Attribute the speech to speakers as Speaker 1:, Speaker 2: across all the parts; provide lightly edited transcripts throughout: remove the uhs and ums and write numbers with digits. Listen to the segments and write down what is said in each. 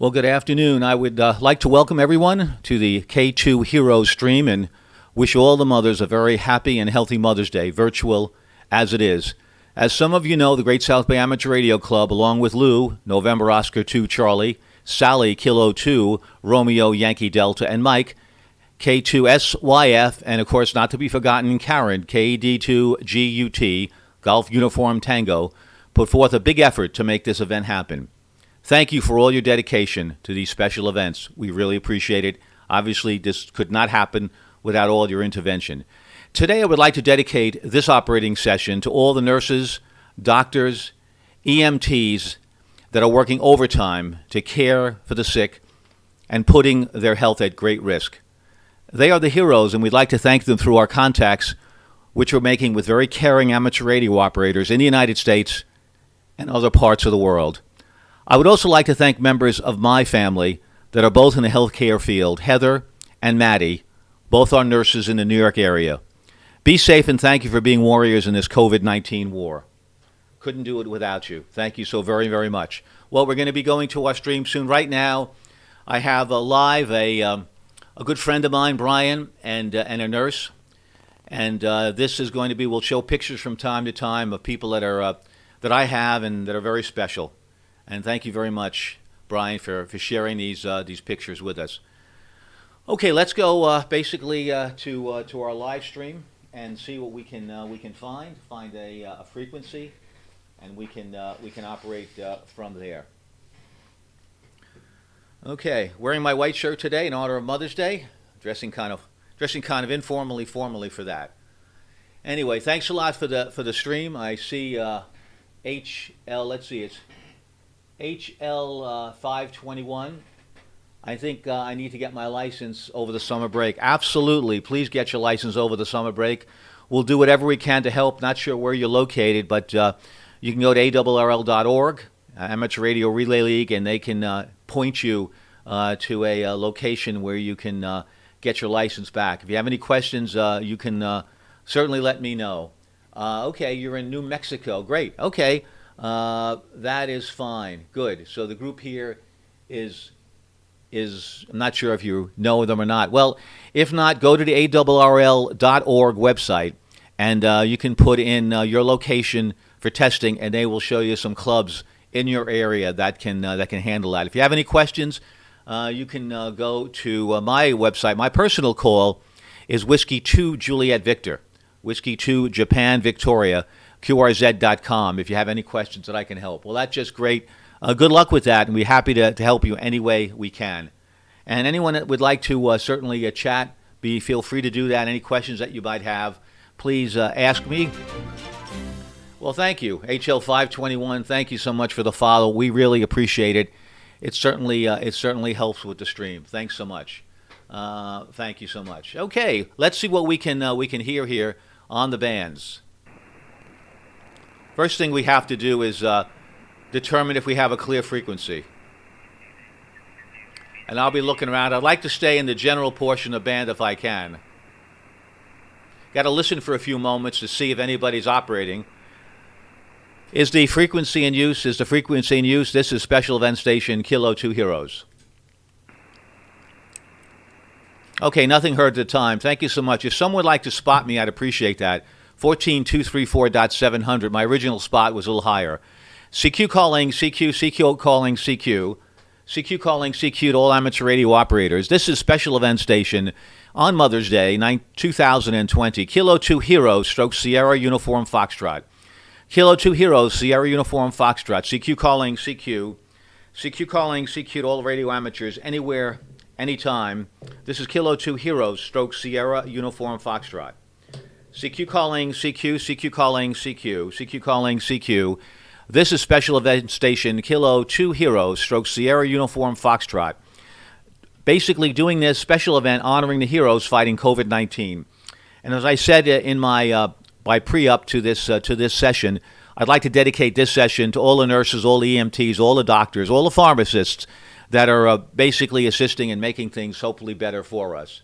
Speaker 1: Well, good afternoon. I would like to welcome everyone to the K2 Heroes stream and wish all the mothers a very happy and healthy Mother's Day, virtual as it is. As some of you know, the Great South Bay Amateur Radio Club, along with Lou, November Oscar 2 Charlie, Sally, Kilo 2, Romeo Yankee Delta, and Mike, K2 SYF, and of course, not to be forgotten, Karen, KD2 GUT, Golf Uniform Tango, put forth a big effort to make this event happen. Thank you for all your dedication to these special events. We really appreciate it. Obviously, this could not happen without all your intervention. Today, I would like to dedicate this operating session to all the nurses, doctors, EMTs that are working overtime to care for the sick and putting their health at great risk. They are the heroes, and we'd like to thank them through our contacts, which we're making with very caring amateur radio operators in the United States and other parts of the world. I would also like to thank members of my family that are both in the healthcare field, Heather and Maddie, both are nurses in the New York area. Be safe and thank you for being warriors in this COVID-19 war. Couldn't do it without you. Thank you so very, very much. Well, we're going to be going to our stream soon. Right now, I have live a good friend of mine, Brian, and a nurse. And this is going to be, we'll show pictures from time to time of people that are that I have and that are very special. And thank you very much, Brian, for sharing these pictures with us. Okay, let's go basically to our live stream and see what we can find a frequency, and we can operate from there. Okay, wearing my white shirt today in honor of Mother's Day, dressing kind of informally, formally for that. Anyway, thanks a lot for the stream. I see HL. Let's see, it's HL 521. I think I need to get my license over the summer break. Absolutely. Please get your license over the summer break. We'll do whatever we can to help. Not sure where you're located, but you can go to ARRL.org, Amateur Radio Relay League, and they can point you to a location where you can get your license back. If you have any questions, you can certainly let me know. Okay, you're in New Mexico. Great. Okay. That is fine. Good. So the group here is I'm not sure if you know them or not. Well, if not, go to the ARRL.org website, and you can put in your location for testing, and they will show you some clubs in your area that can handle that. If you have any questions, you can go to my website. My personal call is Whiskey 2 Juliet Victor, Whiskey 2 Japan Victoria, QRZ.com, if you have any questions that I can help. Well, that's just great. Good luck with that, and we're happy to help you any way we can. And anyone that would like to certainly chat, feel free to do that. Any questions that you might have, please ask me. Well, thank you, HL521. Thank you so much for the follow. We really appreciate it. It certainly helps with the stream. Thanks so much. Thank you so much. Okay, let's see what we can hear here on the bands. First thing we have to do is determine if we have a clear frequency. And I'll be looking around. I'd like to stay in the general portion of the band if I can. Got to listen for a few moments to see if anybody's operating. Is the frequency in use? This is Special Event Station Kilo 2 Heroes. Okay, nothing heard at the time. Thank you so much. If someone would like to spot me, I'd appreciate that. 14234.700. My original spot was a little higher. CQ calling CQ, CQ calling CQ. CQ calling CQ to all amateur radio operators. This is Special Event Station on Mother's Day, 2020. Kilo 2 Heroes, stroke Sierra Uniform Foxtrot. Kilo 2 Heroes, Sierra Uniform Foxtrot. CQ calling CQ. CQ calling CQ to all radio amateurs anywhere, anytime. This is Kilo 2 Heroes, stroke Sierra Uniform Foxtrot. CQ calling CQ, CQ calling CQ, CQ calling CQ. This is Special Event Station Kilo 2 Heroes, stroke Sierra Uniform Foxtrot. Basically doing this special event honoring the heroes fighting COVID-19. And as I said in my by pre-up to this session, I'd like to dedicate this session to all the nurses, all the EMTs, all the doctors, all the pharmacists that are basically assisting and making things hopefully better for us.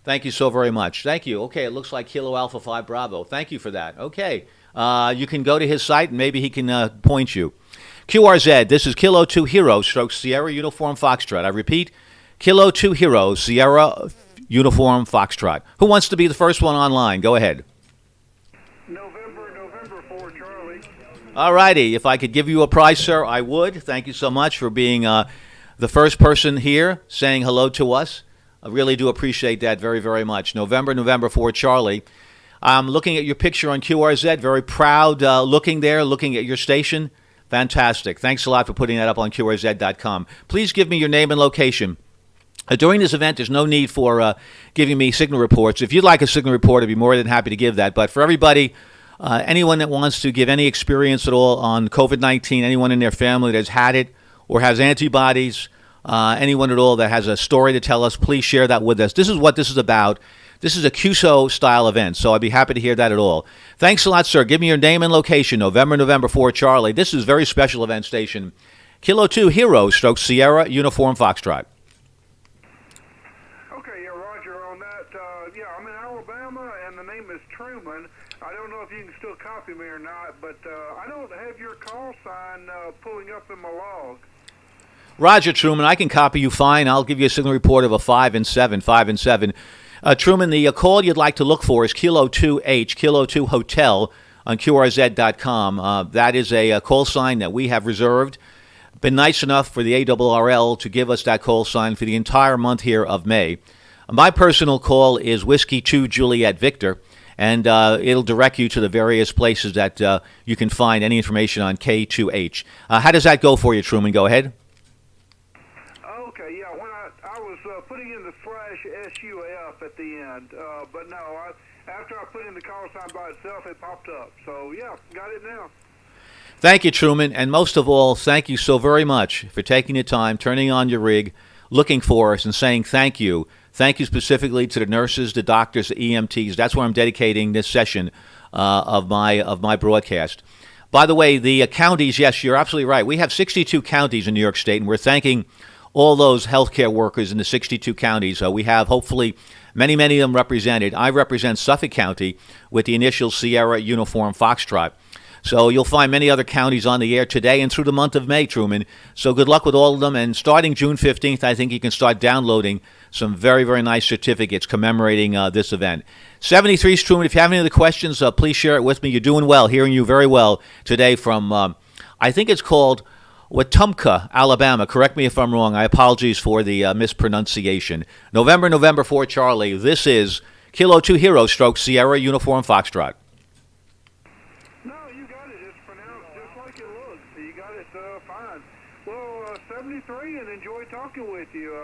Speaker 1: Thank you so very much. Thank you. Okay, it looks like Kilo Alpha 5 Bravo. Thank you for that. Okay, you can go to his site and maybe he can point you. QRZ, this is Kilo 2 Hero, stroke Sierra Uniform Foxtrot. I repeat, Kilo 2 Hero, Sierra Uniform Foxtrot. Who wants to be the first one online? Go ahead.
Speaker 2: November 4, Charlie.
Speaker 1: All righty. If I could give you a prize, sir, I would. Thank you so much for being the first person here saying hello to us. I really do appreciate that very, very much. November 4, Charlie. I'm looking at your picture on QRZ. Very proud looking there, looking at your station. Fantastic. Thanks a lot for putting that up on QRZ.com. Please give me your name and location. During this event, there's no need for giving me signal reports. If you'd like a signal report, I'd be more than happy to give that. But for everybody, anyone that wants to give any experience at all on COVID-19, anyone in their family that's had it or has antibodies, anyone at all that has a story to tell us, please share that with us. This is what this is about. This is a QSO-style event, so I'd be happy to hear that at all. Thanks a lot, sir. Give me your name and location. November 4, Charlie. This is a very special event station. Kilo 2 Hero, stroke Sierra Uniform Foxtrot.
Speaker 2: Okay, yeah, Roger on that. I'm in Alabama, and the name is Truman. I don't know if you can still copy me or not, but I don't have your call sign pulling up in my log.
Speaker 1: Roger, Truman. I can copy you fine. I'll give you a signal report of a 5 and 7. Truman, the call you'd like to look for is Kilo 2H, Kilo 2 Hotel on QRZ.com. That is a call sign that we have reserved. Been nice enough for the ARRL to give us that call sign for the entire month here of May. My personal call is Whiskey 2 Juliet Victor, and it'll direct you to the various places that you can find any information on K2H. How does that go for you, Truman? Go ahead.
Speaker 2: Okay, yeah, when I was putting in the slash SUF at the end, but no, after I put in the call sign by itself, it popped up. So, yeah, got it now.
Speaker 1: Thank you, Truman, and most of all, thank you so very much for taking the time, turning on your rig, looking for us, and saying thank you. Thank you specifically to the nurses, the doctors, the EMTs. That's where I'm dedicating this session of my broadcast. By the way, the counties, yes, you're absolutely right. We have 62 counties in New York State, and we're thanking all those healthcare workers in the 62 counties. We have, hopefully, many of them represented. I represent Suffolk County with the initial Sierra Uniform Foxtrot. So you'll find many other counties on the air today and through the month of May, Truman. So good luck with all of them. And starting June 15th, I think you can start downloading some very, very nice certificates commemorating this event. 73, Truman, if you have any other questions, please share it with me. You're doing well, hearing you very well today from, I think it's called Wetumpka, Alabama. Correct me if I'm wrong. I apologize for the mispronunciation. November 4, Charlie. This is Kilo 2 Hero, stroke Sierra Uniform Foxtrot.
Speaker 2: No, you got it. It's pronounced just like it looks. You got it fine. Well, 73, and enjoy talking with you.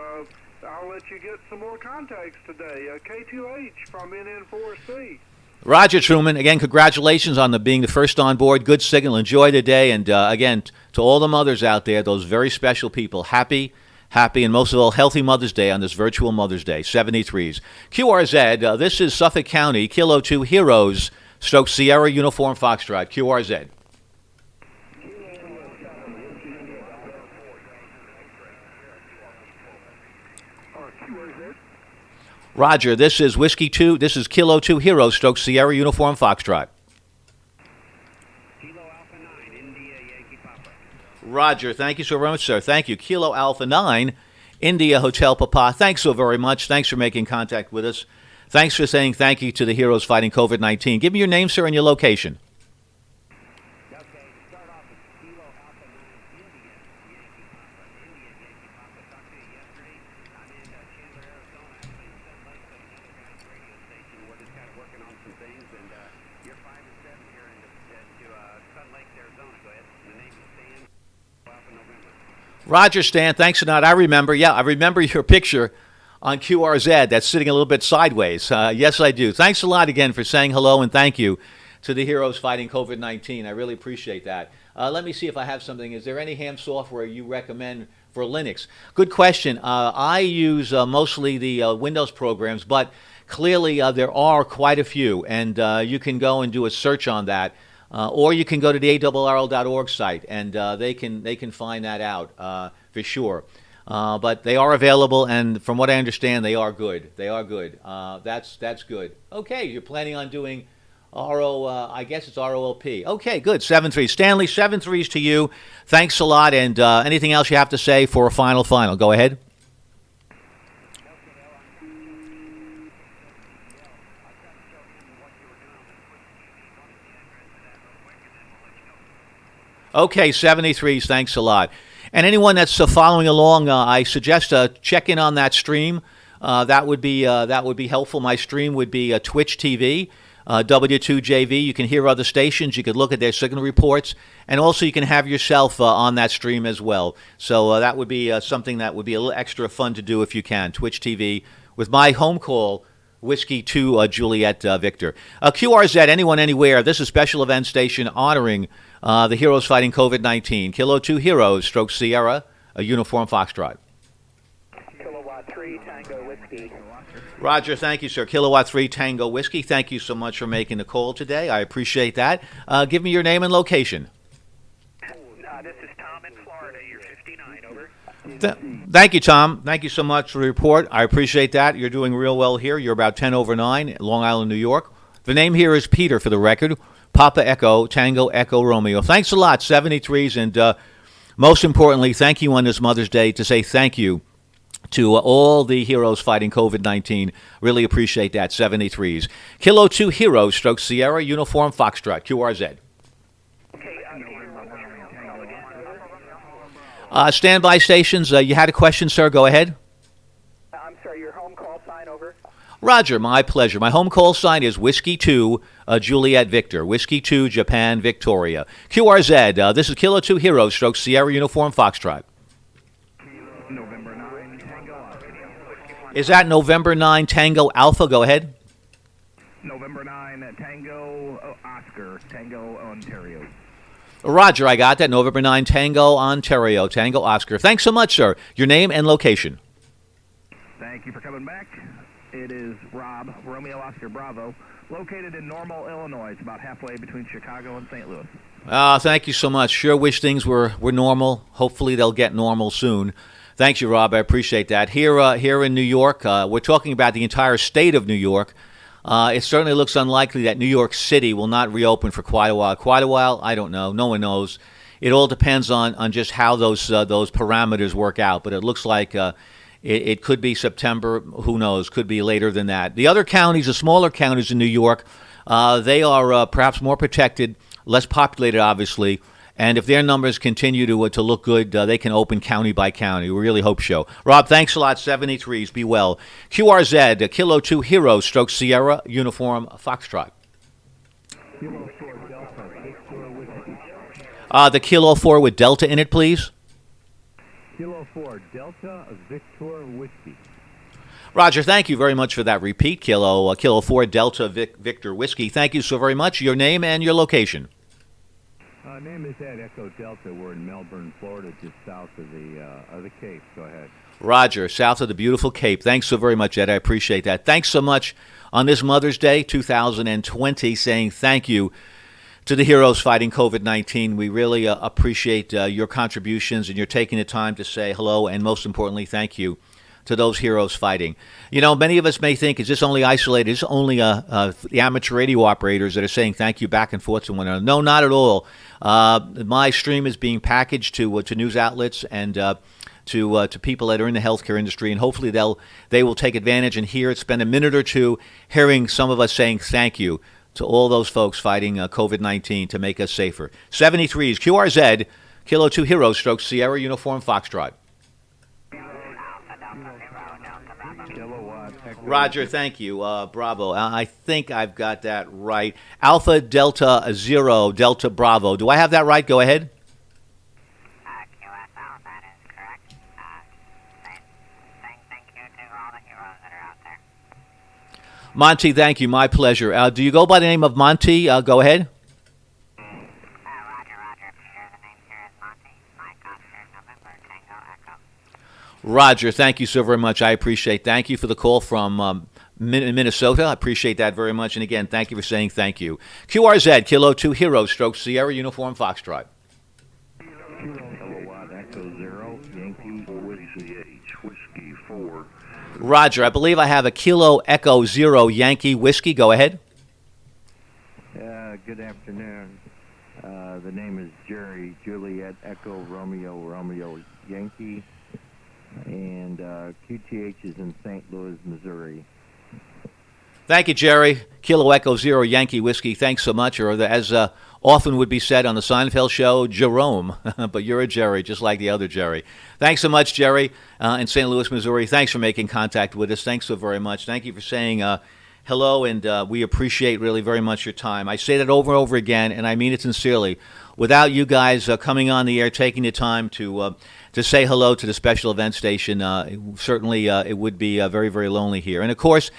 Speaker 2: I'll let you get some more contacts today. K2H from NN4C.
Speaker 1: Roger, Truman. Again, congratulations on being the first on board. Good signal. Enjoy the day. And again, to all the mothers out there, those very special people, happy, and most of all, healthy Mother's Day on this virtual Mother's Day, 73s. QRZ, this is Suffolk County, Kilo 2 Heroes, stroke Sierra Uniform Foxtrot, QRZ. Roger, this is Whiskey 2, this is Kilo 2 Hero, stroke Sierra Uniform Foxtrot.
Speaker 3: Kilo Alpha 9, India Yankee Papa.
Speaker 1: Roger, thank you so very much, sir. Thank you. Kilo Alpha 9, India Hotel Papa. Thanks so very much. Thanks for making contact with us. Thanks for saying thank you to the heroes fighting COVID-19. Give me your name, sir, and your location.
Speaker 3: Okay, start off with Kilo Alpha 9, India Yankee Papa. India Yankee Papa. Talked to you yesterday. I'm in Chandler, Arizona. Actually, in Sun Lake, at another guy's radio station. We're just kind of working on some things, and you're 5 and 7 here to Sun Lake, Arizona. Go ahead. The name is Stan Alpha November.
Speaker 1: Roger, Stan. Thanks a lot. I remember your picture on QRZ that's sitting a little bit sideways. Yes, I do. Thanks a lot again for saying hello and thank you to the heroes fighting COVID-19. I really appreciate that. Let me see if I have something. Is there any ham software you recommend for Linux? Good question. I use mostly the Windows programs, but clearly there are quite a few, and you can go and do a search on that. Or you can go to the ARRL.org site, and they can find that out for sure. But they are available, and from what I understand, they are good. They are good. That's good. Okay, you're planning on doing I guess it's ROLP. Okay, good. 7-3. Stanley, 7-3s to you. Thanks a lot. And anything else you have to say for a final? Go ahead. Okay, 73s. Thanks a lot. And anyone that's following along, I suggest check in on that stream. That would be helpful. My stream would be Twitch TV, W2JV. You can hear other stations. You could look at their signal reports, and also you can have yourself on that stream as well. So that would be something that would be a little extra fun to do if you can. Twitch TV with my home call. Whiskey 2 Juliet Victor. QRZ, anyone, anywhere. This is a special event station honoring the heroes fighting COVID-19. Kilo 2 Heroes, stroke Sierra, a uniform Foxtrot.
Speaker 3: Kilowatt 3 Tango Whiskey.
Speaker 1: Roger, thank you, sir. Kilowatt 3 Tango Whiskey. Thank you so much for making the call today. I appreciate that. Give me your name and location.
Speaker 3: This is Tom in Florida. You're 59, over.
Speaker 1: Thank you, Tom. Thank you so much for the report. I appreciate that. You're doing real well here. You're about 10 over 9, Long Island, New York. The name here is Peter for the record. Papa Echo, Tango Echo Romeo. Thanks a lot, 73s. And most importantly, thank you on this Mother's Day to say thank you to all the heroes fighting COVID-19. Really appreciate that, 73s. Kilo 2 Heroes, stroke Sierra, uniform Foxtrot, QRZ. Standby stations, you had a question, sir. Go ahead.
Speaker 3: I'm sorry, your home call sign, over.
Speaker 1: Roger, my pleasure. My home call sign is Whiskey 2 Juliet Victor. Whiskey 2 Japan Victoria. QRZ, this is Kilo 2 Heroes, stroke Sierra, uniform Foxtrot.
Speaker 4: November 9 Tango Alpha.
Speaker 1: Is that November 9 Tango Alpha? Go ahead.
Speaker 4: November 9 Tango Oscar, Tango Ontario.
Speaker 1: Roger, I got that. November 9 Tango Ontario, Tango Oscar. Thanks so much, sir. Your name and location.
Speaker 4: Thank you for coming back. It is Rob, Romeo Oscar Bravo, located in Normal, Illinois. It's about halfway between Chicago and St. Louis.
Speaker 1: Thank you so much. Sure wish things were normal. Hopefully they'll get normal soon. Thanks you, Rob. I appreciate that. Here in New York, we're talking about the entire state of New York. It certainly looks unlikely that New York City will not reopen for quite a while. Quite a while? I don't know. No one knows. It all depends on just how those parameters work out. But it looks like it could be September. Who knows? Could be later than that. The other counties, the smaller counties in New York, they are perhaps more protected, less populated, obviously. And if their numbers continue to look good, they can open county by county. We really hope so. Rob, thanks a lot. 73s. Be well. QRZ, Kilo 2 Heroes, stroke Sierra, uniform Foxtrot.
Speaker 4: Kilo 4 Delta, Victor Whiskey.
Speaker 1: The Kilo 4 with Delta in it, please.
Speaker 4: Kilo 4 Delta, Victor Whiskey.
Speaker 1: Roger, thank you very much for that repeat. Kilo 4 Delta Victor Whiskey. Thank you so very much. Your name and your location.
Speaker 4: Name is Ed, Echo Delta. We're in Melbourne, Florida, just south of the Cape. Go ahead.
Speaker 1: Roger, south of the beautiful Cape. Thanks so very much, Ed. I appreciate that. Thanks so much on this Mother's Day, 2020, saying thank you to the heroes fighting COVID-19. We really appreciate your contributions, and you're taking the time to say hello, and most importantly, thank you to those heroes fighting. You know, many of us may think, is this only isolated? Is this only the amateur radio operators that are saying thank you back and forth to one another? No, not at all. My stream is being packaged to news outlets and to people that are in the healthcare industry, and hopefully they will take advantage and hear it, spend a minute or two hearing some of us saying thank you to all those folks fighting COVID-19 to make us safer. 73s, QRZ, Kilo 2 Heroes, stroke Sierra, uniform Foxtrot. Roger, thank you. Bravo. I think I've got that right. Alpha Delta 0 Delta Bravo. Do I have that right? Go ahead.
Speaker 5: QSL, that is correct. Thank you to all the heroes that are out there.
Speaker 1: Monty, thank you. My pleasure. Do you go by the name of Monty? Go ahead.
Speaker 5: Roger. Here, the name here is Monty. Mike Oscar, November, Tango Echo.
Speaker 1: Roger, thank you so very much. I appreciate. Thank you for the call from Minnesota. I appreciate that very much. And again, thank you for saying thank you. QRZ, Kilo 2 Heroes, stroke Sierra, uniform Foxtrot.
Speaker 4: Kilowatt Echo 0, Yankee
Speaker 2: Whiskey 4.
Speaker 1: Roger, I believe I have a Kilo Echo 0 Yankee Whiskey. Go ahead.
Speaker 6: Good afternoon. The name is Jerry, Juliet Echo Romeo Romeo Yankee, and QTH is in St. Louis, Missouri.
Speaker 1: Thank you, Jerry. Kilo Echo Zero Yankee Whiskey. Thanks so much. Or as often would be said on the Seinfeld show, Jerome. But you're a Jerry, just like the other Jerry. Thanks so much, Jerry, in St. Louis, Missouri. Thanks for making contact with us. Thanks so very much. Thank you for saying hello, and we appreciate really very much your time. I say that over and over again, and I mean it sincerely. Without you guys coming on the air, taking the time to say hello to the special event station, certainly it would be very, very lonely here. And of course,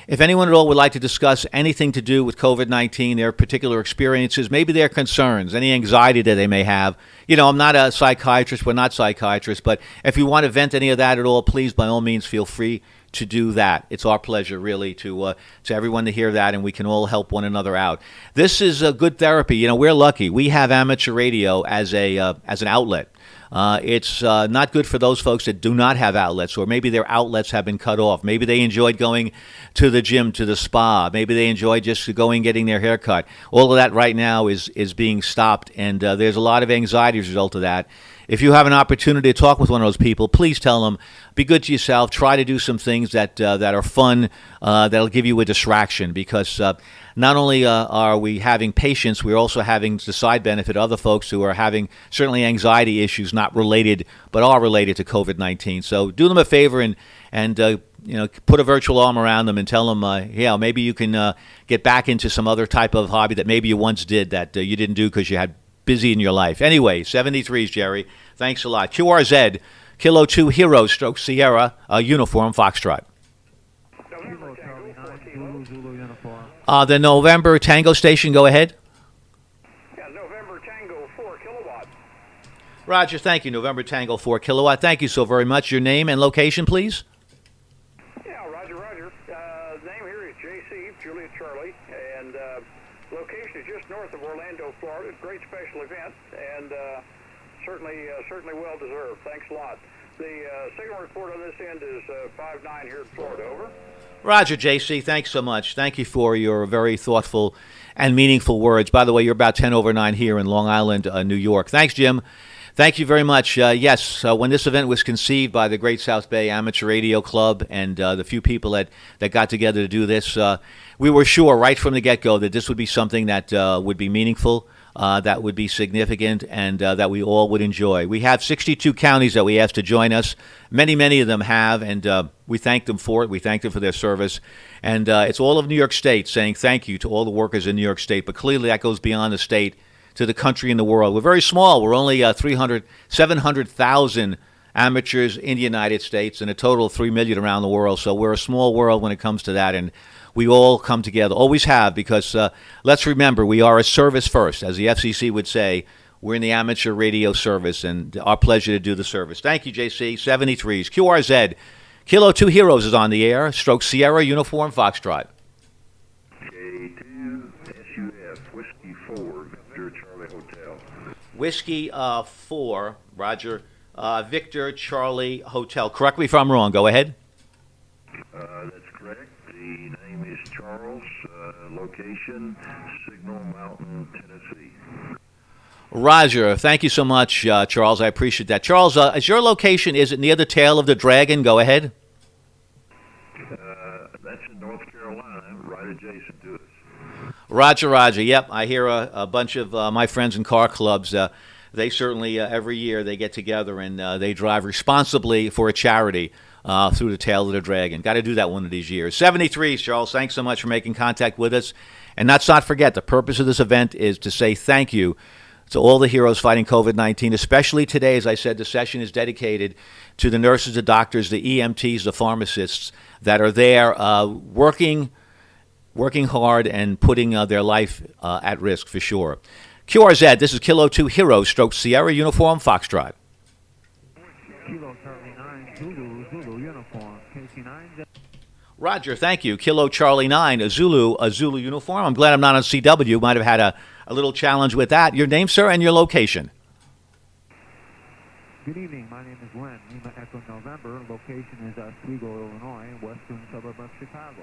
Speaker 1: if anyone at all would like to discuss anything to do with COVID-19, their particular experiences, maybe their concerns, any anxiety that they may have, I'm not a psychiatrist, we're not psychiatrists, but if you want to vent any of that at all, please, by all means, feel free to do that. It's our pleasure, really, to everyone to hear that, and we can all help one another out. This is a good therapy. We're lucky. We have amateur radio as an outlet. It's not good for those folks that do not have outlets, or maybe their outlets have been cut off. Maybe they enjoyed going to the gym, to the spa. Maybe they enjoyed just going getting their hair cut. All of that right now is being stopped, and there's a lot of anxiety as a result of that. If you have an opportunity to talk with one of those people, please tell them, be good to yourself, try to do some things that are fun, that'll give you a distraction, because not only are we having patients, we're also having the side benefit of other folks who are having certainly anxiety issues, not related, but are related to COVID-19. So do them a favor and put a virtual arm around them and tell them, maybe you can get back into some other type of hobby that maybe you once did that you didn't do because you had busy in your life. Anyway, 73s, Jerry. Thanks a lot. QRZ, Kilo 2 Hero Stroke Sierra, Uniform Foxtrot.
Speaker 2: November Tango, 4 Kilo.
Speaker 7: Zulu uniform.
Speaker 1: The November Tango station, go ahead.
Speaker 2: Yeah, November Tango, 4 kilowatt.
Speaker 1: Roger, thank you. November Tango 4 kilowatt. Thank you so very much. Your name and location, please.
Speaker 2: Yeah, Roger. Name here is JC, Juliet Charlie, and location is just north of Orlando, Florida. Great special event, and certainly well deserved. Thanks a lot. The signal report on this end is 5-9 here in Florida. Over.
Speaker 1: Roger, JC. Thanks so much. Thank you for your very thoughtful and meaningful words. By the way, you're about 10 over 9 here in Long Island, New York. Thanks, Jim. Thank you very much. Yes, when this event was conceived by the Great South Bay Amateur Radio Club and the few people that got together to do this, we were sure right from the get-go that this would be something that would be meaningful, that would be significant, and that we all would enjoy. We have 62 counties that we asked to join us. Many of them have, and we thank them for it. We thank them for their service. And it's all of New York State saying thank you to all the workers in New York State, but clearly that goes beyond the state to the country and the world. We're very small. We're only 700,000 amateurs in the United States and a total of 3 million around the world. So we're a small world when it comes to that, and we all come together, always have, because let's remember, we are a service first. As the FCC would say, we're in the amateur radio service, and our pleasure to do the service. Thank you, JC. 73s. QRZ. Kilo 2 Heroes is on the air. Stroke Sierra, Uniform Foxtrot.
Speaker 8: J2 SUF, Whiskey 4, Victor Charlie Hotel.
Speaker 1: Whiskey 4, Roger. Victor Charlie Hotel. Correct me if I'm wrong. Go ahead.
Speaker 8: That's correct. The name is Charles. Location, Signal Mountain, Tennessee.
Speaker 1: Roger. Thank you so much, Charles. I appreciate that. Charles, is your location, is it near the tail of the dragon? Go ahead.
Speaker 8: That's in North Carolina, right adjacent to us.
Speaker 1: Roger. Yep, I hear a bunch of my friends in car clubs. They certainly, every year, they get together and they drive responsibly for a charity through the tail of the dragon. Got to do that one of these years. 73s, Charles, thanks so much for making contact with us. And let's not forget, the purpose of this event is to say thank you to all the heroes fighting COVID-19, especially today. As I said, the session is dedicated to the nurses, the doctors, the EMTs, the pharmacists that are there working hard and putting their life at risk for sure. QRZ, this is Kilo 2 Hero Stroke Sierra Uniform Foxtrot.
Speaker 7: Kilo 39, Zulu uniform, KC9.
Speaker 1: Roger, thank you. Kilo Charlie 9, a Zulu uniform. I'm glad I'm not on CW. Might have had a little challenge with that. Your name, sir, and your location.
Speaker 7: Good evening. My name is Len. Lima Echo November. Location is Oswego, Illinois, western suburb of Chicago.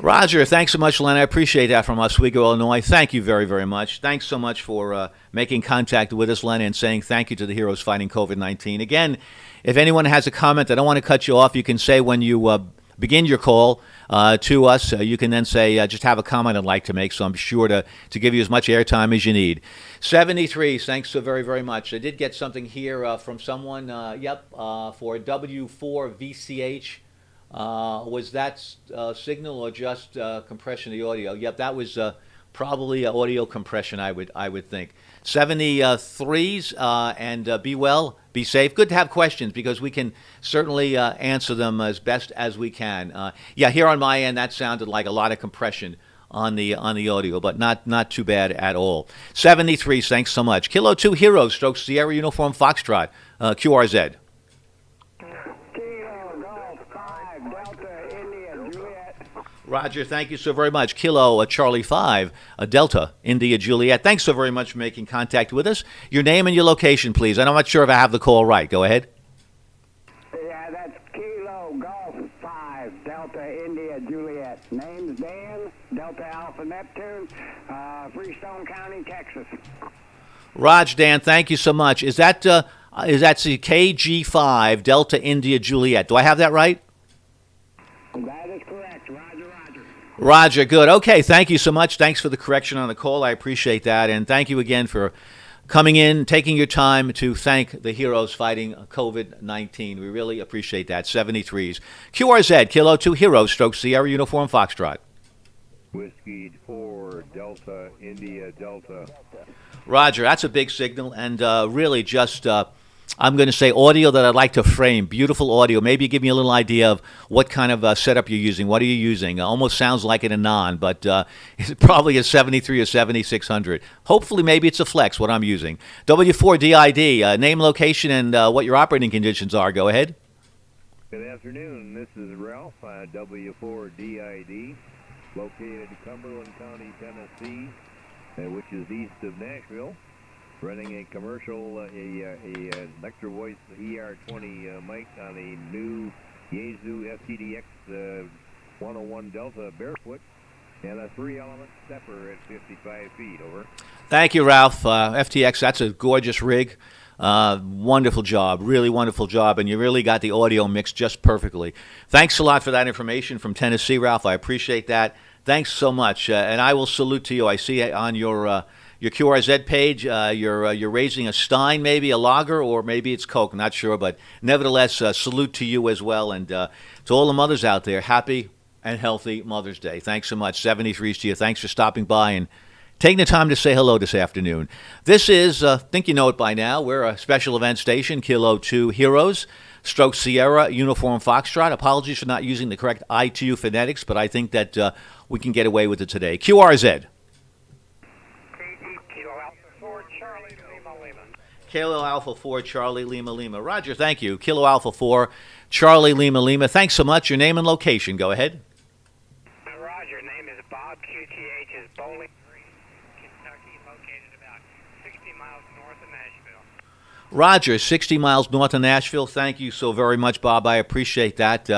Speaker 1: Roger, thanks so much, Len. I appreciate that from Oswego, Illinois. Thank you very, very much. Thanks so much for making contact with us, Len, and saying thank you to the heroes fighting COVID-19. Again, if anyone has a comment, I don't want to cut you off. You can say when you begin your call to us. You can then say, just have a comment I'd like to make, so I'm sure to give you as much airtime as you need. 73, thanks so very, very much. I did get something here from someone, for W4VCH. Was that signal or just compression of the audio? Yep, that was probably audio compression, I would think. 73s, and be well, be safe. Good to have questions because we can certainly answer them as best as we can. Here on my end, that sounded like a lot of compression on the audio, but not too bad at all. 73s, thanks so much. Kilo 2 Heroes, Stroke Sierra Uniform Foxtrot, QRZ. Roger, thank you so very much. Kilo Charlie 5, Delta, India, Juliet. Thanks so very much for making contact with us. Your name and your location, please. I'm not sure if I have the call right. Go ahead.
Speaker 3: Yeah, that's Kilo Golf 5, Delta India Juliet. Name's Dan, Delta Alpha Neptune, Freestone County, Texas.
Speaker 1: Raj, Dan, thank you so much. Is that KG5, Delta India Juliet? Do I have that right?
Speaker 3: That is correct. Roger, Roger.
Speaker 1: Roger, good. Okay, thank you so much. Thanks for the correction on the call. I appreciate that. And thank you again for coming in, taking your time to thank the heroes fighting COVID-19. We really appreciate that. 73s. QRZ, Kilo 2 Heroes, Stroke Sierra Uniform Foxtrot.
Speaker 8: Whiskey 4, Delta, India, Delta.
Speaker 1: Roger, that's a big signal, and really just, I'm going to say audio that I'd like to frame. Beautiful audio. Maybe give me a little idea of what kind of setup you're using. What are you using? Almost sounds like an Anon, but it's probably a 73 or 7600. Hopefully, maybe it's a Flex, what I'm using. W4DID, name, location, and what your operating conditions are. Go ahead.
Speaker 8: Good afternoon. This is Ralph, W4DID, located in Cumberland County, Tennessee, which is east of Nashville. Running a commercial, Electro Voice ER20 mic on a new Yaesu FTDX 101 Delta Barefoot and a 3-element stepper at 55 feet. Over.
Speaker 1: Thank you, Ralph. FTX, that's a gorgeous rig. Wonderful job, really wonderful job, and you really got the audio mixed just perfectly. Thanks a lot for that information from Tennessee, Ralph. I appreciate that. Thanks so much, and I will salute to you. I see on your QRZ page, you're raising a Stein, maybe a lager, or maybe it's Coke. Not sure, but nevertheless, salute to you as well, and to all the mothers out there. Happy and healthy Mother's Day. Thanks so much. 73s to you. Thanks for stopping by and taking the time to say hello this afternoon. This is, think you know it by now, we're a special event station, Kilo 2 Heroes, Stroke Sierra Uniform Foxtrot. Apologies for not using the correct ITU phonetics, but I think that we can get away with it today. QRZ. Kilo Alpha 4, Charlie Lima Lima. Roger, thank you. Kilo Alpha 4, Charlie Lima Lima. Thanks so much. Your name and location. Go ahead.
Speaker 3: Roger, name is Bob. QTH is Bowling Green, Kentucky, located about 60 miles north of Nashville.
Speaker 1: Roger, 60 miles north of Nashville. Thank you so very much, Bob. I appreciate that.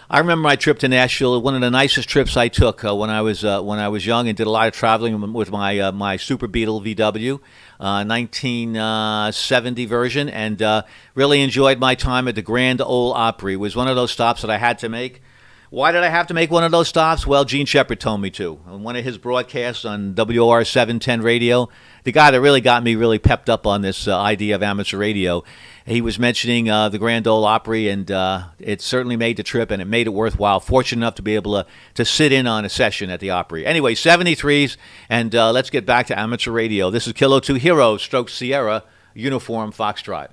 Speaker 1: I remember my trip to Nashville. One of the nicest trips I took when I was young, and did a lot of traveling with my Super Beetle VW, 1970 version, and really enjoyed my time at the Grand Ole Opry. It was one of those stops that I had to make. Why did I have to make one of those stops? Well, Gene Shepard told me to. On one of his broadcasts on WR 710 radio, the guy that really got me really pepped up on this idea of amateur radio, he was mentioning the Grand Ole Opry, and it certainly made the trip, and it made it worthwhile. Fortunate enough to be able to sit in on a session at the Opry. Anyway, 73s, and let's get back to amateur radio. This is Kilo 2 Heroes, Stroke Sierra, Uniform Foxtrot.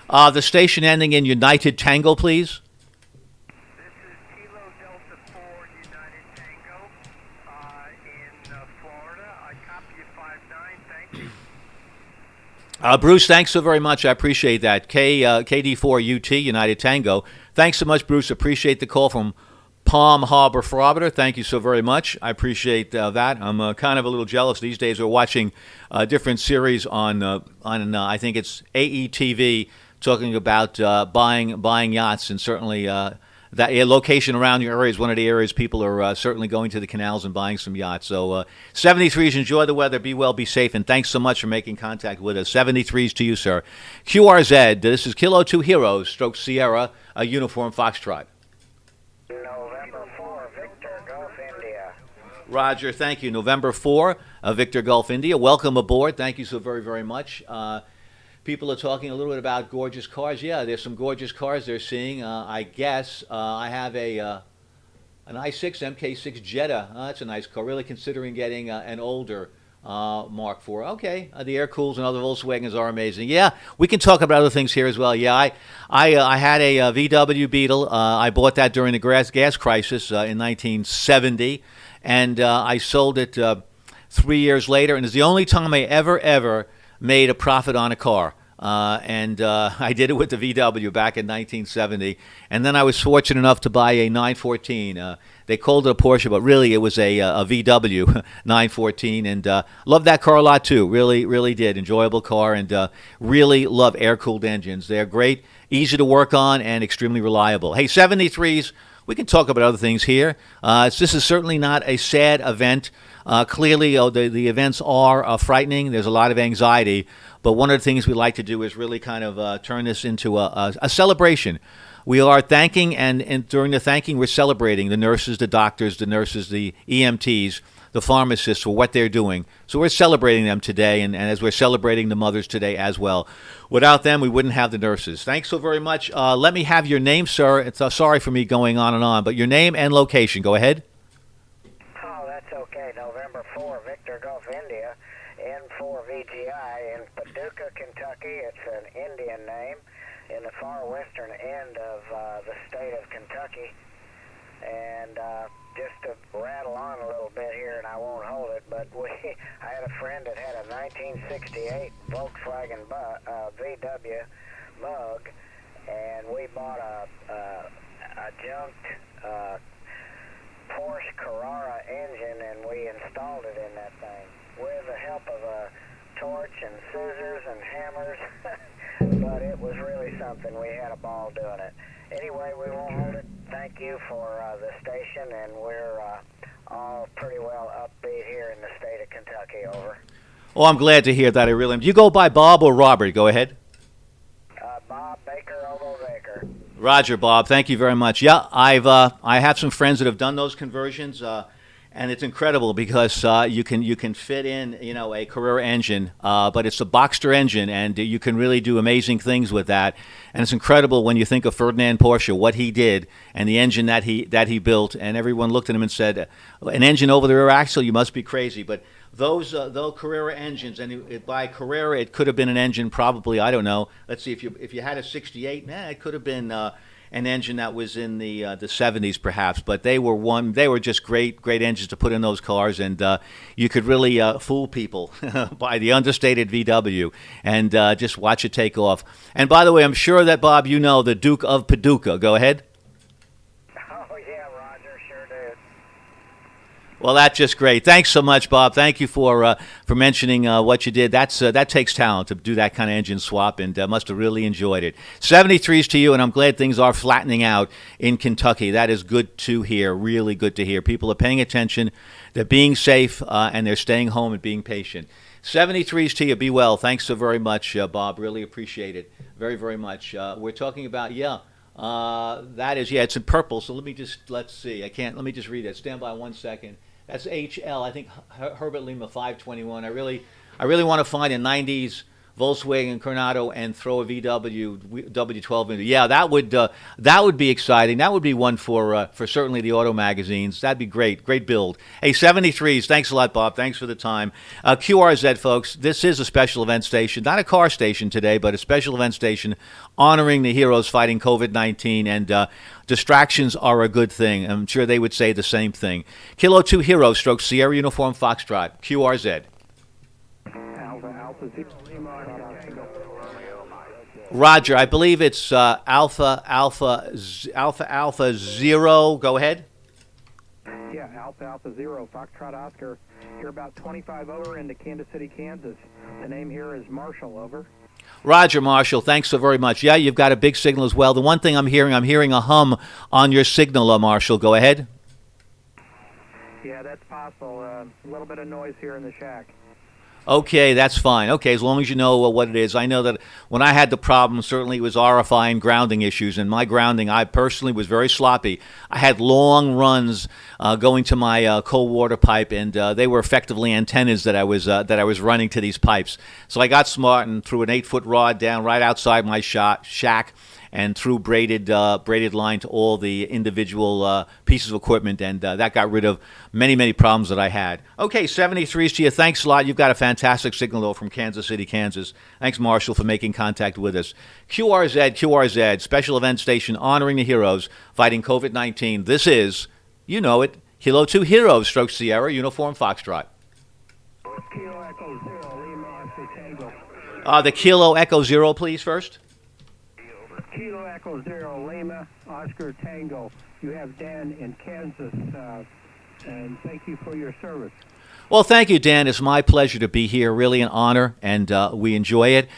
Speaker 1: The station ending in United Tango, please.
Speaker 3: This is Kilo Delta 4 United Tango in Florida. I copy you 59. Thank you.
Speaker 1: Bruce, thanks so very much. I appreciate that. KD4 UT, United Tango. Thanks so much, Bruce. Appreciate the call from Palm Harbor, Florida. Thank you so very much. I appreciate that. I'm kind of a little jealous these days. We're watching different series on I think it's AETV. talking about buying yachts, and certainly that location around your area is one of the areas people are certainly going to the canals and buying some yachts. So 73s, enjoy the weather, be well, be safe, and thanks so much for making contact with us. 73s to you, sir. QRZ, this is Kilo 2 Heroes, stroke Sierra, a uniform Foxtrot.
Speaker 5: November 4, Victor, Gulf, India.
Speaker 1: Roger, thank you. November 4, Victor Gulf, India. Welcome aboard. Thank you so very, very much. People are talking a little bit about gorgeous cars. Yeah, there's some gorgeous cars they're seeing. I guess I have an i6 MK6 Jetta. That's a nice car. Really considering getting an older Mark IV. Okay, the air cools and other Volkswagens are amazing. Yeah, we can talk about other things here as well. Yeah, I had a VW Beetle. I bought that during the gas crisis in 1970, and I sold it 3 years later. And it's the only time I ever made a profit on a car. And I did it with the VW back in 1970. And then I was fortunate enough to buy a 914. They called it a Porsche, but really it was a VW 914. And loved that car a lot, too. Really did. Enjoyable car, and really love air-cooled engines. They're great, easy to work on, and extremely reliable. Hey, 73s, we can talk about other things here. This is certainly not a sad event. Clearly, the events are frightening. There's a lot of anxiety. But one of the things we like to do is really kind of turn this into a celebration. We are thanking, and during the thanking, we're celebrating the nurses, the doctors, the EMTs, the pharmacists for what they're doing. So we're celebrating them today, and as we're celebrating the mothers today as well. Without them, we wouldn't have the nurses. Thanks so very much. Let me have your name, sir. It's sorry for me going on and on, but your name and location. Go ahead.
Speaker 5: Oh, that's okay. November 4, Victor, Gulf, India. N4 VGI in Paducah, Kentucky. It's an Indian name in the far western end of the state of Kentucky. And just to rattle on a little bit here, and I won't hold it, but I had a friend that had a 1968 Volkswagen VW Mug, and we bought a junked Porsche Carrara engine, and we installed it in that thing with the help of a torch and scissors and hammers. But it was really something. We had a ball doing it. Anyway, we won't hold it. Thank you for the station, and we're all pretty well upbeat here in the state of Kentucky. Over.
Speaker 1: Oh, I'm glad to hear that. I really am. Do you go by Bob or Robert? Go ahead.
Speaker 5: Bob Baker, Ovo Baker.
Speaker 1: Roger, Bob. Thank you very much. Yeah, I have some friends that have done those conversions, and it's incredible because you can fit in a Carrera engine, but it's a Boxster engine, and you can really do amazing things with that. And it's incredible when you think of Ferdinand Porsche, what he did, and the engine that he built, and everyone looked at him and said, "An engine over the rear axle? You must be crazy." But those Carrera engines, and by Carrera, it could have been an engine probably, I don't know. Let's see, if you had a '68, it could have been an engine that was in the '70s perhaps. But they were just great engines to put in those cars, and you could really fool people by the understated VW and just watch it take off. And by the way, I'm sure that Bob, you know the Duke of Paducah. Go ahead.
Speaker 5: Oh yeah, Roger, sure do.
Speaker 1: Well, that's just great. Thanks so much, Bob. Thank you for mentioning what you did. That takes talent to do that kind of engine swap, and must have really enjoyed it. 73s to you, and I'm glad things are flattening out in Kentucky. That is good to hear, really good to hear. People are paying attention, they're being safe, and they're staying home and being patient. 73s to you. Be well. Thanks so very much, Bob. Really appreciate it. Very, very much. We're talking about, that is, it's in purple. So let's see. Let me just read it. Stand by 1 second. That's HL. I think Herbert Lima 521. I really want to find a 90s Volkswagen Coronado and throw a VW W12 into. Yeah, that would be exciting. That would be one for certainly the auto magazines. That'd be great. Great build. Hey, 73s. Thanks a lot, Bob. Thanks for the time. QRZ, folks. This is a special event station, not a car station today, but a special event station honoring the heroes fighting COVID-19, and distractions are a good thing. I'm sure they would say the same thing. Kilo 2 Hero stroke Sierra Uniform Foxtrot. QRZ. Roger, I believe it's Alpha 0. Go ahead.
Speaker 4: Yeah, Alpha 0, Foxtrot Oscar. You're about 25 over into Kansas City, Kansas. The name here is Marshall, over.
Speaker 1: Roger, Marshall, thanks so very much. Yeah, you've got a big signal as well. The one thing I'm hearing a hum on your signal, Marshall. Go ahead.
Speaker 9: Yeah, that's possible. A little bit of noise here in the shack.
Speaker 1: Okay, that's fine. Okay, as long as you know what it is. I know that when I had the problem, certainly it was RFI and grounding issues. And my grounding, I personally was very sloppy. I had long runs going to my cold water pipe, and they were effectively antennas that I was running to these pipes. So I got smart and threw an 8-foot rod down right outside my shack, and threw braided line to all the individual pieces of equipment, and that got rid of many problems that I had. Okay, 73s to you. Thanks a lot. You've got a fantastic signal, though, from Kansas City, Kansas. Thanks, Marshall, for making contact with us. QRZ, special event station honoring the heroes fighting COVID-19. This is, you know it, Kilo 2 Heroes, Stroke Sierra, Uniform Foxtrot.
Speaker 9: Kilo Echo Zero, Lima, Oscar Tango.
Speaker 1: The Kilo Echo Zero, please, first.
Speaker 9: Kilo Echo Zero, Lima, Oscar Tango. You have Dan in Kansas, and thank you for your service.
Speaker 1: Well, thank you, Dan. It's my pleasure to be here. Really an honor, and we enjoy it.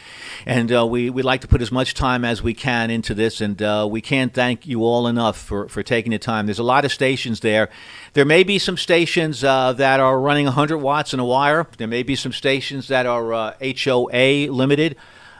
Speaker 1: And we like to put as much time as we can into this, and we can't thank you all enough for taking the time. There's a lot of stations there. There may be some stations that are running 100 watts in a wire. There may be some stations that are HOA limited.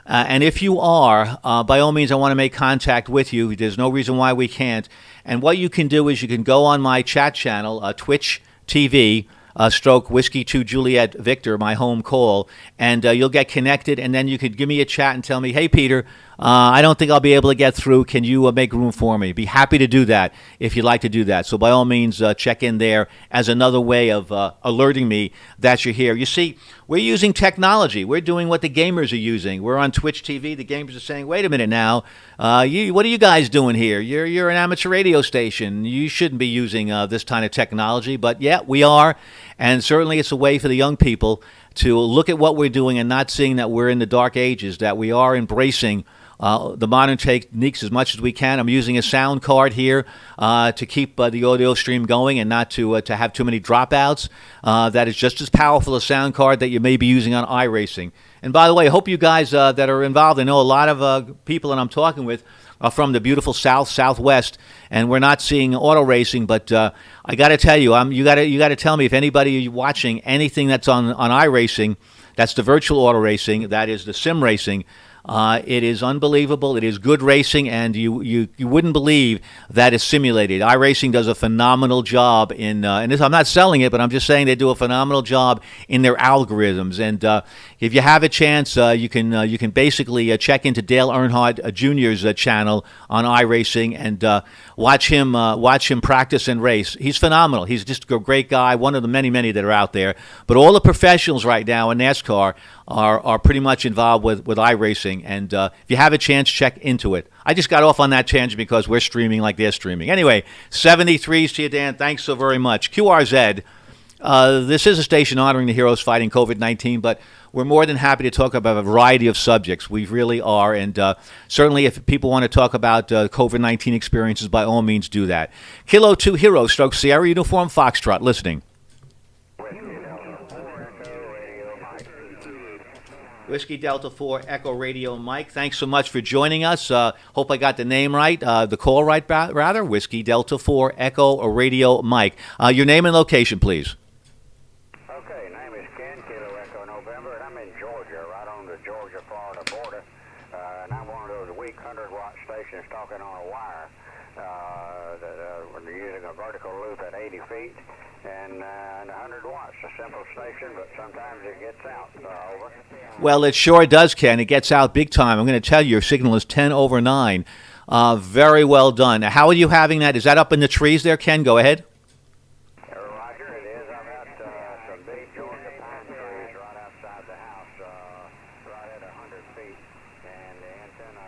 Speaker 1: And if you are, by all means, I want to make contact with you. There's no reason why we can't. And what you can do is you can go on my chat channel, Twitch TV, stroke Whiskey 2 Juliet Victor, my home call, and you'll get connected, and then you could give me a chat and tell me, hey, Peter, I don't think I'll be able to get through. Can you make room for me? Be happy to do that if you'd like to do that. So by all means, check in there as another way of alerting me that you're here. You see, we're using technology. We're doing what the gamers are using. We're on Twitch TV. The gamers are saying, wait a minute now, what are you guys doing here? You're an amateur radio station. You shouldn't be using this kind of technology. But yeah, we are. And certainly it's a way for the young people to look at what we're doing and not seeing that we're in the dark ages, that we are embracing the modern techniques as much as we can. I'm using a sound card here to keep the audio stream going and not to have too many dropouts. That is just as powerful a sound card that you may be using on iRacing. And by the way, I hope you guys that are involved, I know a lot of people that I'm talking with are from the beautiful Southwest, and we're not seeing auto racing. But I got to tell you, you got to tell me if anybody watching anything that's on iRacing, that's the virtual auto racing, that is the sim racing. It is unbelievable. It is good racing, and you wouldn't believe that it's simulated. iRacing does a phenomenal job in, and this, I'm not selling it, but I'm just saying they do a phenomenal job in their algorithms. And if you have a chance, you can basically check into Dale Earnhardt Jr.'s channel on iRacing and watch him practice and race. He's phenomenal. He's just a great guy, one of the many that are out there. But all the professionals right now in NASCAR are pretty much involved with iRacing, and if you have a chance, check into it. I just got off on that tangent because we're streaming like they're streaming. Anyway, 73s to you, Dan. Thanks so very much. QRZ, this is a station honoring the heroes fighting COVID-19, but we're more than happy to talk about a variety of subjects. We really are, and certainly if people want to talk about COVID-19 experiences, by all means do that. Kilo 2 Heroes, stroke Sierra Uniform Foxtrot, listening. Whiskey Delta 4 Echo Radio Mike, thanks so much for joining us. Hope I got the name right, the call right, rather. Whiskey Delta 4 Echo Radio Mike. Your name and location, please.
Speaker 5: Okay, name is Ken, Kilo Echo November, and I'm in Georgia, right on the Georgia-Florida border. And I'm one of those weak 100-watt stations talking on a wire. We're using a vertical loop at 80 feet. And 100 watts, a simple station, but sometimes it gets out. Over.
Speaker 1: Well, it sure does, Ken. It gets out big time. I'm going to tell you, your signal is 10 over 9. Very well done. How are you having that? Is that up in the trees there, Ken? Go ahead.
Speaker 5: Roger, it is. I've got some big Georgia pine trees right outside the house, right at 100 feet. And the antenna,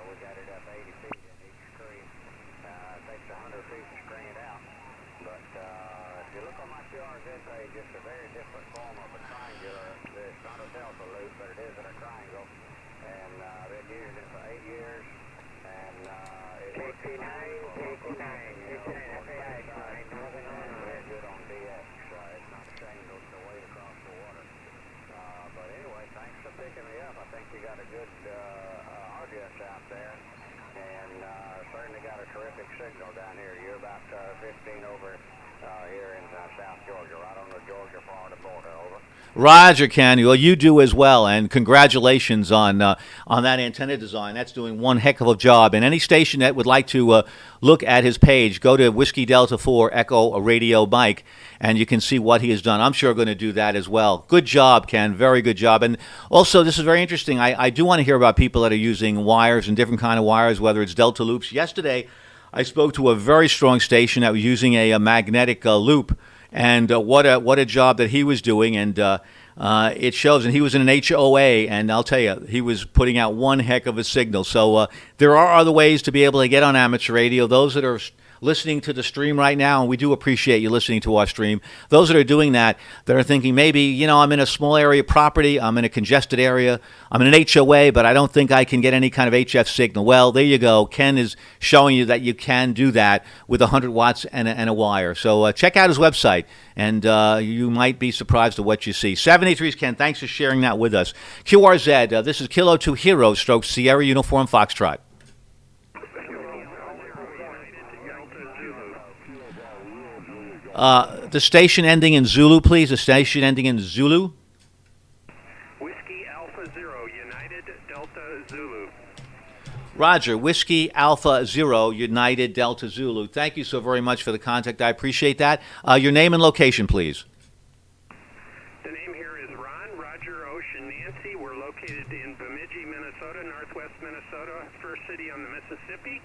Speaker 5: we got it up 80 feet in each tree. It takes 100 feet to string it out. But if you look on my QRZ page, it's a very different form of a triangular. It's not a delta loop, but it is in a triangle. And I've been using it for 8 years. And it works fine for local very good on DX. It's not a chain to wade across the water. But anyway, thanks for picking me up. I think you got a good audience out there, and certainly got a terrific signal down here. You're about 15 over here in South Georgia, right on the Georgia-Florida border. Over.
Speaker 1: Roger, Ken. Well, you do as well, and congratulations on that antenna design. That's doing one heck of a job. And any station that would like to look at his page, go to Whiskey Delta 4 Echo Radio Mike, and you can see what he has done. I'm sure going to do that as well. Good job, Ken. Very good job. And also, this is very interesting. I do want to hear about people that are using wires and different kind of wires, whether it's Delta loops. Yesterday, I spoke to a very strong station that was using a magnetic loop. And what a job that he was doing, and it shows. And he was in an HOA, and I'll tell you, he was putting out one heck of a signal. So there are other ways to be able to get on amateur radio. Those that are listening to the stream right now, and we do appreciate you listening to our stream. Those that are doing that are thinking maybe, I'm in a small area property, I'm in a congested area, I'm in an HOA, but I don't think I can get any kind of HF signal. Well, there you go. Ken is showing you that you can do that with 100 watts and a wire. So check out his website, and you might be surprised at what you see. 783's Ken, thanks for sharing that with us. QRZ, this is Kilo 2 Hero stroke Sierra Uniform Foxtrot. The station ending in Zulu, please. The station ending in Zulu.
Speaker 3: Whiskey Alpha Zero, United Delta Zulu.
Speaker 1: Roger. Whiskey Alpha Zero, United Delta Zulu. Thank you so very much for the contact. I appreciate that. Your name and location, please.
Speaker 3: The name here is Ron, Roger, Ocean, Nancy. We're located in Bemidji, Minnesota, northwest Minnesota, first city on the Mississippi.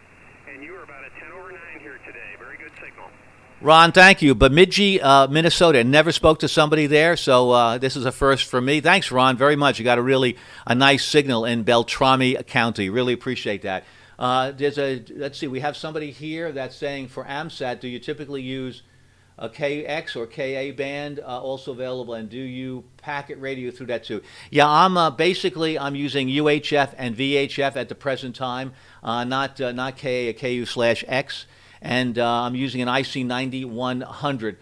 Speaker 3: And you are about a 10 over 9 here today. Very good signal.
Speaker 1: Ron, thank you. Bemidji, Minnesota. Never spoke to somebody there, so this is a first for me. Thanks, Ron, very much. You got a nice signal in Beltrami County. Really appreciate that. Let's see, we have somebody here that's saying for AMSAT, do you typically use a KX or KA band also available, and do you packet radio through that too? Yeah, I'm using UHF and VHF at the present time, not KA or KU/X. And I'm using an IC9100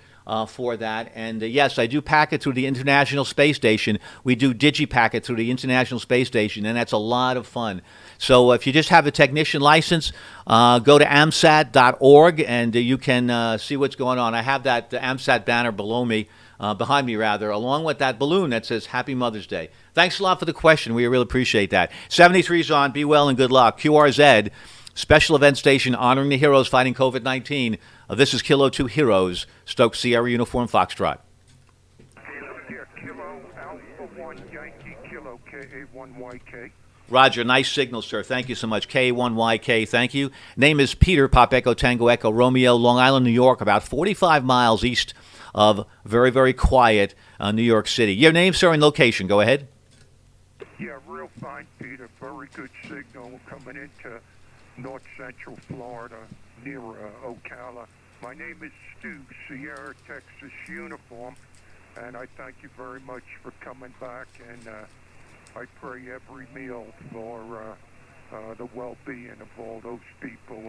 Speaker 1: for that. And yes, I do packet through the International Space Station. We do digipacket through the International Space Station, and that's a lot of fun. So if you just have a technician license, go to amsat.org, and you can see what's going on. I have that AMSAT banner behind me, along with that balloon that says Happy Mother's Day. Thanks a lot for the question. We really appreciate that. 73's on. Be well and good luck. QRZ. Special event station honoring the heroes fighting COVID-19. This is Kilo 2 Heroes, Stoke Sierra Uniform Foxtrot.
Speaker 2: Kilo Alpha 1 Yankee Kilo KA1YK.
Speaker 1: Roger, nice signal, sir. Thank you so much. K1YK, thank you. Name is Peter, Pop Echo Tango Echo Romeo, Long Island, New York, about 45 miles east of very, very quiet New York City. Your name, sir, and location. Go ahead.
Speaker 2: Yeah, real fine, Peter. Very good signal coming into North Central Florida, near Ocala. My name is Stu, Sierra, Texas Uniform, and I thank you very much for coming back, and I pray every meal for the well-being of all those people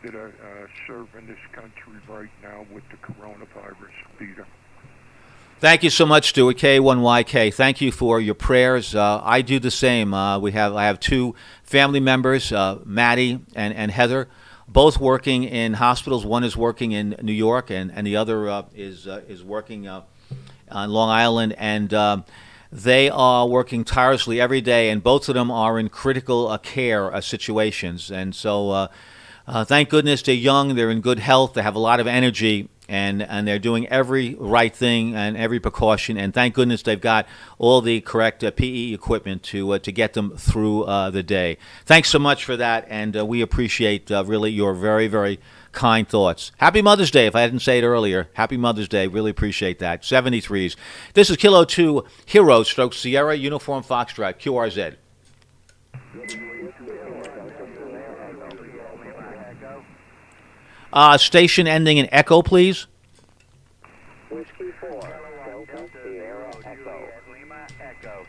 Speaker 2: that are serving this country right now with the coronavirus, Peter.
Speaker 1: Thank you so much, Stuart. K1YK. Thank you for your prayers. I do the same. I have two family members, Maddie and Heather, both working in hospitals. One is working in New York, and the other is working on Long Island. And they are working tirelessly every day, and both of them are in critical care situations. And so thank goodness they're young, they're in good health, they have a lot of energy. And they're doing every right thing and every precaution, and thank goodness they've got all the correct PE equipment to get them through the day. Thanks so much for that, and we appreciate really your very, very kind thoughts. Happy Mother's Day, if I didn't say it earlier. Happy Mother's Day, really appreciate that. 73's. This is Kilo 2 Hero Stroke Sierra Uniform Foxtrot, QRZ. Station ending in Echo, please.
Speaker 5: Whiskey 4, Delta Sierra Echo. Lima Echo.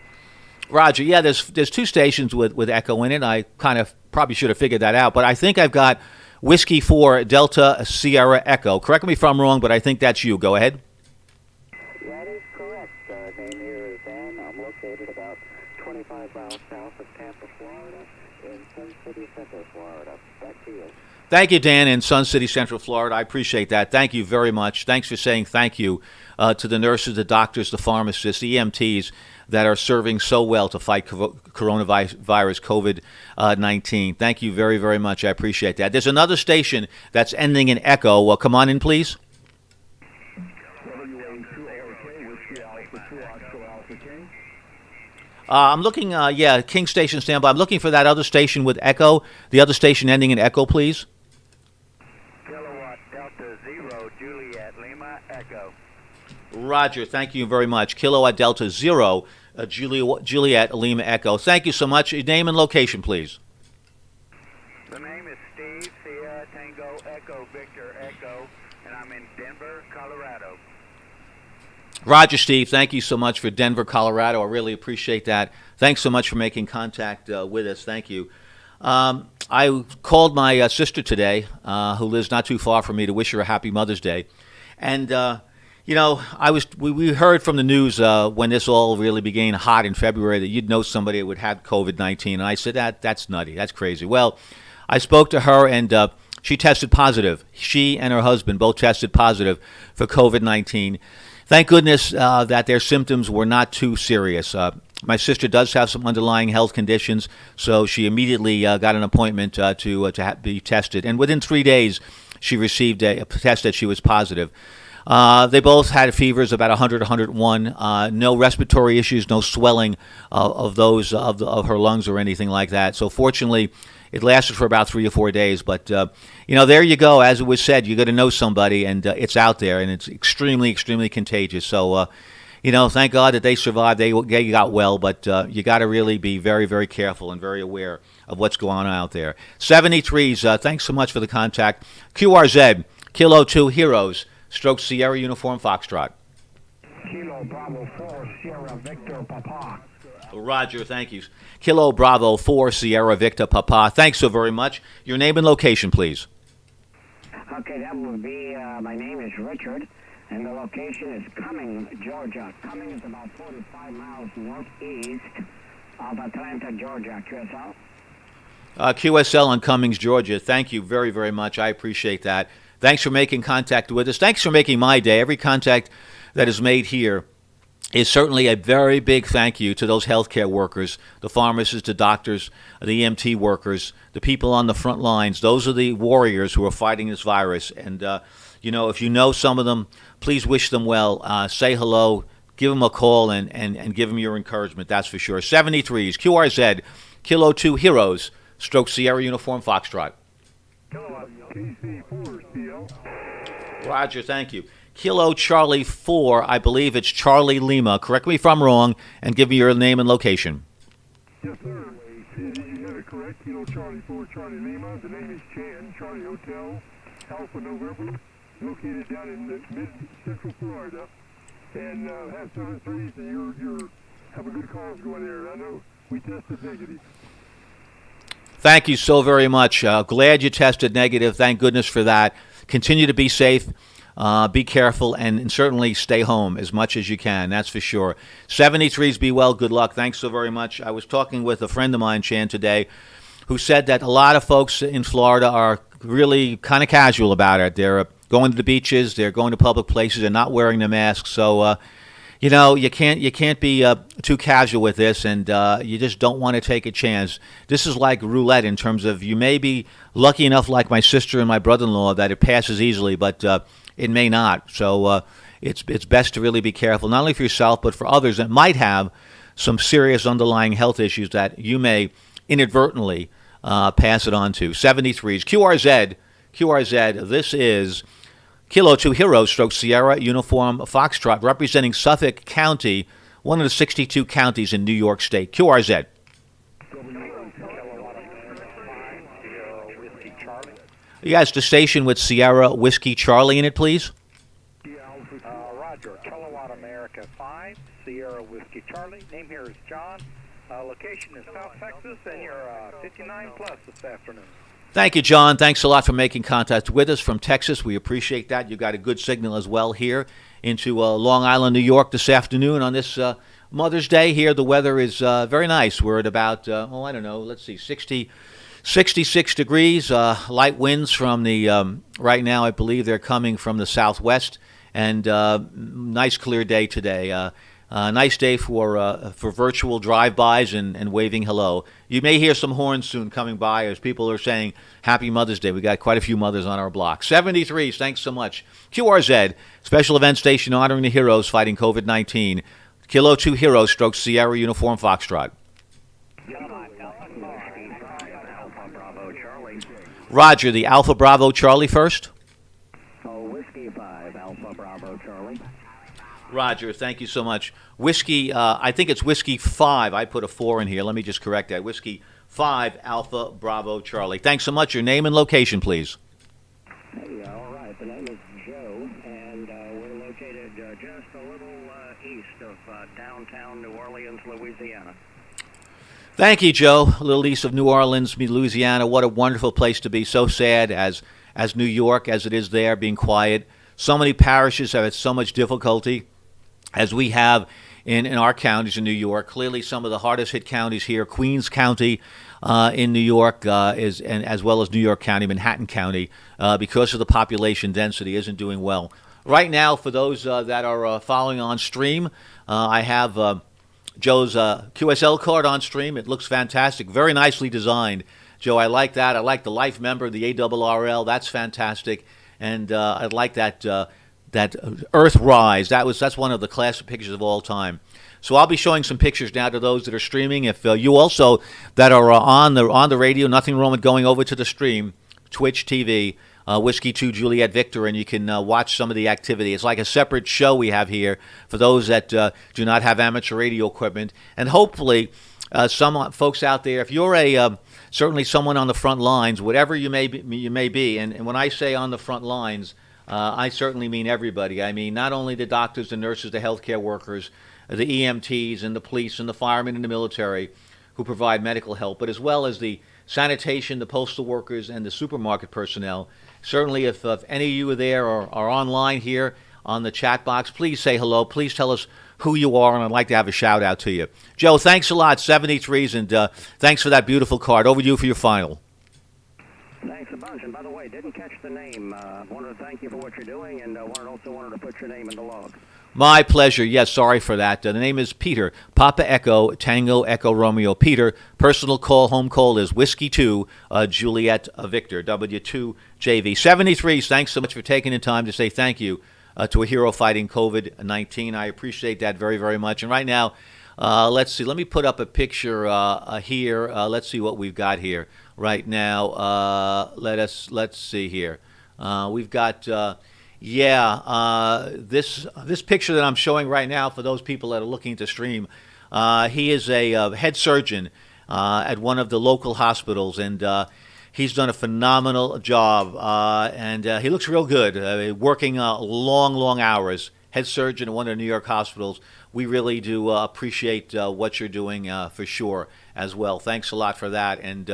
Speaker 1: Roger. Yeah, there's two stations with Echo in it. I kind of probably should have figured that out, but I think I've got Whiskey 4 Delta Sierra Echo. Correct me if I'm wrong, but I think that's you. Go ahead.
Speaker 5: That is correct. Name here is Dan. I'm located about 25 miles south Florida, in Sun City, Central Florida. Back to you.
Speaker 1: Thank you, Dan, in Sun City, Central Florida. I appreciate that. Thank you very much. Thanks for saying thank you to the nurses, the doctors, the pharmacists, the EMTs that are serving so well to fight coronavirus, COVID-19. Thank you very, very much. I appreciate that. There's another station that's ending in echo. Well, come on in, please. I'm looking, King Station standby. I'm looking for that other station with echo. The other station ending in echo, please.
Speaker 3: Kilowatt Delta Zero, Juliet Lima Echo.
Speaker 1: Roger, thank you very much. Kilowatt Delta Zero, Juliet Lima Echo. Thank you so much. Your name and location, please.
Speaker 3: The name is Steve, Sierra Tango Echo Victor Echo, and I'm in Denver, Colorado.
Speaker 1: Roger, Steve. Thank you so much for Denver, Colorado. I really appreciate that. Thanks so much for making contact with us. Thank you. I called my sister today, who lives not too far from me, to wish her a happy Mother's Day. And, we heard from the news when this all really began hot in February that you'd know somebody that would have COVID-19. And I said, that's nutty. That's crazy. Well, I spoke to her, and she tested positive. She and her husband both tested positive for COVID-19. Thank goodness that their symptoms were not too serious. My sister does have some underlying health conditions, so she immediately got an appointment to be tested. And within 3 days, she received a test that she was positive. They both had fevers about 100, 101. No respiratory issues, no swelling of her lungs or anything like that. So fortunately, it lasted for about 3 or 4 days. But there you go. As it was said, you got to know somebody, and it's out there, and it's extremely, extremely contagious. So thank God that they survived. They got well, but you got to really be very, very careful and very aware of what's going on out there. 73s. Thanks so much for the contact. QRZ Kilo 2 Heroes. Stroke Sierra Uniform Foxtrot.
Speaker 9: Kilo Bravo 4 Sierra Victor Papa.
Speaker 1: Roger, thank you. Kilo Bravo 4 Sierra Victor Papa. Thanks so very much. Your name and location, please.
Speaker 5: Okay, that would be, my name is Richard, and the location is Cumming, Georgia. Cumming is about 45 miles northeast of Atlanta, Georgia. QSL?
Speaker 1: QSL on Cummings, Georgia. Thank you very, very much. I appreciate that. Thanks for making contact with us. Thanks for making my day. Every contact that is made here is certainly a very big thank you to those healthcare workers, the pharmacists, the doctors, the EMT workers, the people on the front lines. Those are the warriors who are fighting this virus. And, if you know some of them, please wish them well. Say hello, give them a call, and give them your encouragement, that's for sure. 73s, QRZ, Kilo 2 Heroes, Stroke Sierra Uniform Foxtrot. Roger, thank you. Kilo Charlie 4, I believe it's Charlie Lima. Correct me if I'm wrong, and give me your name and location.
Speaker 2: Yes, sir. You got it correct. Kilo Charlie 4, Charlie Lima. The name is Chan, Charlie Hotel, Alpha November, located down in mid-central Florida. And have 73s, and you're have a good cause going there. I know we tested negative.
Speaker 1: Thank you so very much. Glad you tested negative. Thank goodness for that. Continue to be safe, be careful, and certainly stay home as much as you can. That's for sure. 73s, be well. Good luck. Thanks so very much. I was talking with a friend of mine, Chan, today, who said that a lot of folks in Florida are really kind of casual about it. They're going to the beaches. They're going to public places. They're not wearing their masks. So, you can't be too casual with this, and you just don't want to take a chance. This is like roulette in terms of you may be lucky enough, like my sister and my brother-in-law, that it passes easily, but it may not. So it's best to really be careful, not only for yourself, but for others that might have some serious underlying health issues that you may inadvertently pass it on to. 73s, QRZ, this is Kilo 2 Heroes, Stroke Sierra Uniform Foxtrot, representing Suffolk County, one of the 62 counties in New York State. QRZ. Yes, the station with Sierra Whiskey Charlie in it, please.
Speaker 3: Roger, Kilowatt America 5, Sierra Whiskey Charlie. Name here is John. Location is South Texas, and you're 59 plus this afternoon.
Speaker 1: Thank you, John. Thanks a lot for making contact with us from Texas. We appreciate that. You got a good signal as well here into Long Island, New York this afternoon on this Mother's Day here. The weather is very nice. We're at about, I don't know, let's see, 66 degrees. Light winds from the, right now, I believe they're coming from the southwest. And nice clear day today. Nice day for virtual drive-bys and waving hello. You may hear some horns soon coming by as people are saying Happy Mother's Day. We got quite a few mothers on our block. 73s, thanks so much. QRZ, special event station honoring the heroes fighting COVID-19. Kilo 2 Heroes, stroke Sierra Uniform Foxtrot. Roger, the Alpha Bravo Charlie first.
Speaker 5: Whiskey 5, Alpha Bravo Charlie.
Speaker 1: Roger, thank you so much. Whiskey, I think it's Whiskey 5. I put a 4 in here. Let me just correct that. Whiskey 5, Alpha Bravo Charlie. Thanks so much. Your name and location, please.
Speaker 5: Hey, all right. The name is Joe, and we're located just a little east of downtown New Orleans, Louisiana.
Speaker 1: Thank you, Joe. A little east of New Orleans, Louisiana. What a wonderful place to be. So sad as New York, as it is there, being quiet. So many parishes have had so much difficulty, as we have in our counties in New York. Clearly, some of the hardest hit counties here, Queens County in New York, and as well as New York County, Manhattan County, because of the population density, isn't doing well. Right now, for those that are following on stream, I have Joe's QSL card on stream. It looks fantastic, very nicely designed. Joe, I like that. I like the life member, the ARRL. That's fantastic. And I like that Earthrise. That's one of the classic pictures of all time. So I'll be showing some pictures now to those that are streaming. If you also that are on the radio, nothing wrong with going over to the stream, Twitch TV, Whiskey 2 Juliet Victor, and you can watch some of the activity. It's like a separate show we have here for those that do not have amateur radio equipment. And hopefully some folks out there, if you're certainly someone on the front lines, whatever you may be, and when I say on the front lines, I certainly mean everybody. I mean not only the doctors, the nurses, the healthcare workers, the EMTs, and the police, and the firemen, and the military who provide medical help, but as well as the sanitation, the postal workers, and the supermarket personnel. Certainly, if any of you are there or are online here on the chat box, please say hello. Please tell us who you are, and I'd like to have a shout out to you. Joe, thanks a lot, 73s, and thanks for that beautiful card. Over to you for your final.
Speaker 5: Thanks a bunch. And by the way, didn't catch the name. Wanted to thank you for what you're doing, and also wanted to put your name in the log.
Speaker 1: My pleasure. Yes, sorry for that. The name is Peter. Papa Echo, Tango Echo Romeo. Peter. Personal call, home call is Whiskey 2, Juliet Victor, W2JV. 73s, thanks so much for taking the time to say thank you to a hero fighting COVID-19. I appreciate that very, very much. And right now, let's see. Let me put up a picture here. Let's see what we've got here right now. Let's see here. We've got this picture that I'm showing right now for those people that are looking to stream. He is a head surgeon at one of the local hospitals, and he's done a phenomenal job, and he looks real good, working long hours. Head surgeon at one of the New York hospitals. We really do appreciate what you're doing for sure as well. Thanks a lot for that. And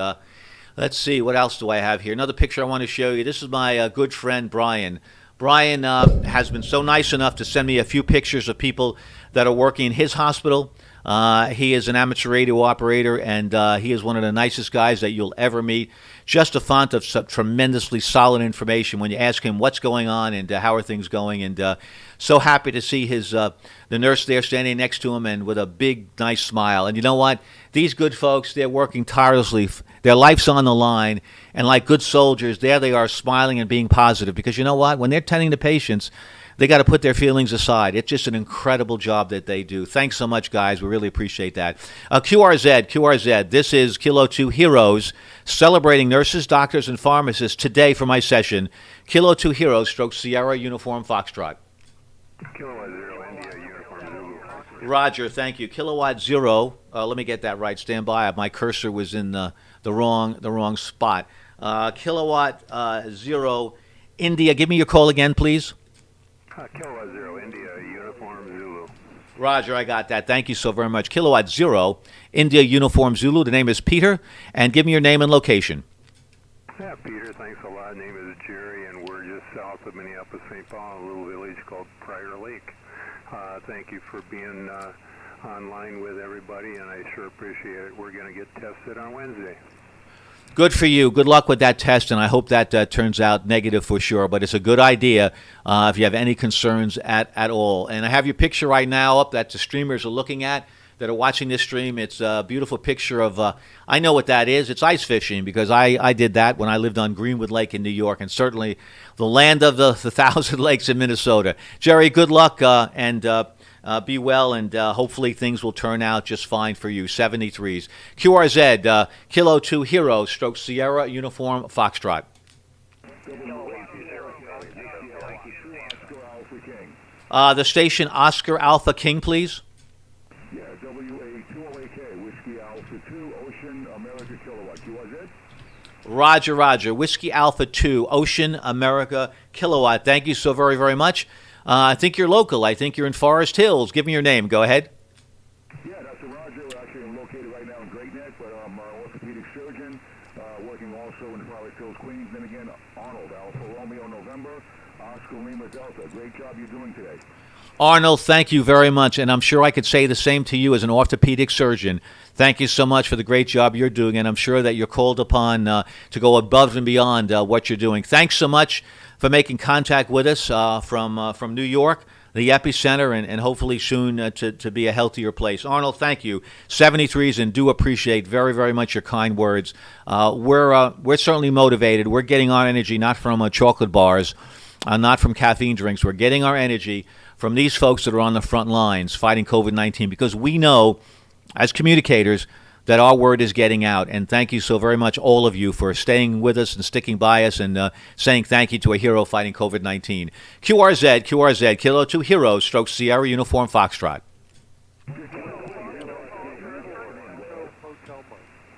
Speaker 1: let's see, what else do I have here? Another picture I want to show you. This is my good friend, Brian. Brian has been so nice enough to send me a few pictures of people that are working in his hospital. He is an amateur radio operator, and he is one of the nicest guys that you'll ever meet. Just a font of tremendously solid information when you ask him what's going on and how are things going. And so happy to see the nurse there standing next to him and with a big, nice smile. And you know what? These good folks, they're working tirelessly. Their life's on the line. And like good soldiers, there they are smiling and being positive. Because you know what? When they're tending to patients, they got to put their feelings aside. It's just an incredible job that they do. Thanks so much, guys. We really appreciate that. QRZ. This is Kilo 2 Heroes, celebrating nurses, doctors, and pharmacists today for my session. Kilo 2 Heroes, stroke Sierra Uniform Foxtrot.
Speaker 2: Kilowatt 0, India, Uniform Zulu.
Speaker 1: Roger, thank you. Kilowatt 0. Let me get that right. Stand by. My cursor was in the wrong spot. Kilowatt 0, India. Give me your call again, please.
Speaker 2: Kilowatt 0, India, Uniform Zulu.
Speaker 1: Roger, I got that. Thank you so very much. Kilowatt 0, India, Uniform Zulu. The name is Peter, and give me your name and location.
Speaker 2: Yeah, Peter, thanks a lot. Name is Jerry, and we're just south of Minneapolis, St. Paul, a little village called Prior Lake. Thank you for being online with everybody, and I sure appreciate it. We're going to get tested on Wednesday.
Speaker 1: Good for you. Good luck with that test, and I hope that turns out negative for sure. But it's a good idea if you have any concerns at all. And I have your picture right now up that the streamers are looking at that are watching this stream. It's a beautiful picture of, I know what that is. It's ice fishing because I did that when I lived on Greenwood Lake in New York, and certainly the land of the Thousand Lakes in Minnesota. Jerry, good luck and be well, and hopefully things will turn out just fine for you. 73s. QRZ, Kilo 2 Hero, stroke Sierra, uniform, Foxtrot. The station Oscar Alpha King, please.
Speaker 10: Yeah, WA2OAK, Whiskey Alpha 2, Ocean America Kilowatt. QRZ?
Speaker 1: Roger, Roger. Whiskey Alpha 2, Ocean America Kilowatt. Thank you so very, very much. I think you're local. I think you're in Forest Hills. Give me your name. Go ahead.
Speaker 10: Yeah, Dr. Roger. Actually, I'm located right now in Great Neck, but I'm an orthopedic surgeon, working also in Forest Hills, Queens. Then again, Arnold, Alpha Romeo November, Oscar Lima Delta. Great job you're doing today.
Speaker 1: Arnold, thank you very much, and I'm sure I could say the same to you as an orthopedic surgeon. Thank you so much for the great job you're doing, and I'm sure that you're called upon to go above and beyond what you're doing. Thanks so much for making contact with us from New York, the epicenter, and hopefully soon to be a healthier place. Arnold, thank you. 73s, and do appreciate very, very much your kind words. We're certainly motivated. We're getting our energy not from chocolate bars, not from caffeine drinks. We're getting our energy from these folks that are on the front lines fighting COVID-19, because we know as communicators that our word is getting out. And thank you so very much, all of you, for staying with us and sticking by us and saying thank you to a hero fighting COVID-19. QRZ, Kilo 2 Hero, stroke Sierra, uniform, Foxtrot.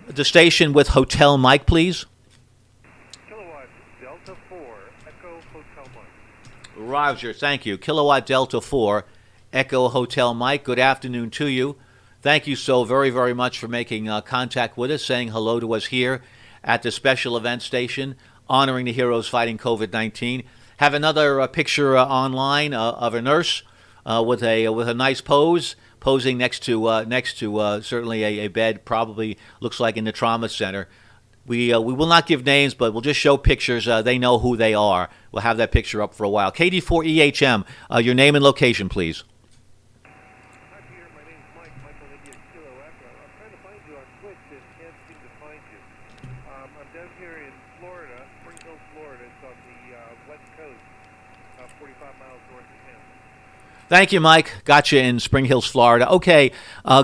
Speaker 1: The station with Hotel Mike, please.
Speaker 2: Kilowatt Delta 4, Echo Hotel Mike.
Speaker 1: Roger, thank you. Kilowatt Delta 4, Echo Hotel Mike. Good afternoon to you. Thank you so very, very much for making contact with us, saying hello to us here at the special event station, honoring the heroes fighting COVID-19. Have another picture online of a nurse with a nice pose, posing next to certainly a bed, probably looks like in the trauma center. We will not give names, but we'll just show pictures. They know who they are. We'll have that picture up for a while. KD4EHM, your name and location, please.
Speaker 2: Hi, Peter. My name's Mike. Michael India Kilo Echo. I'm trying to find you on Twitch and can't seem to find you. I'm down here in Florida, Spring Hill, Florida. It's on the west coast, 45 miles north of Tampa.
Speaker 1: Thank you, Mike. Gotcha in Spring Hills, Florida. Okay,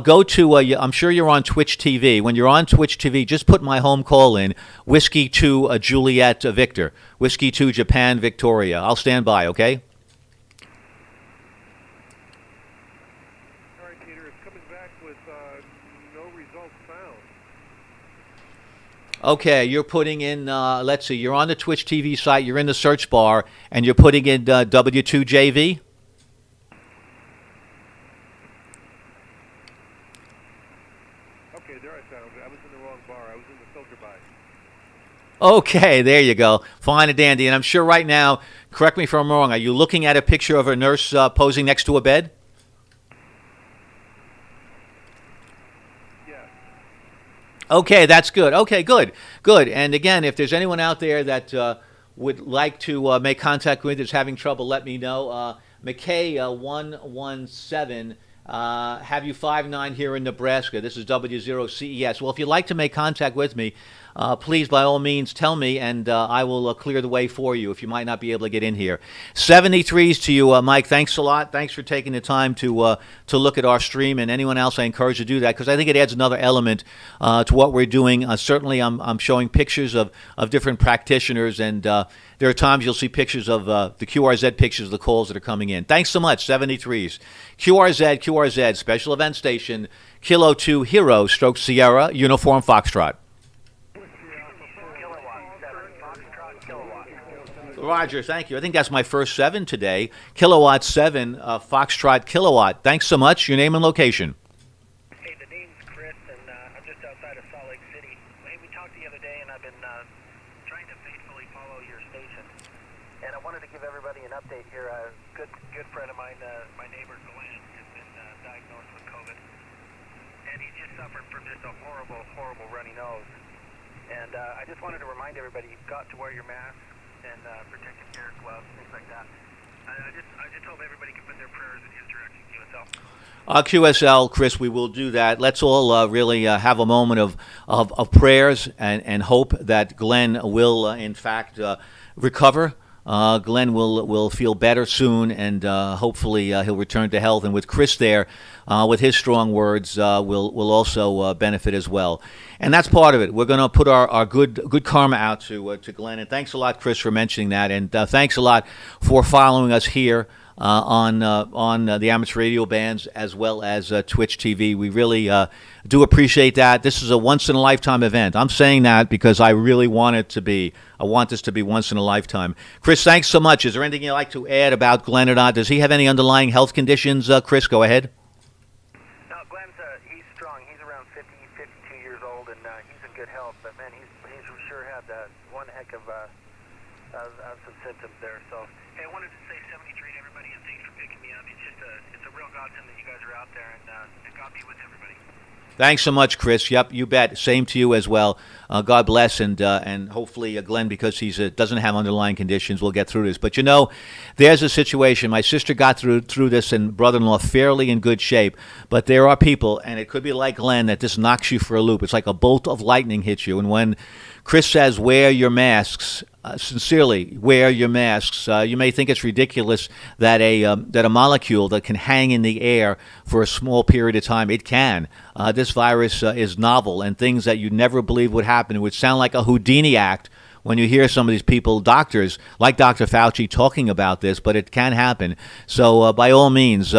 Speaker 1: go to, I'm sure you're on Twitch TV. When you're on Twitch TV, just put my home call in, Whiskey 2 Juliet Victor, Whiskey 2 Japan Victoria. I'll stand by, okay?
Speaker 2: All right, Peter. It's coming back with no results found.
Speaker 1: Okay, you're putting in, let's see, you're on the Twitch TV site, you're in the search bar, and you're putting in W2JV?
Speaker 2: Okay, there I found it. I was in the wrong bar. I was in the filter by.
Speaker 1: Okay, there you go. Fine and dandy. And I'm sure right now, correct me if I'm wrong, are you looking at a picture of a nurse posing next to a bed?
Speaker 2: Yes.
Speaker 1: Okay, that's good. Okay, good. Good. And again, if there's anyone out there that would like to make contact with, is having trouble, let me know. McKay117, have you 5'9" here in Nebraska. This is W0CES. Well, if you'd like to make contact with me, please, by all means, tell me, and I will clear the way for you if you might not be able to get in here. 73s to you, Mike. Thanks a lot. Thanks for taking the time to look at our stream, and anyone else, I encourage you to do that, because I think it adds another element to what we're doing. Certainly, I'm showing pictures of different practitioners, and there are times you'll see pictures of the QRZ pictures of the calls that are coming in. Thanks so much, 73s. QRZ, Special Event Station, Kilo 2 Hero, stroke Sierra, uniform Foxtrot. Roger, thank you. I think that's my first 7 today. Kilowatt 7, Foxtrot Kilowatt. Thanks so much. Your name and location.
Speaker 5: Hey, the name's Chris, and I'm just outside of Salt Lake City. Hey, we talked the other day, and I've been trying to faithfully follow your station. And I wanted to give everybody an update here. A good friend of mine, my neighbor Glenn, has been diagnosed with COVID.
Speaker 3: he's just suffering from just a horrible, horrible runny nose. And I just wanted to remind everybody, you've got to wear your mask and protective gear, gloves, things like that. I just hope everybody can put their prayers in his direction, QSL.
Speaker 1: QSL, Chris, we will do that. Let's all really have a moment of prayers and hope that Glenn will, in fact, recover. Glenn will feel better soon, and hopefully he'll return to health. And with Chris there, with his strong words, will also benefit as well. And that's part of it. We're going to put our good karma out to Glenn. And thanks a lot, Chris, for mentioning that. And thanks a lot for following us here on the amateur radio bands as well as Twitch TV. We really do appreciate that. This is a once-in-a-lifetime event. I'm saying that because I really want it to be. I want this to be once in a lifetime. Chris, thanks so much. Is there anything you'd like to add about Glenn or not? Does he have any underlying health conditions, Chris? Go ahead.
Speaker 3: No, Glenn's he's strong. He's around 50, 52 years old, and he's in good health. But man, he's sure had one heck of some symptoms there. So hey, I wanted to say 73 to everybody, and thanks for picking me up. It's a real godsend that you guys are out there, and God be with everybody.
Speaker 1: Thanks so much, Chris. Yep, you bet. Same to you as well. God bless, and hopefully Glenn, because he doesn't have underlying conditions, will get through this. But there's a situation. My sister got through this, and brother-in-law fairly in good shape. But there are people, and it could be like Glenn, that this knocks you for a loop. It's like a bolt of lightning hits you. And when Chris says, wear your masks, sincerely, wear your masks. You may think it's ridiculous that a molecule that can hang in the air for a small period of time, it can. This virus is novel, and things that you never believe would happen. It would sound like a Houdini act when you hear some of these people, doctors like Dr. Fauci, talking about this, but it can happen. So by all means,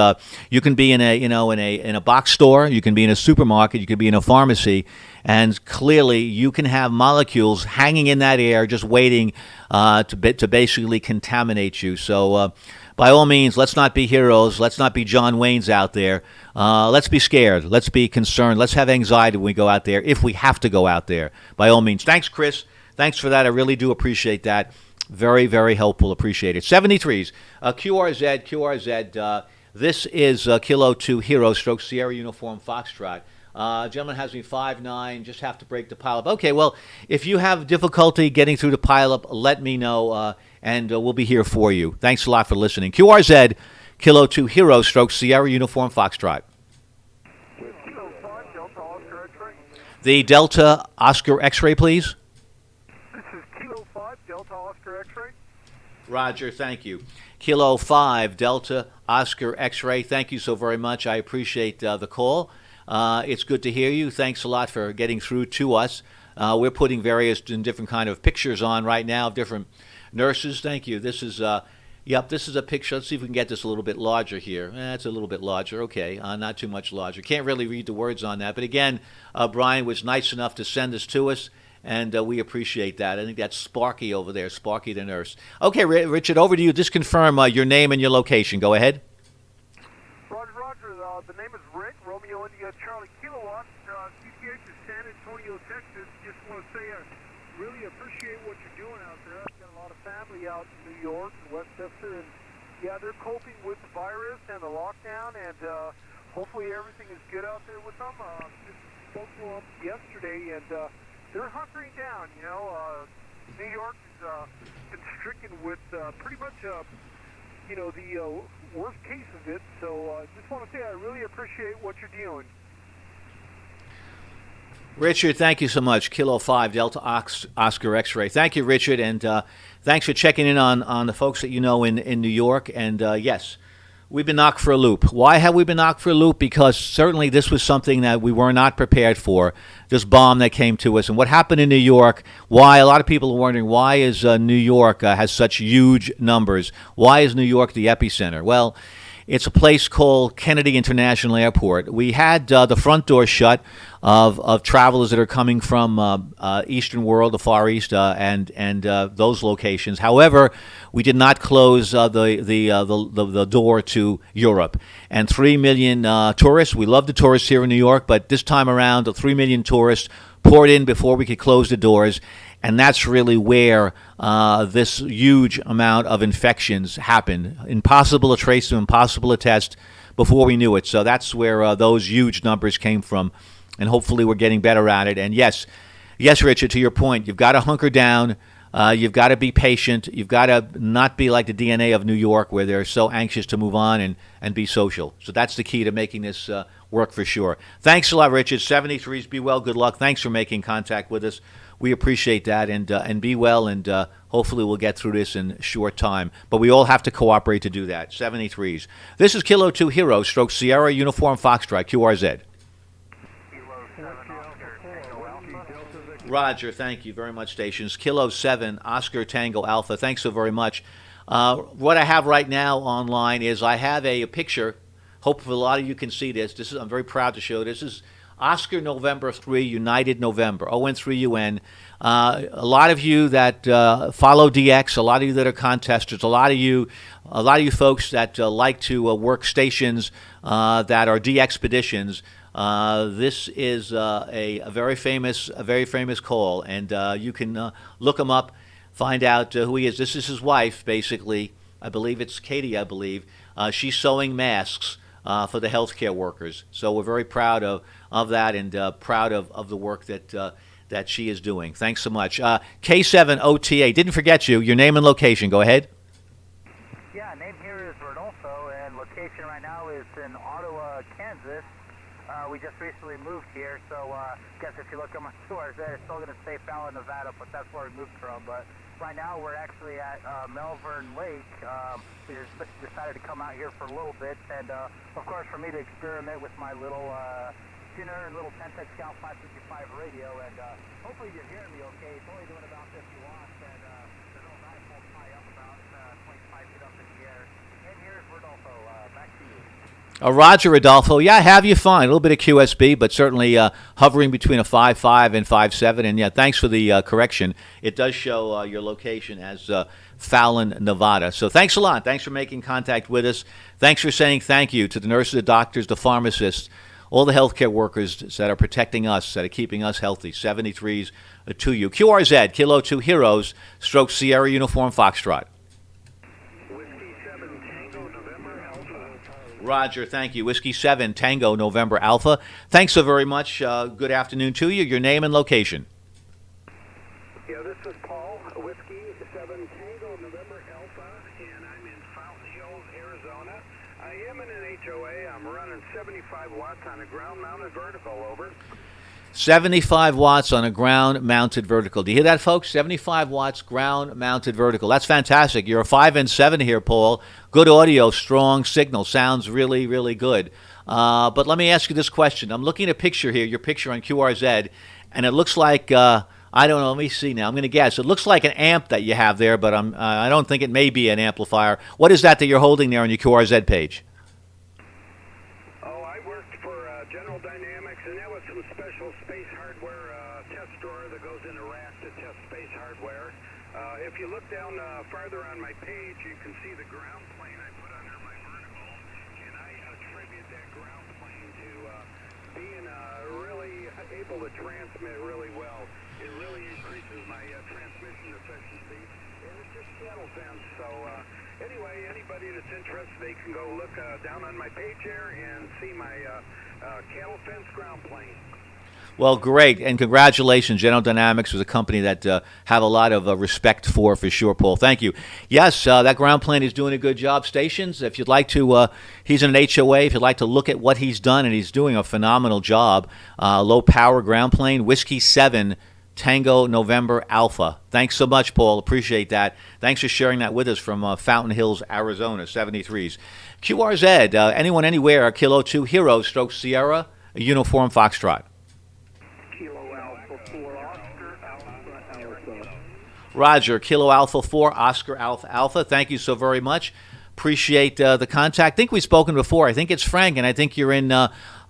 Speaker 1: you can be in a box store, you can be in a supermarket, you can be in a pharmacy, and clearly you can have molecules hanging in that air just waiting to basically contaminate you. So by all means, let's not be heroes. Let's not be John Waynes out there. Let's be scared. Let's be concerned. Let's have anxiety when we go out there, if we have to go out there. By all means. Thanks, Chris. Thanks for that. I really do appreciate that. Very, very helpful. Appreciate it. 73s. QRZ. This is Kilo 2 Hero Stroke Sierra Uniform Foxtrot. Gentleman has me 5'9", just have to break the pileup. Okay, well, if you have difficulty getting through the pileup, let me know, and we'll be here for you. Thanks a lot for listening. QRZ, Kilo 2 Hero Stroke Sierra Uniform Foxtrot.
Speaker 2: Kilo 5, Delta Oscar X-ray.
Speaker 1: The Delta Oscar X-ray, please.
Speaker 2: This is Kilo 5, Delta Oscar X-ray.
Speaker 1: Roger, thank you. Kilo 5, Delta Oscar X-ray. Thank you so very much. I appreciate the call. It's good to hear you. Thanks a lot for getting through to us. We're putting various and different kind of pictures on right now of different nurses. Thank you. This is this is a picture. Let's see if we can get this a little bit larger here. It's a little bit larger. Okay, not too much larger. Can't really read the words on that. But again, Brian was nice enough to send this to us, and we appreciate that. I think that's Sparky over there, Sparky the nurse. Okay, Richard, over to you. Just confirm your name and your location. Go ahead.
Speaker 2: Roger. The name is Rick, Romeo India Charlie Kilowatt, CTH is San Antonio, Texas. Just want to say I really appreciate what you're doing out there. I've got a lot of family out in New York and Westchester, and yeah, they're coping with the virus and the lockdown, and hopefully everything is good out there with them. Just spoke to them yesterday, and they're hunkering down. New York has been stricken with pretty much the worst case of it. So I just want to say I really appreciate what you're doing.
Speaker 1: Richard, thank you so much. Kilo 5, Delta Oscar X-ray. Thank you, Richard, and thanks for checking in on the folks that you know in New York. And yes, we've been knocked for a loop. Why have we been knocked for a loop? Because certainly this was something that we were not prepared for, this bomb that came to us. And what happened in New York, why a lot of people are wondering, why is New York has such huge numbers? Why is New York the epicenter? Well, it's a place called Kennedy International Airport. We had the front door shut of travelers that are coming from Eastern world, the Far East, and those locations. However, we did not close the door to Europe. And 3 million tourists. We love the tourists here in New York, but this time around, the 3 million tourists poured in before we could close the doors. And that's really where this huge amount of infections happened. Impossible to trace them, impossible to test before we knew it. So that's where those huge numbers came from and hopefully we're getting better at it. And yes, Richard, to your point, you've got to hunker down. You've got to be patient. You've got to not be like the DNA of New York, where they're so anxious to move on and be social. So that's the key to making this work for sure. Thanks a lot, Richard. 73s, be well. Good luck. Thanks for making contact with us. We appreciate that, and be well, and hopefully we'll get through this in short time. But we all have to cooperate to do that. 73s. This is Kilo 2 Hero, stroke Sierra, Uniform Foxtrot, QRZ. Roger, thank you very much, stations. Kilo 7, Oscar Tango Alpha. Thanks so very much. What I have right now online is I have a picture. Hopefully a lot of you can see this. I'm very proud to show this. This is Oscar November 3, United November, ON3UN. A lot of you that follow DX, a lot of you that are contesters, a lot of you folks that like to work stations that are DXpeditions. This is a very famous call, and you can look him up, find out who he is. This is his wife, basically. I believe it's Katie. I believe she's sewing masks for the healthcare workers. So we're very proud of that, and proud of the work that she is doing. Thanks so much. K7 OTA. Didn't forget you. Your name and location. Go ahead.
Speaker 11: Yeah, name here is Rodolfo, and location right now is in Ottawa, Kansas. We just recently moved here, so I guess if you look at my stores, it's still going to say Fallon, Nevada, but that's where we moved from. But right now we're actually at Melbourne Lake. We just decided to come out here for a little bit, and of course for me to experiment with my little tuner and little Pentax Scout 555 radio, and hopefully you're hearing me okay. It's only doing about 50 watts, and the little knife will fly up about 25 feet up in the air. And here's Rodolfo. Back to you.
Speaker 1: Roger, Rodolfo. Yeah, I have you fine. A little bit of QSB, but certainly hovering between a 5.5 and 5.7. And yeah, thanks for the correction. It does show your location as Fallon, Nevada. So thanks a lot. Thanks for making contact with us. Thanks for saying thank you to the nurses, the doctors, the pharmacists, all the healthcare workers that are protecting us, that are keeping us healthy. 73s to you. QRZ, Kilo 2 Heroes, stroke Sierra Uniform Foxtrot. Roger, thank you. Whiskey 7, Tango, November Alpha. Thanks so very much. Good afternoon to you. Your name and location.
Speaker 2: Yeah, this is Paul, Whiskey 7, Tango, November Alpha, and I'm in Fountain Hills, Arizona. I am in an HOA. I'm running 75 watts on a ground-mounted vertical, over.
Speaker 1: 75 watts on a ground-mounted vertical. Do you hear that, folks? 75 watts ground-mounted vertical. That's fantastic. You're a 5 and 7 here, Paul. Good audio, strong signal. Sounds really, really good. But let me ask you this question. I'm looking at a picture here, your picture on QRZ, and it looks like, I don't know, let me see now. I'm going to guess. It looks like an amp that you have there, but I don't think it may be an amplifier. What is that you're holding there on your QRZ page?
Speaker 2: General Dynamics, and that was some special space hardware test drawer that goes in a rack to test space hardware. If you look down farther on my page, you can see the ground plane I put under my vertical, and I attribute that ground plane to being really able to transmit really well. It really increases my transmission efficiency, and it's just channel sense. So anyway, anybody that's interested, they can go look down on my page here and see my cattle fence ground plane.
Speaker 1: Well, great, and congratulations. General Dynamics was a company that have a lot of respect for sure, Paul. Thank you. Yes, that ground plane is doing a good job. Stations, if you'd like to, he's in an HOA. If you'd like to look at what he's done, and he's doing a phenomenal job. Low power ground plane, Whiskey 7, Tango November Alpha. Thanks so much, Paul. Appreciate that. Thanks for sharing that with us from Fountain Hills, Arizona, 73s. QRZ, anyone, anywhere, Kilo 2 Heroes, stroke Sierra, Uniform Foxtrot.
Speaker 2: Kilo Alpha 4, Oscar Alpha Alpha.
Speaker 1: Roger, Kilo Alpha 4, Oscar Alpha Alpha. Thank you so very much. Appreciate the contact. I think we've spoken before. I think it's Frank, and I think you're in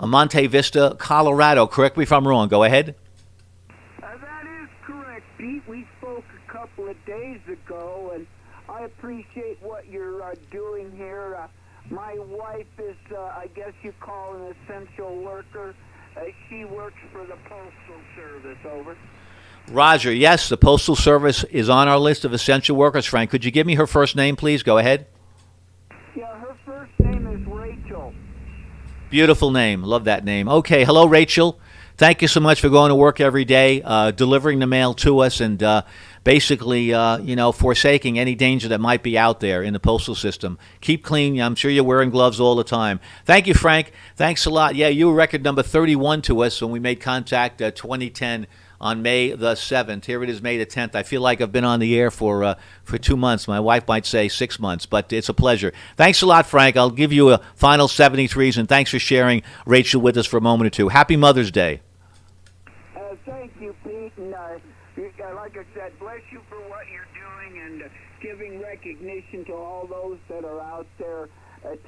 Speaker 1: Monte Vista, Colorado. Correct me if I'm wrong. Go ahead.
Speaker 9: That is correct, Pete. We spoke a couple of days ago, and I appreciate what you're doing here. My wife is, I guess you call an essential worker. She works for the Postal Service, over.
Speaker 1: Roger, yes, the Postal Service is on our list of essential workers. Frank, could you give me her first name, please? Go ahead.
Speaker 9: Yeah, her first name is Rachel.
Speaker 1: Beautiful name. Love that name. Okay, hello, Rachel. thank you so much for going to work every day, delivering the mail to us, and basically, forsaking any danger that might be out there in the postal system. Keep clean. I'm sure you're wearing gloves all the time. Thank you, Frank. Thanks a lot. Yeah, you were record number 31 to us when we made contact 2010 on May the 7th. Here it is, May the 10th. I feel like I've been on the air for 2 months. My wife might say 6 months, but it's a pleasure. Thanks a lot, Frank. I'll give you a final 73s, and thanks for sharing Rachel with us for a moment or two. Happy Mother's Day.
Speaker 9: Thank you, Pete, and like I said, bless you for what you're doing and giving recognition to all those that are out there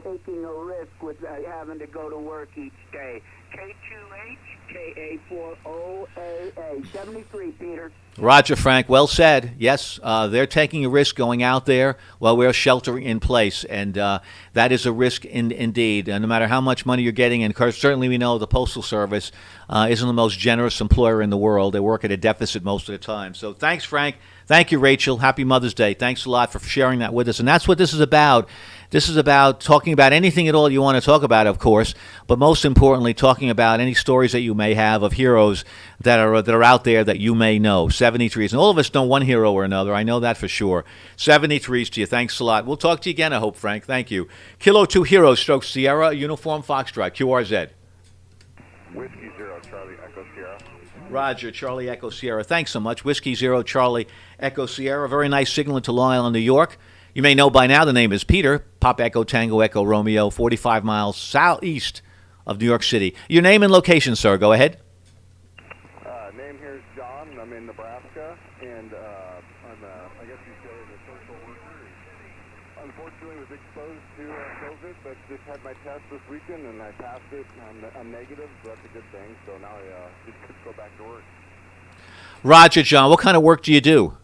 Speaker 9: taking a risk with having to go to work each day. K2HKA4OAA 73, Peter.
Speaker 1: Roger, Frank. Well said. Yes, they're taking a risk going out there while we're sheltering in place, and that is a risk indeed. No matter how much money you're getting, and certainly we know the Postal Service isn't the most generous employer in the world. They work at a deficit most of the time. So thanks, Frank. Thank you, Rachel. Happy Mother's Day. Thanks a lot for sharing that with us. And that's what this is about. This is about talking about anything at all you want to talk about, of course, but most importantly, talking about any stories that you may have of heroes that are out there that you may know. 73s. And all of us know one hero or another. I know that for sure. 73s to you. Thanks a lot. We'll talk to you again, I hope, Frank. Thank you. Kilo 2 Heroes, Stroke Sierra, Uniform Foxtrot, QRZ.
Speaker 12: Whiskey 0, Charlie Echo Sierra.
Speaker 1: Roger, Charlie Echo Sierra. Thanks so much. Whiskey 0, Charlie Echo Sierra. Very nice signal into Long Island, New York. You may know by now the name is Peter. Pop Echo Tango Echo Romeo, 45 miles southeast of New York City. Your name and location, sir. Go ahead.
Speaker 12: Name here is John. I'm in Nebraska, and I'm, I guess you say, a social worker. Unfortunately, was exposed to COVID, but just had my test this weekend, and I passed it. I'm negative, so that's a good thing. So now I just could go back to work.
Speaker 1: Roger, John. What kind of work do you do?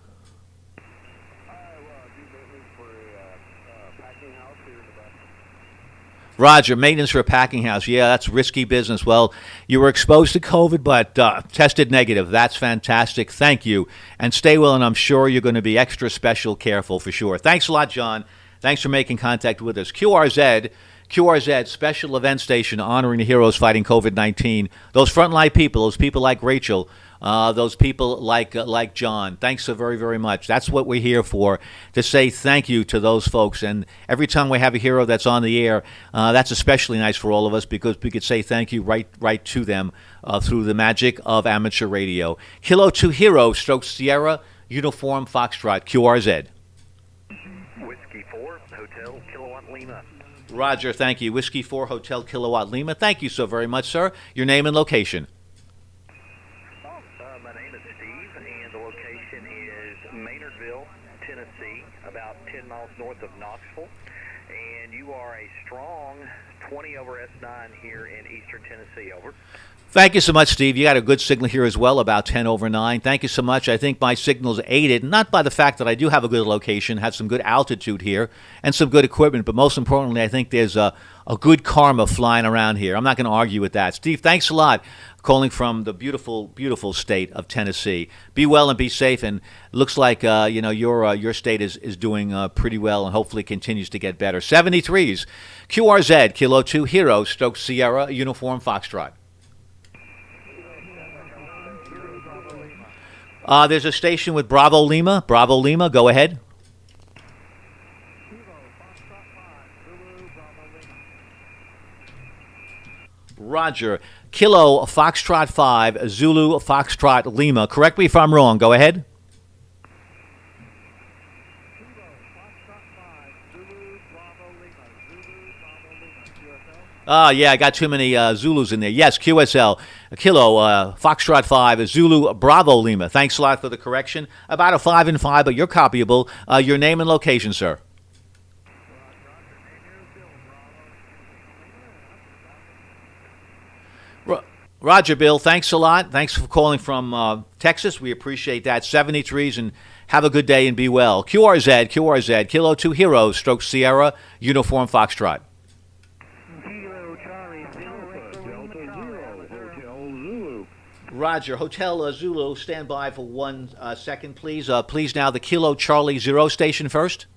Speaker 1: Roger, maintenance for a packing house. Yeah, that's risky business. Well, you were exposed to COVID, but tested negative. That's fantastic. Thank you. And stay well, and I'm sure you're going to be extra special careful for sure. Thanks a lot, John. Thanks for making contact with us. QRZ, special event station honoring the heroes fighting COVID-19. Those frontline people, those people like Rachel, those people like John. Thanks so very, very much. That's what we're here for, to say thank you to those folks. And every time we have a hero that's on the air, that's especially nice for all of us because we could say thank you right to them through the magic of amateur radio. Kilo 2 Hero, Stroke Sierra, Uniform Foxtrot, QRZ.
Speaker 3: Whiskey 4, Hotel Kilowatt Lima.
Speaker 1: Roger, thank you. Whiskey 4, Hotel Kilowatt Lima. Thank you so very much, sir. Your name and location.
Speaker 3: My name is Steve, and the location is Maynardville, Tennessee, about 10 miles north of Knoxville. And you are a strong 20 over S9 here in eastern Tennessee, over.
Speaker 1: Thank you so much, Steve. You got a good signal here as well, about 10 over 9. Thank you so much. I think my signal's aided, not by the fact that I do have a good location, have some good altitude here, and some good equipment, but most importantly, I think there's a good karma flying around here. I'm not going to argue with that. Steve, thanks a lot, calling from the beautiful, beautiful state of Tennessee. Be well and be safe, and looks like your state is doing pretty well and hopefully continues to get better. 73s, QRZ, Kilo 2 Hero, Stroke Sierra, Uniform Foxtrot. There's a station with Bravo Lima. Bravo Lima, go ahead. Roger. Kilo Foxtrot 5, Zulu Foxtrot Lima. Correct me if I'm wrong. Go ahead. Yeah, I got too many Zulus in there. Yes, QSL, Kilo, Foxtrot 5, Zulu, Bravo, Lima. Thanks a lot for the correction. About a 5 and 5, but you're copyable. Your name and location, sir. Roger, Bill. Thanks a lot. Thanks for calling from Texas. We appreciate that. 73s, and have a good day and be well. QRZ, Kilo 2 Heroes, Stroke Sierra, Uniform Foxtrot. Roger, Hotel Zulu, stand by for 1 second, please. Please now the Kilo Charlie 0 station first.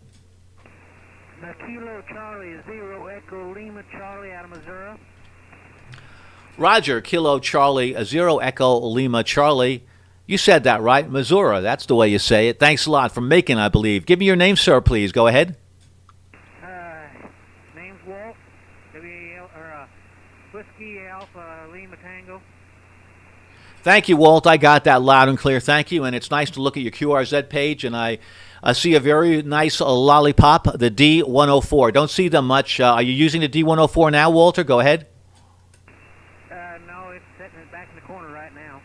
Speaker 11: The Kilo Charlie 0 Echo Lima Charlie out of Missouri.
Speaker 1: Roger, Kilo Charlie, Zero Echo Lima Charlie. You said that right, Missouri. That's the way you say it. Thanks a lot. From Macon, I believe. Give me your name, sir, please. Go ahead.
Speaker 7: Name's Walt. Whiskey Alpha Lima Tango.
Speaker 1: Thank you, Walt. I got that loud and clear. Thank you. And it's nice to look at your QRZ page, and I see a very nice lollipop, the D104. Don't see them much. Are you using the D104 now, Walter? Go ahead.
Speaker 7: No, it's sitting back in the corner right now.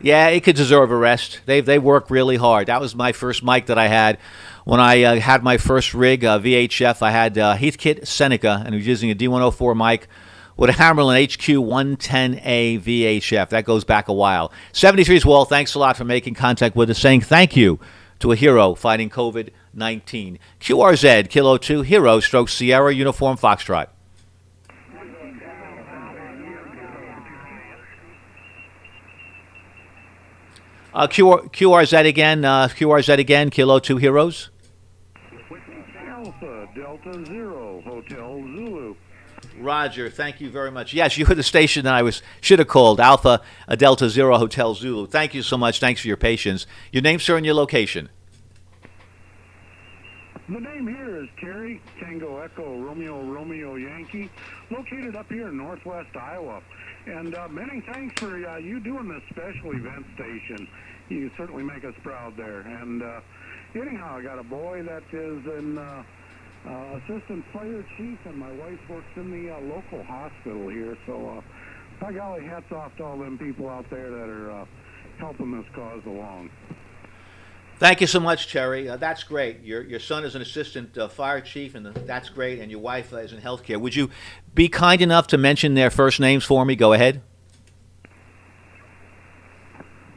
Speaker 1: Yeah, it could deserve a rest. They work really hard. That was my first mic that I had when I had my first rig, VHF. I had Heathkit Seneca, and I was using a D104 mic with a Hammerlin HQ110A VHF. That goes back a while. 73's Wall, thanks a lot for making contact with us, saying thank you to a hero fighting COVID-19. QRZ, Kilo 2, Hero, Stroke Sierra, Uniform Foxtrot. QRZ again, Kilo 2 Heroes.
Speaker 10: Alpha Delta Zero Hotel Zulu.
Speaker 1: Roger, thank you very much. Yes, you were the station that I should have called, Alpha Delta Zero Hotel Zulu. Thank you so much. Thanks for your patience. Your name, sir, and your location.
Speaker 10: The name here is Terry, Tango Echo Romeo Yankee, located up here in northwest Iowa. And many thanks for you doing this special event station. You certainly make us proud there. And anyhow, I got a boy that is an assistant fire chief, and my wife works in the local hospital here. So, by golly, hats off to all them people out there that are helping this cause along.
Speaker 1: Thank you so much, Terry. That's great. Your son is an assistant fire chief, and that's great, and your wife is in healthcare. Would you be kind enough to mention their first names for me? Go ahead.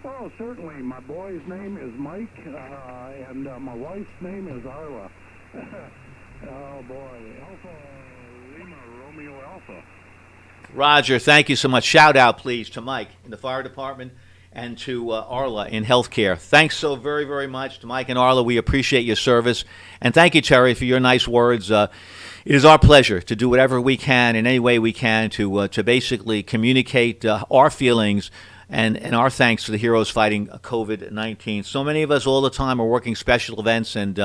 Speaker 10: Oh, certainly. My boy's name is Mike, and my wife's name is Arla. Oh, boy. Alpha Lima Romeo Alpha.
Speaker 1: Roger, thank you so much. Shout out, please, to Mike in the fire department and to Arla in healthcare. Thanks so very, very much to Mike and Arla. We appreciate your service. And thank you, Terry, for your nice words. It is our pleasure to do whatever we can in any way we can to basically communicate our feelings and our thanks to the heroes fighting COVID-19. So many of us all the time are working special events, and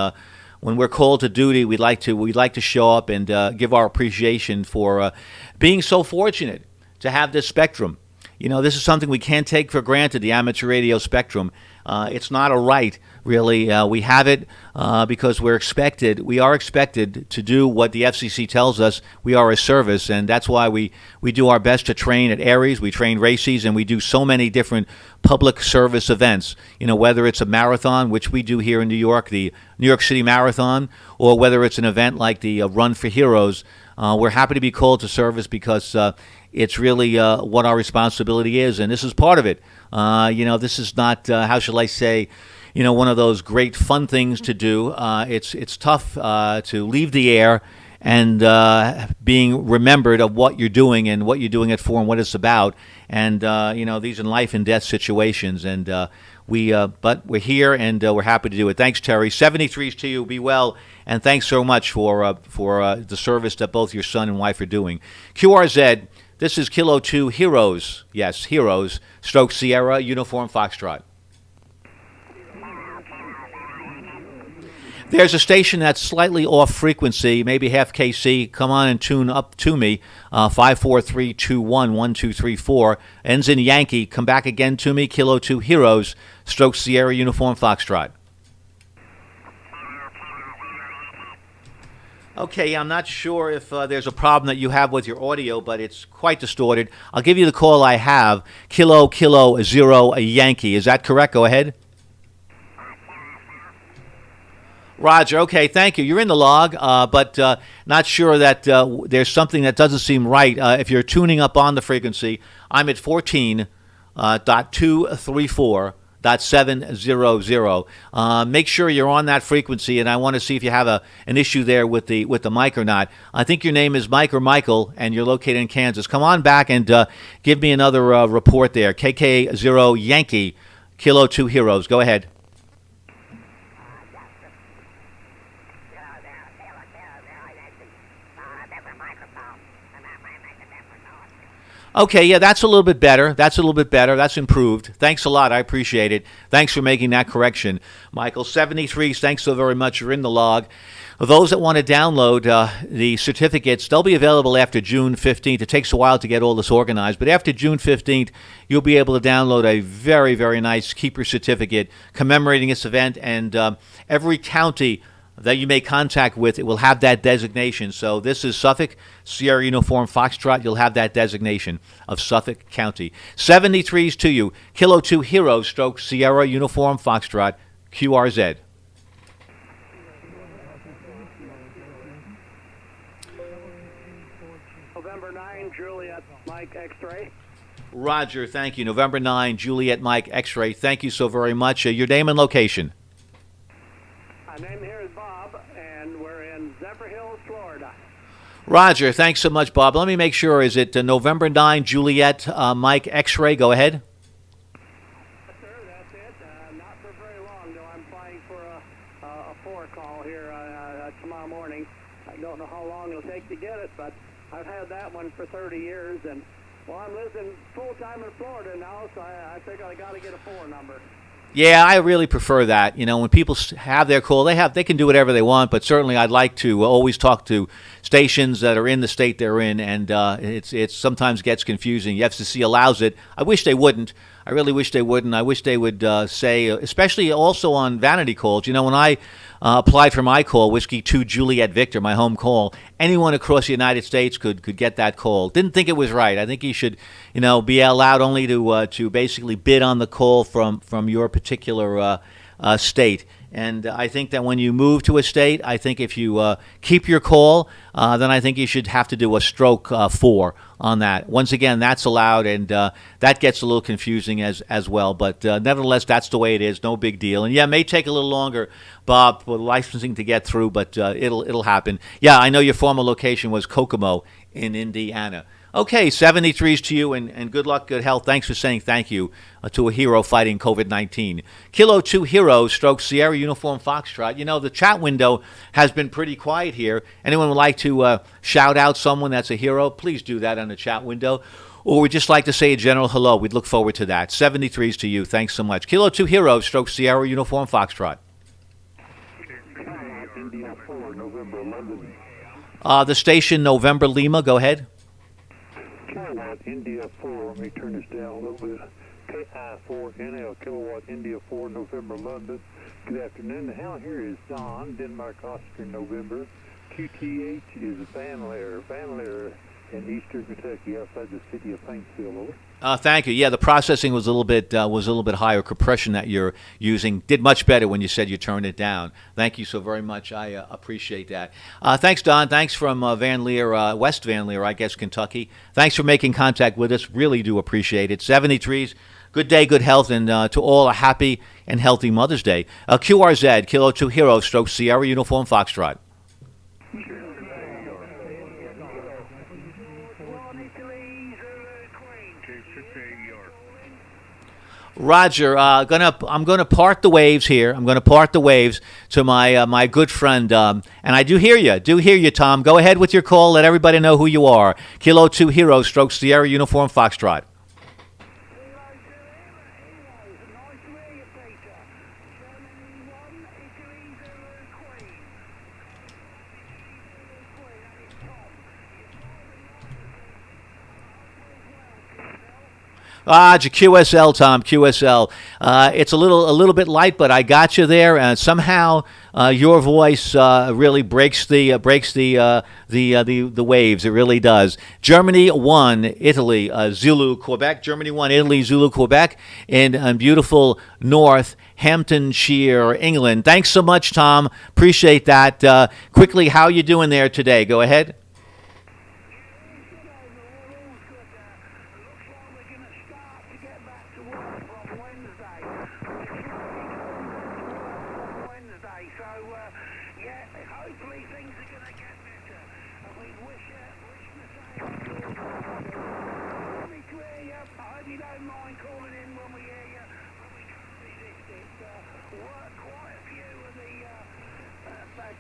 Speaker 1: when we're called to duty, we'd like to show up and give our appreciation for being so fortunate to have this spectrum. You know, this is something we can't take for granted, the amateur radio spectrum. It's not a right, really. We have it because we are expected to do what the FCC tells us. We are a service, and that's why we do our best to train at ARES. We train races, and we do so many different public service events. You know, whether it's a marathon, which we do here in New York, the New York City Marathon, or whether it's an event like the Run for Heroes, we're happy to be called to service because it's really what our responsibility is, and this is part of it. You know, this is not, how shall I say, you know, one of those great fun things to do. It's tough to leave the air and being remembered of what you're doing and what you're doing it for and what it's about. And, you know, these are life and death situations. And but we're here and we're happy to do it. Thanks, Terry. 73s to you. Be well. And thanks so much for the service that both your son and wife are doing. QRZ. This is Kilo 2 Heroes. Yes, Heroes. Stroke Sierra, Uniform Foxtrot. There's a station that's slightly off frequency, maybe half KC. Come on and tune up to me. 543211234. Ends in Yankee. Come back again to me. Kilo 2 Heroes. Stroke Sierra, Uniform Foxtrot. Okay, I'm not sure if there's a problem that you have with your audio, but it's quite distorted. I'll give you the call I have. Kilo 0 Yankee. Is that correct? Go ahead. Roger, okay, thank you. You're in the log, but not sure that there's something that doesn't seem right. If you're tuning up on the frequency, I'm at 14.234.700. Make sure you're on that frequency, and I want to see if you have an issue there with the mic or not. I think your name is Mike or Michael, and you're located in Kansas. Come on back and give me another report there. KK0 Yankee, Kilo 2 Heroes. Go ahead. Okay, yeah, that's a little bit better. That's a little bit better. That's improved. Thanks a lot. I appreciate it. Thanks for making that correction, Michael. 73s, thanks so very much. You're in the log. Those that want to download the certificates, they'll be available after June 15th. It takes a while to get all this organized, but after June 15th, you'll be able to download a very, very nice keeper certificate commemorating this event, and every county that you make contact with, it will have that designation. So this is Suffolk, Sierra Uniform Foxtrot. You'll have that designation of Suffolk County. 73s to you. Kilo 2 Hero stroke Sierra Uniform Foxtrot, QRZ.
Speaker 13: November 9, Juliet, Mike X-Ray.
Speaker 1: Roger, thank you. November 9, Juliet Mike X-Ray. Thank you so very much. Your name and location.
Speaker 13: My name here is Bob, and we're in Zephyr Hills, Florida.
Speaker 1: Roger, thanks so much, Bob. Let me make sure. Is it November 9, Juliet Mike X-Ray? Go ahead.
Speaker 13: Yes, sir, that's it. Not for very long, though. I'm flying for a 4 call here tomorrow morning. I don't know how long it'll take to get it, but I've had that one for 30 years, and well, I'm living full-time in Florida now, so I figure I got to get a 4 number.
Speaker 1: Yeah, I really prefer that. You know, when people have their call, they can do whatever they want, but certainly I'd like to always talk to stations that are in the state they're in, and it sometimes gets confusing. The FCC allows it. I wish they wouldn't. I really wish they wouldn't. I wish they would say, especially also on vanity calls. You know, when I applied for my call, Whiskey 2 Juliet Victor, my home call, anyone across the United States could get that call. Didn't think it was right. I think you should, be allowed only to basically bid on the call from your particular state. And I think that when you move to a state, I think if you keep your call, then I think you should have to do a stroke 4 on that. Once again, that's allowed, and that gets a little confusing as well. But nevertheless, that's the way it is. No big deal. And yeah, it may take a little longer, Bob, for licensing to get through, but it'll happen. Yeah, I know your former location was Kokomo in Indiana. Okay, 73s to you, and good luck, good health. Thanks for saying thank you to a hero fighting COVID-19. Kilo 2 Hero stroke Sierra Uniform Foxtrot. You know, the chat window has been pretty quiet here. Anyone would like to shout out someone that's a hero, please do that on the chat window. Or we'd just like to say a general hello. We'd look forward to that. 73s to you. Thanks so much. Kilo 2 Hero stroke Sierra Uniform Foxtrot.
Speaker 10: India 4, November, London.
Speaker 1: The station November Lima. Go ahead.
Speaker 12: Kilowatt India 4, let me turn this down a little bit. KI4 NL Kilowatt India 4, November, London. Good afternoon. The hound here is Don, Denmark, Oscar, November. QTH is Van Lair in eastern Kentucky, outside the city of Paintsville.
Speaker 1: Thank you. Yeah, the processing was a little bit higher. Compression that you're using did much better when you said you turned it down. Thank you so very much. I appreciate that. Thanks, Don. Thanks from Van Leer, West Van Leer, I guess, Kentucky. Thanks for making contact with us. Really do appreciate it. 73s. Good day, good health, and to all a happy and healthy Mother's Day. QRZ, Kilo 2 Hero, stroke Sierra Uniform Foxtrot. Roger, I'm gonna part the waves here. I'm gonna part the waves to my good friend, and I do hear you, Tom. Go ahead with your call. Let everybody know who you are. Kilo 2 Hero, stroke Sierra Uniform Foxtrot. QSL, Tom, QSL. It's a little bit light, but I got you there. And somehow your voice really breaks the waves. It really does. Germany 1, Italy, Zulu, Quebec. Germany 1, Italy, Zulu, Quebec, in beautiful Northamptonshire, England. Thanks so much, Tom. Appreciate that. Quickly, how you doing there today? Go ahead.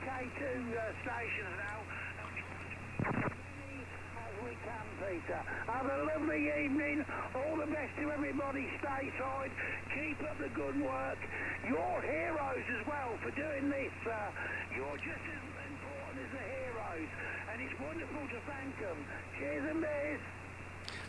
Speaker 13: K2 stations now. As we can, Peter. Have a lovely evening. All the best to everybody stateside. Keep up the good work. You're heroes as well for doing this. You're just as important as the heroes. And it's wonderful to thank them. Cheers and beers.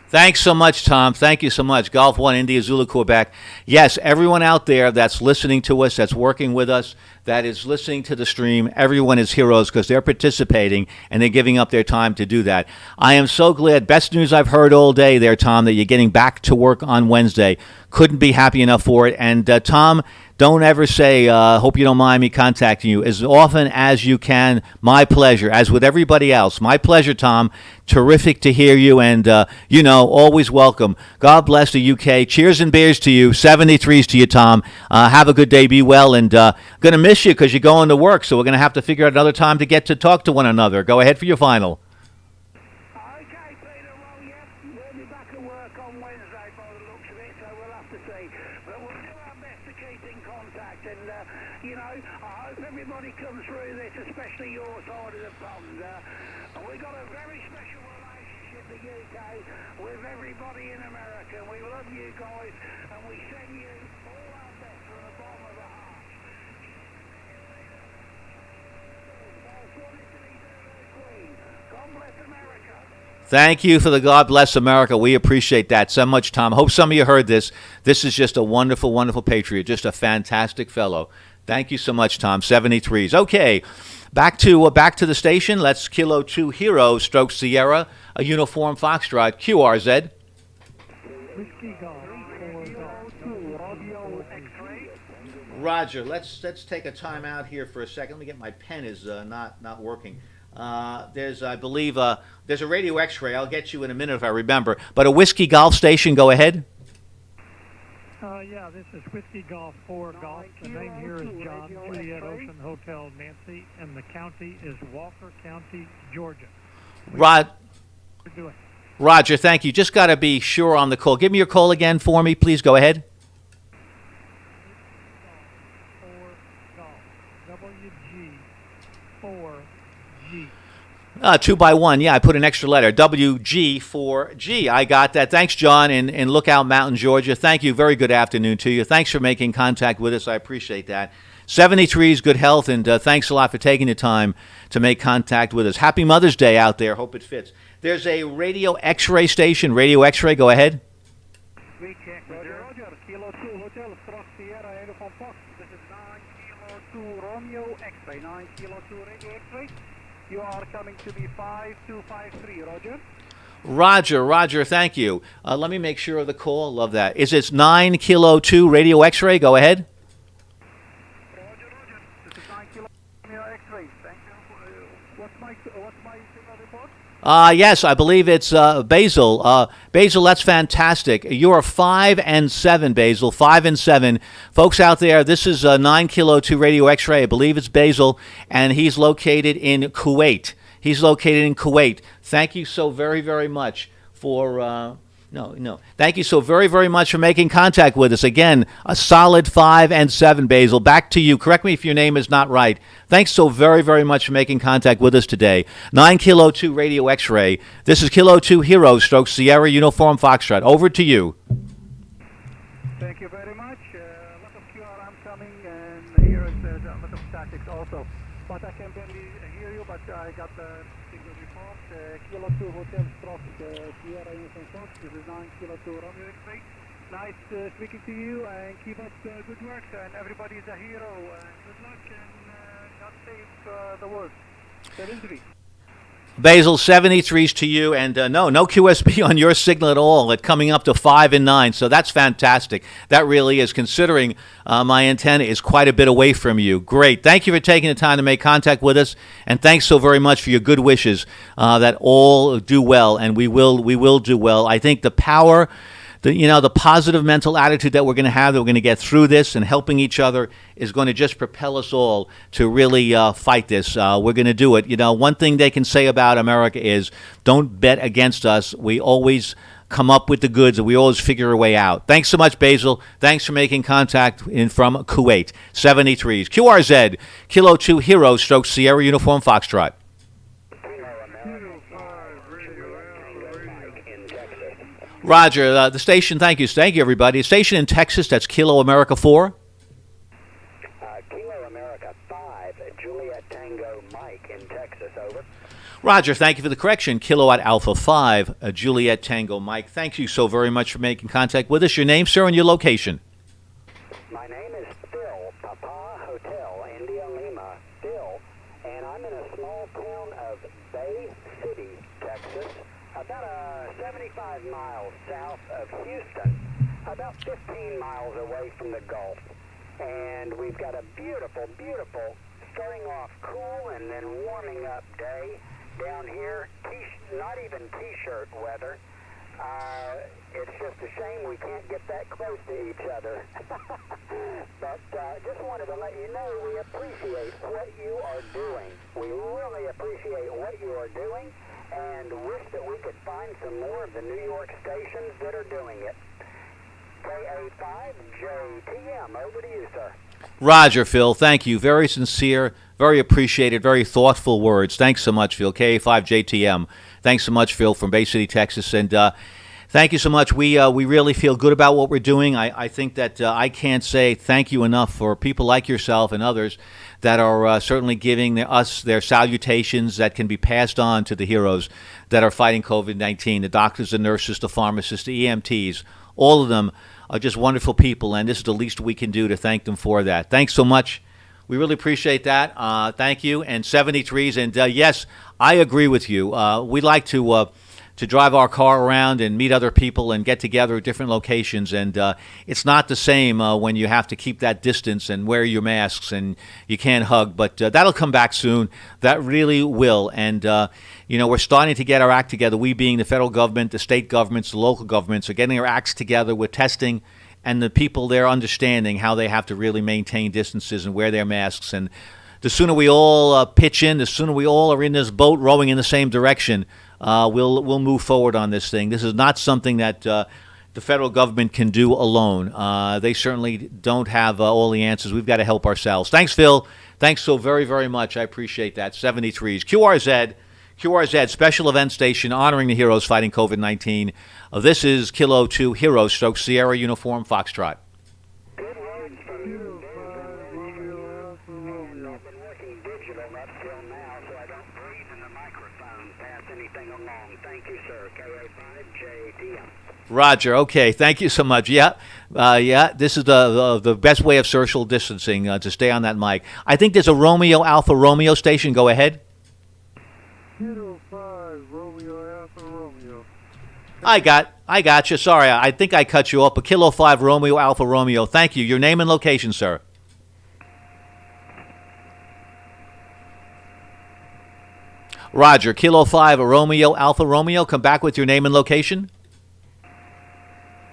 Speaker 1: Thanks so much, Tom. Thank you so much. Golf 1, India, Zulu, Quebec. Yes, everyone out there that's listening to us, that's working with us, that is listening to the stream, everyone is heroes because they're participating and they're giving up their time to do that. I am so glad. Best news I've heard all day there, Tom, that you're getting back to work on Wednesday. Couldn't be happy enough for it. And, Tom, don't ever say, hope you don't mind me contacting you. As often as you can, my pleasure. As with everybody else, my pleasure, Tom. Terrific to hear you, and, always welcome. God bless the UK. Cheers and beers to you. 73s to you, Tom. Have a good day. Be well, and going to miss you because you're going to work, so we're going to have to figure out another time to get to talk to one another. Go ahead for your final.
Speaker 13: Okay, Peter. Well, yeah, we'll be back at work on Wednesday by the looks of it, so we'll have to see. But we'll do our best to keep in contact, and, I hope everybody comes through this, especially your side of the pond. And we've got a very special relationship, the UK, with everybody in America. We love you guys, and we send you all our best from the bottom of the heart. God bless America.
Speaker 1: Thank you for the God Bless America. We appreciate that so much, Tom. Hope some of you heard this. This is just a wonderful, wonderful patriot, just a fantastic fellow. Thank you so much, Tom. 73s. Okay, back to the station. Let's Kilo 2 Hero stroke Sierra, a uniform Foxtrot, QRZ.
Speaker 7: Whiskey Golf 4 Golf 2 Audio X-ray.
Speaker 1: Roger, let's take a time out here for a second. Let me get my pen is not working. There's, I believe, there's a radio X-ray. I'll get you in a minute if I remember. But a Whiskey Golf station, go ahead.
Speaker 7: Yeah, this is Whiskey Golf 4 Golf. The name here is John Juliet Ocean Hotel Nancy, and the county is Walker County, Georgia.
Speaker 1: Roger, thank you. Just got to be sure on the call. Give me your call again for me, please. Go ahead.
Speaker 7: 4 Golf. WG4G.
Speaker 1: 2 by 1. Yeah, I put an extra letter. WG4G. I got that. Thanks, John, in Lookout Mountain, Georgia. Thank you. Very good afternoon to you. Thanks for making contact with us. I appreciate that. 73's good health, and thanks a lot for taking the time to make contact with us. Happy Mother's Day out there. Hope it fits. There's a radio X-ray station. Radio X-ray, go ahead.
Speaker 13: We check. Roger. Kilo 2 Hotel Strong Sierra Uniform Fox. This is 9 Kilo 2 Romeo X-ray. 9 Kilo 2 Radio X-ray. You are coming to be 5253, Roger.
Speaker 1: Roger, thank you. Let me make sure of the call. Love that. Is it 9 Kilo 2 Radio X-ray? Go ahead.
Speaker 13: Roger. This is 9 Kilo Romeo X-ray. Thank you. What's my signal report?
Speaker 1: Yes, I believe it's Basil. Basil, that's fantastic. You are 5 and 7, Basil. 5 and 7. Folks out there, this is 9 Kilo 2 Radio X-ray. I believe it's Basil, and he's located in Kuwait. Thank you so very, very much for... No. Thank you so very, very much for making contact with us. Again, a solid 5 and 7, Basil. Back to you. Correct me if your name is not right. Thanks so very, very much for making contact with us today. 9 Kilo 2 Radio X-ray. This is Kilo 2 Hero stroke Sierra Uniform Foxtrot. Over to you.
Speaker 13: Thank you very much. A lot of QRM coming, and here is a lot of statics also. But I can barely hear you, but I got the signal report. Kilo 2 Hotel Stroke Sierra Uniform Fox. This is 9 Kilo 2 Romeo X-ray. Nice speaking to you, and keep up good work. And everybody is a hero. And good luck, and God save the world. 73.
Speaker 1: Basil, 73s to you, and no QSB on your signal at all. At coming up to 5 and 9, so that's fantastic. That really is, considering my antenna is quite a bit away from you. Great. Thank you for taking the time to make contact with us, and thanks so very much for your good wishes that all do well, and we will do well. I think the power, the positive mental attitude that we're going to have, that we're going to get through this and helping each other, is going to just propel us all to really fight this. We're going to do it. One thing they can say about America is, don't bet against us. We always come up with the goods, and we always figure a way out. Thanks so much, Basil. Thanks for making contact from Kuwait. 73s. QRZ, Kilo 2 Hero stroke Sierra Uniform Foxtrot. Roger, the station, thank you, everybody. Station in Texas, that's Kilo America 4.
Speaker 5: Kilo America 5, Juliet Tango Mike in Texas, over.
Speaker 1: Roger, thank you for the correction. Kilo at Alpha 5, Juliet Tango Mike. Thank you so very much for making contact with us. Your name, sir, and your location.
Speaker 5: My name is Phil, Papa Hotel, India Lima, Phil, and I'm in a small town of Bay City, Texas, about 75 miles south of Houston, about 15 miles away from the Gulf. And we've got a beautiful, beautiful, starting off cool and then warming up day down here. Not even t-shirt weather. It's just a shame we can't get that close to each other. But just wanted to let you know we appreciate what you are doing. We really appreciate what you are doing and wish that we could find some more of the New York stations that are doing it. KA5JTM, over to you, sir.
Speaker 1: Roger, Phil, thank you. Very sincere, very appreciated, very thoughtful words. Thanks so much, Phil. KA5JTM. Thanks so much, Phil, from Bay City, Texas. And thank you so much. We really feel good about what we're doing. I think that I can't say thank you enough for people like yourself and others that are certainly giving us their salutations that can be passed on to the heroes that are fighting COVID-19, the doctors, the nurses, the pharmacists, the EMTs. All of them are just wonderful people, and this is the least we can do to thank them for that. Thanks so much. We really appreciate that. Thank you. And 73s. And yes, I agree with you. We like to drive our car around and meet other people and get together at different locations. And it's not the same when you have to keep that distance and wear your masks and you can't hug. But that'll come back soon. That really will. And, we're starting to get our act together. We being the federal government, the state governments, the local governments are getting our acts together with testing, and the people there understanding how they have to really maintain distances and wear their masks. And the sooner we all pitch in, the sooner we all are in this boat rowing in the same direction, we'll move forward on this thing. This is not something that the federal government can do alone. They certainly don't have all the answers. We've got to help ourselves. Thanks, Phil. Thanks so very, very much. I appreciate that. 73s. QRZ, special event station honoring the heroes fighting COVID-19. This is Kilo 2 Hero Stroke Sierra Uniform Foxtrot. Roger. Okay. Thank you so much. Yeah. This is the best way of social distancing to stay on that mic. I think there's a Romeo Alpha Romeo station. Go ahead.
Speaker 14: Kilo 5 Romeo Alpha Romeo.
Speaker 1: I got you. Sorry, I think I cut you off. But Kilo 5 Romeo Alpha Romeo. Thank you. Your name and location, sir. Roger. Kilo 5 Romeo Alpha Romeo. Come back with your name and location.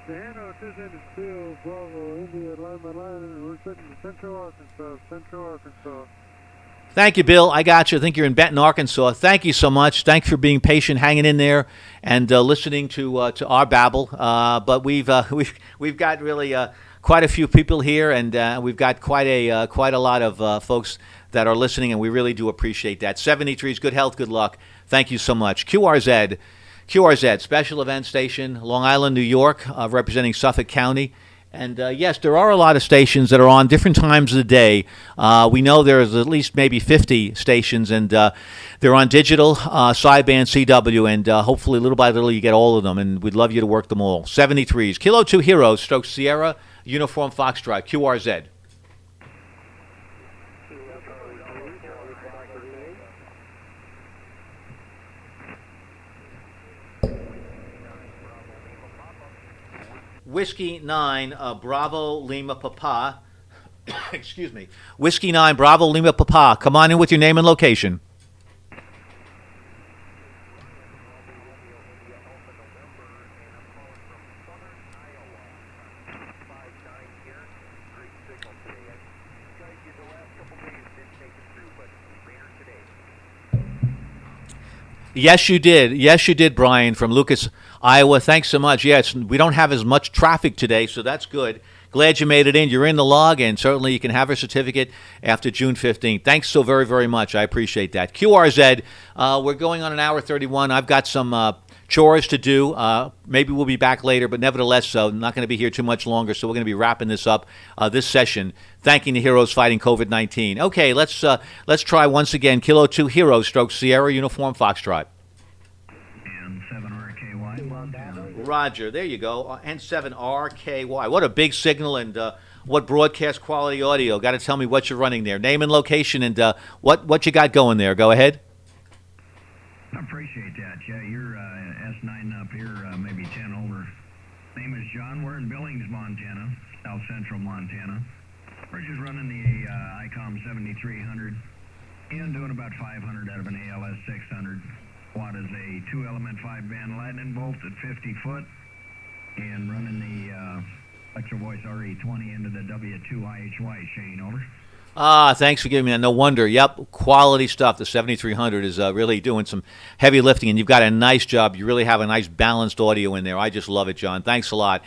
Speaker 14: The handout is in Phil Bravo India Lima Line. We're sitting in Central Arkansas.
Speaker 1: Thank you, Bill. I got you. I think you're in Benton, Arkansas. Thank you so much. Thanks for being patient, hanging in there, and listening to our babble. But we've got really quite a few people here, and we've got quite a lot of folks that are listening, and we really do appreciate that. 73s, good health, good luck. Thank you so much. QRZ, special event station, Long Island, New York, representing Suffolk County. And yes, there are a lot of stations that are on different times of the day. We know there's at least maybe 50 stations, and they're on digital, sideband, CW, and hopefully little by little you get all of them, and we'd love you to work them all. 73s, Kilo 2 Heroes, Stroke Sierra, Uniform Foxtrot, QRZ. Whiskey 9, Bravo Lima Papa. Excuse me. Whiskey 9, Bravo Lima Papa. Come on in with your name and location. Yes, you did. Yes, you did, Brian, from Lucas, Iowa. Thanks so much. Yes, we don't have as much traffic today, so that's good. Glad you made it in. You're in the log, and certainly you can have a certificate after June 15th. Thanks so very, very much. I appreciate that. QRZ, we're going on an hour 31. I've got some chores to do. Maybe we'll be back later, but nevertheless, I'm not going to be here too much longer, so we're going to be wrapping this up, this session, thanking the heroes fighting COVID-19. Okay, let's try once again. Kilo 2 Hero, stroke Sierra, uniform Foxtrot.
Speaker 4: And 7RKY, Montana.
Speaker 1: Roger, there you go. N7RKY. What a big signal and what broadcast quality audio. Got to tell me what you're running there. Name and location and what you got going there. Go ahead.
Speaker 4: I appreciate that. Yeah, you're S9 up here, maybe 10 over. Name is John. We're in Billings, Montana, south central Montana. We're just running the ICOM 7300 and doing about 500 out of an ALS 600. Watt is a 2-element 5-band lightning bolt at 50 foot and running the Electro Voice RE20 into the W2 IHY chain. Over.
Speaker 1: Thanks for giving me that. No wonder. Yep, quality stuff. The 7300 is really doing some heavy lifting, and you've got a nice job. You really have a nice balanced audio in there. I just love it, John. Thanks a lot.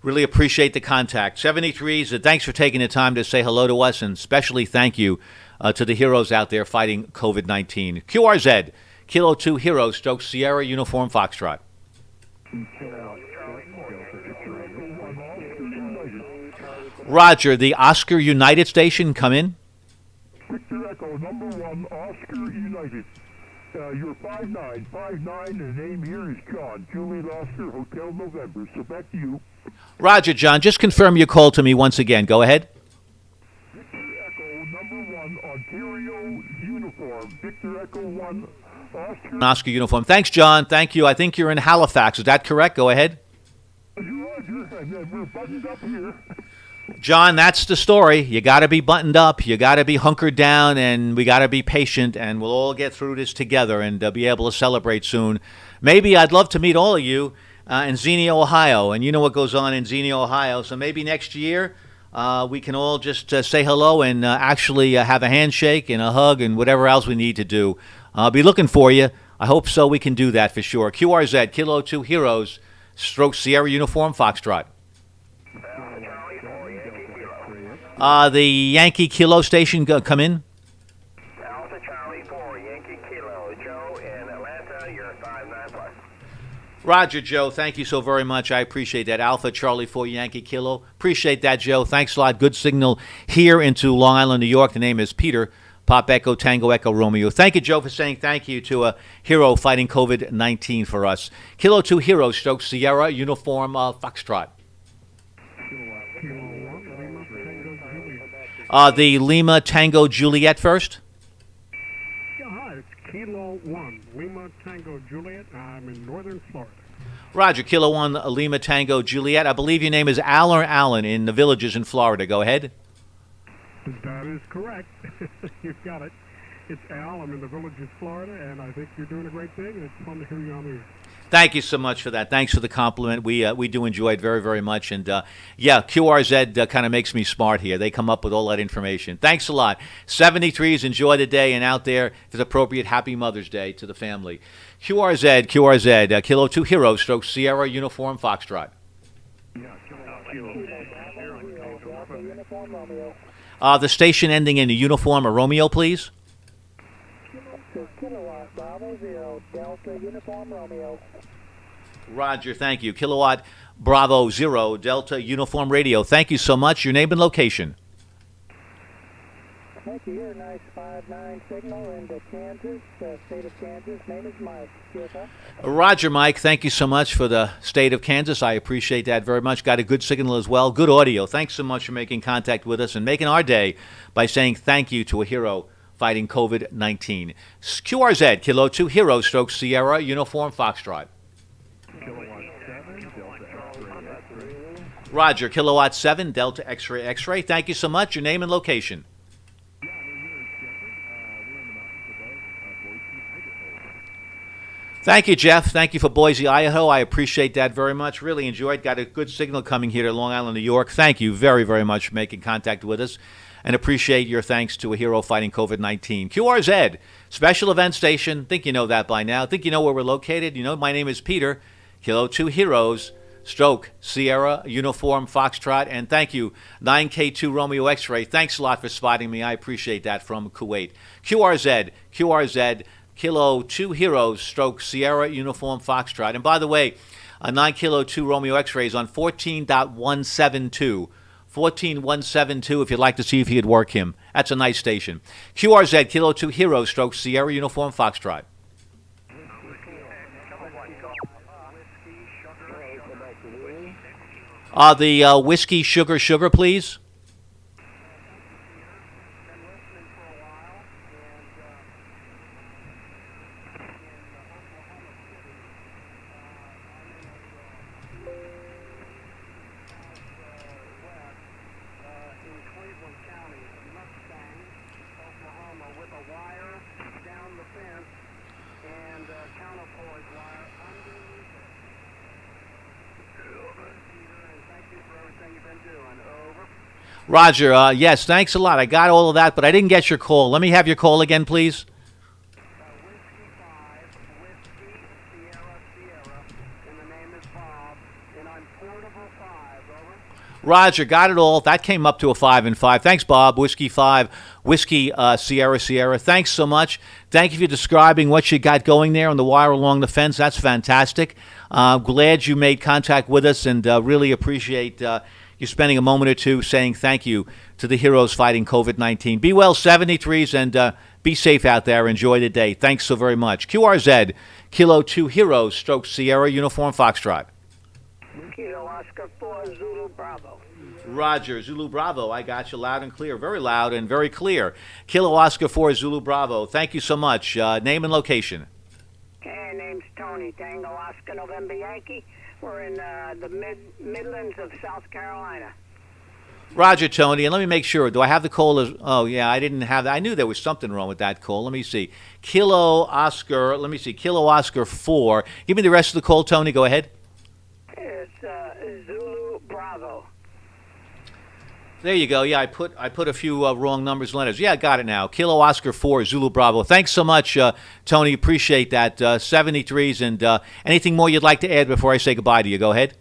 Speaker 1: Really appreciate the contact. 73s, thanks for taking the time to say hello to us, and especially thank you to the heroes out there fighting COVID-19. QRZ, Kilo 2 Hero, stroke Sierra, uniform Foxtrot. Roger, the Oscar United station, come in.
Speaker 10: Victor Echo, number 1, Oscar United. You're 5959, and the name here is John. Julie Oscar, Hotel November. So back to you.
Speaker 1: Roger, John. Just confirm your call to me once again. Go ahead.
Speaker 10: Victor Echo, number 1, Ontario Uniform. Victor Echo 1,
Speaker 1: Oscar uniform. Thanks, John. Thank you. I think you're in Halifax. Is that correct? Go ahead.
Speaker 10: Roger, and then we're buttoned up here.
Speaker 1: John, that's the story. You got to be buttoned up. You got to be hunkered down, and we got to be patient, and we'll all get through this together and be able to celebrate soon. Maybe I'd love to meet all of you in Xenia, Ohio, and you know what goes on in Xenia, Ohio. So maybe next year we can all just say hello and actually have a handshake and a hug and whatever else we need to do. I'll be looking for you. I hope so. We can do that for sure. QRZ, Kilo 2 Heroes, stroke Sierra uniform Foxtrot. The Yankee Kilo station, come in.
Speaker 5: Alpha Charlie 4, Yankee Kilo. Joe in Atlanta, you're 59 plus.
Speaker 1: Roger, Joe. Thank you so very much. I appreciate that. Alpha Charlie 4, Yankee Kilo. Appreciate that, Joe. Thanks a lot. Good signal here into Long Island, New York. The name is Peter. Pop Echo, Tango Echo, Romeo. Thank you, Joe, for saying thank you to a hero fighting COVID-19 for us. Kilo 2 Hero, stroke Sierra, uniform Foxtrot. The Lima Tango Juliet first.
Speaker 14: Yeah, hi, it's Kilo 1, Lima Tango Juliet. I'm in northern Florida.
Speaker 1: Roger, Kilo 1, Lima Tango Juliet. I believe your name is Al or Allen in the Villages in Florida. Go ahead.
Speaker 14: That is correct. You've got it. It's Al. I'm in the Villages, Florida, and I think you're doing a great thing, and it's fun to hear you on the air.
Speaker 1: Thank you so much for that. Thanks for the compliment. We do enjoy it very, very much. And, yeah, QRZ kind of makes me smart here. They come up with all that information. Thanks a lot. 73s, enjoy the day. And out there, if it's appropriate, happy Mother's Day to the family. QRZ, Kilo 2 Hero, stroke Sierra, uniform Foxtrot. The station ending in a uniform, a Romeo, please.
Speaker 5: Kilowatt Bravo 0, Delta Uniform Romeo.
Speaker 1: Roger, thank you. Kilowatt Bravo 0, Delta Uniform Radio. Thank you so much. Your name and location.
Speaker 5: Thank you. Here, nice 5-9 signal into Kansas, state of Kansas. Name is Mike. Yes, sir.
Speaker 1: Roger, Mike. Thank you so much for the state of Kansas. I appreciate that very much. Got a good signal as well. Good audio. Thanks so much for making contact with us and making our day by saying thank you to a hero fighting COVID-19. QRZ, Kilo 2 Hero, stroke Sierra, uniform Foxtrot. Roger, Kilowatt 7, Delta X-Ray X-Ray. Thank you so much. Your name and location. Thank you, Jeff. Thank you for Boise, Idaho. I appreciate that very much. Really enjoyed. Got a good signal coming here to Long Island, New York. Thank you very, very much for making contact with us. And appreciate your thanks to a hero fighting COVID-19. QRZ, special event station. Think you know that by now. Think you know where we're located. You know, my name is Peter. Kilo 2 Heroes, stroke Sierra, uniform Foxtrot. And thank you, 9K2 Romeo X-Ray. Thanks a lot for spotting me. I appreciate that from Kuwait. QRZ, Kilo 2 Heroes stroke Sierra Uniform Foxtrot. And by the way, a 9 Kilo 2 Romeo X-ray is on 14.172. 14.172 if you'd like to see if you'd work him. That's a nice station. QRZ Kilo 2 Heroes stroke Sierra Uniform Foxtrot. The whiskey sugar, please. Roger, yes, thanks a lot. I got all of that, but I didn't get your call. Let me have your call again, please. Roger, got it all. That came up to a 5 and 5. Thanks, Bob. Whiskey 5, Whiskey Sierra. Thanks so much. Thank you for describing what you got going there on the wire along the fence. That's fantastic. Glad you made contact with us and really appreciate you spending a moment or two saying thank you to the heroes fighting COVID-19. Be well, 73s, and be safe out there. Enjoy the day. Thanks so very much. QRZ, Kilo 2 Heroes, stroke Sierra Uniform Foxtrot.
Speaker 5: Kilo Oscar 4 Zulu Bravo.
Speaker 1: Roger, Zulu Bravo. I got you loud and clear. Very loud and very clear. Kilo Oscar 4 Zulu Bravo. Thank you so much. Name and location.
Speaker 5: Okay, name's Tony, Tango Oscar November Yankee. We're in the Midlands of South Carolina.
Speaker 1: Roger, Tony, and let me make sure. Do I have the call? Oh, yeah, I didn't have that. I knew there was something wrong with that call. Let me see. Kilo Oscar 4. Give me the rest of the call, Tony. Go ahead.
Speaker 5: It's Zulu Bravo.
Speaker 1: There you go. Yeah, I put a few wrong numbers and letters. Yeah, I got it now. Kilo Oscar 4 Zulu Bravo. Thanks so much, Tony. Appreciate that. 73s, and anything more you'd like to add before I say goodbye to you? Go ahead.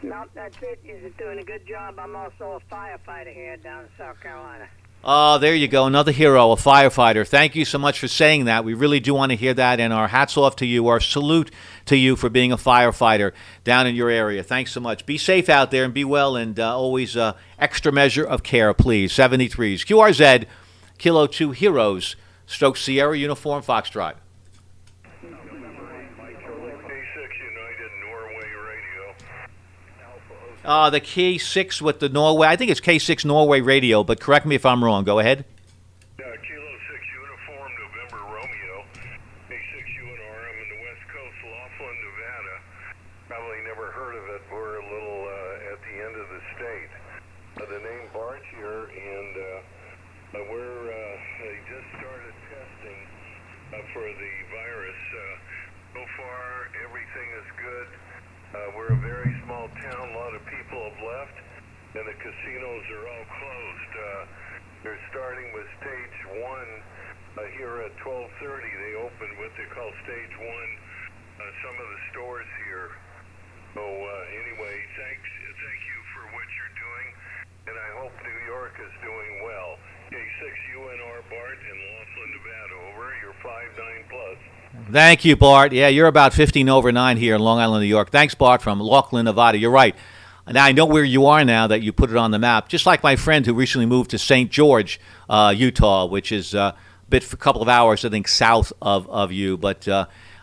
Speaker 5: No, that's it. You're doing a good job. I'm also a firefighter here down in South Carolina.
Speaker 1: Oh, there you go. Another hero, a firefighter. Thank you so much for saying that. We really do want to hear that, and our hats off to you, our salute to you for being a firefighter down in your area. Thanks so much. Be safe out there and be well, and always extra measure of care, please. 73s. QRZ, Kilo 2 Heroes, stroke Sierra Uniform Foxtrot. The K6 with the Norway. I think it's K6 Norway radio, but correct me if I'm wrong. Go ahead.
Speaker 15: Kilo 6 Uniform November Romeo. K6 UNR. I'm in the West Coast, Laughlin, Nevada. Probably never heard of it. We're a little at the end of the state. The name Bart here, and they just started testing for the virus. So far, everything is good. We're a very small town. A lot of people have left, and the casinos are all closed. They're starting with stage 1 here at 12:30. They opened what they call stage 1. Some of the stores here. So anyway, thank you for what you're doing, and I hope New York is doing well. K6 UNR Bart in Laughlin, Nevada. Over. You're 5'9" plus.
Speaker 1: Thank you, Bart. Yeah, you're about 15 over 9 here in Long Island, New York. Thanks, Bart, from Laughlin, Nevada. You're right. Now, I know where you are now that you put it on the map, just like my friend who recently moved to St. George, Utah, which is a couple of hours, I think, south of you. But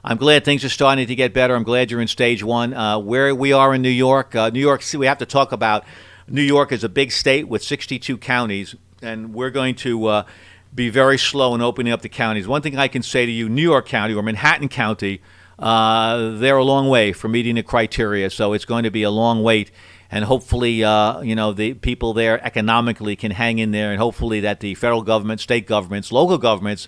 Speaker 1: I'm glad things are starting to get better. I'm glad you're in stage 1. Where we are in New York, we have to talk about New York is a big state with 62 counties, and we're going to be very slow in opening up the counties. One thing I can say to you, New York County or Manhattan County, they're a long way from meeting the criteria, so it's going to be a long wait. And hopefully, the people there economically can hang in there, and hopefully that the federal government, state governments, local governments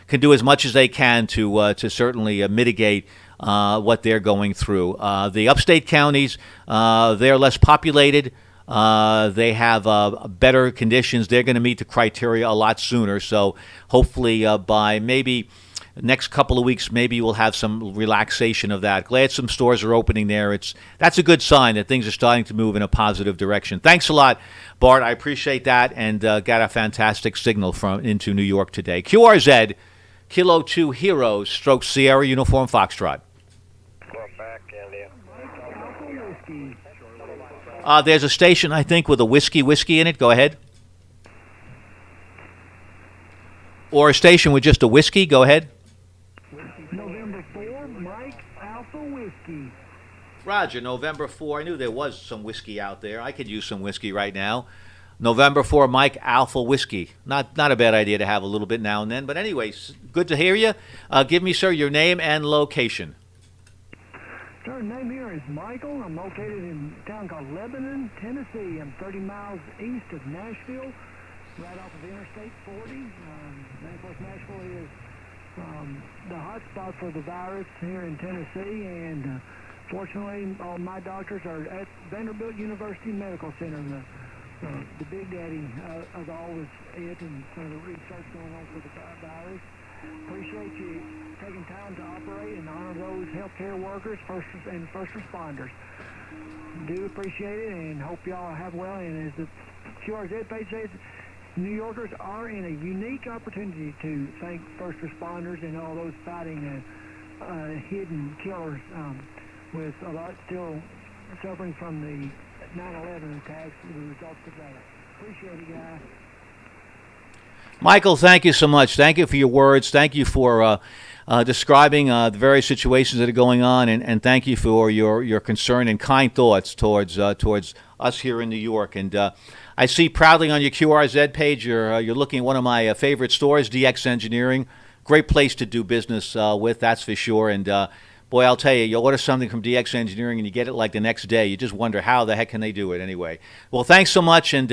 Speaker 1: can do as much as they can to certainly mitigate what they're going through. The upstate counties, they're less populated. They have better conditions. They're going to meet the criteria a lot sooner. So hopefully by maybe next couple of weeks, maybe we'll have some relaxation of that. Glad some stores are opening there. That's a good sign that things are starting to move in a positive direction. Thanks a lot, Bart. I appreciate that, and got a fantastic signal into New York today. QRZ, Kilo 2 Heroes, stroke Sierra Uniform Foxtrot.
Speaker 3: Quebec, India.
Speaker 1: There's a station, I think, with a whiskey in it. Go ahead. Or a station with just a whiskey. Go ahead.
Speaker 16: November 4, Mike Alpha Whiskey.
Speaker 1: Roger, November 4. I knew there was some whiskey out there. I could use some whiskey right now. November 4, Mike Alpha Whiskey. Not a bad idea to have a little bit now and then. But anyways, good to hear you. Give me, sir, your name and location.
Speaker 16: Sir, name here is Michael. I'm located in a town called Lebanon, Tennessee. I'm 30 miles east of Nashville, right off of Interstate 40. Of course, Nashville is the hot spot for the virus here in Tennessee, and fortunately, all my doctors are at Vanderbilt University Medical Center. The big daddy of all is it, and some of the research going on for the virus. Appreciate you taking time to operate and honor those healthcare workers and first responders. Do appreciate it and hope y'all have well. And as the QRZ page says, New Yorkers are in a unique opportunity to thank first responders and all those fighting hidden killers, with a lot still suffering from the 9/11 attacks, the results of that. Appreciate it, guys.
Speaker 1: Michael, thank you so much. Thank you for your words. Thank you for describing the various situations that are going on, and thank you for your concern and kind thoughts towards us here in New York. And I see proudly on your QRZ page you're looking at one of my favorite stores, DX Engineering. Great place to do business with, that's for sure. And boy, I'll tell you, you order something from DX Engineering and you get it like the next day. You just wonder how the heck can they do it anyway. Well, thanks so much, and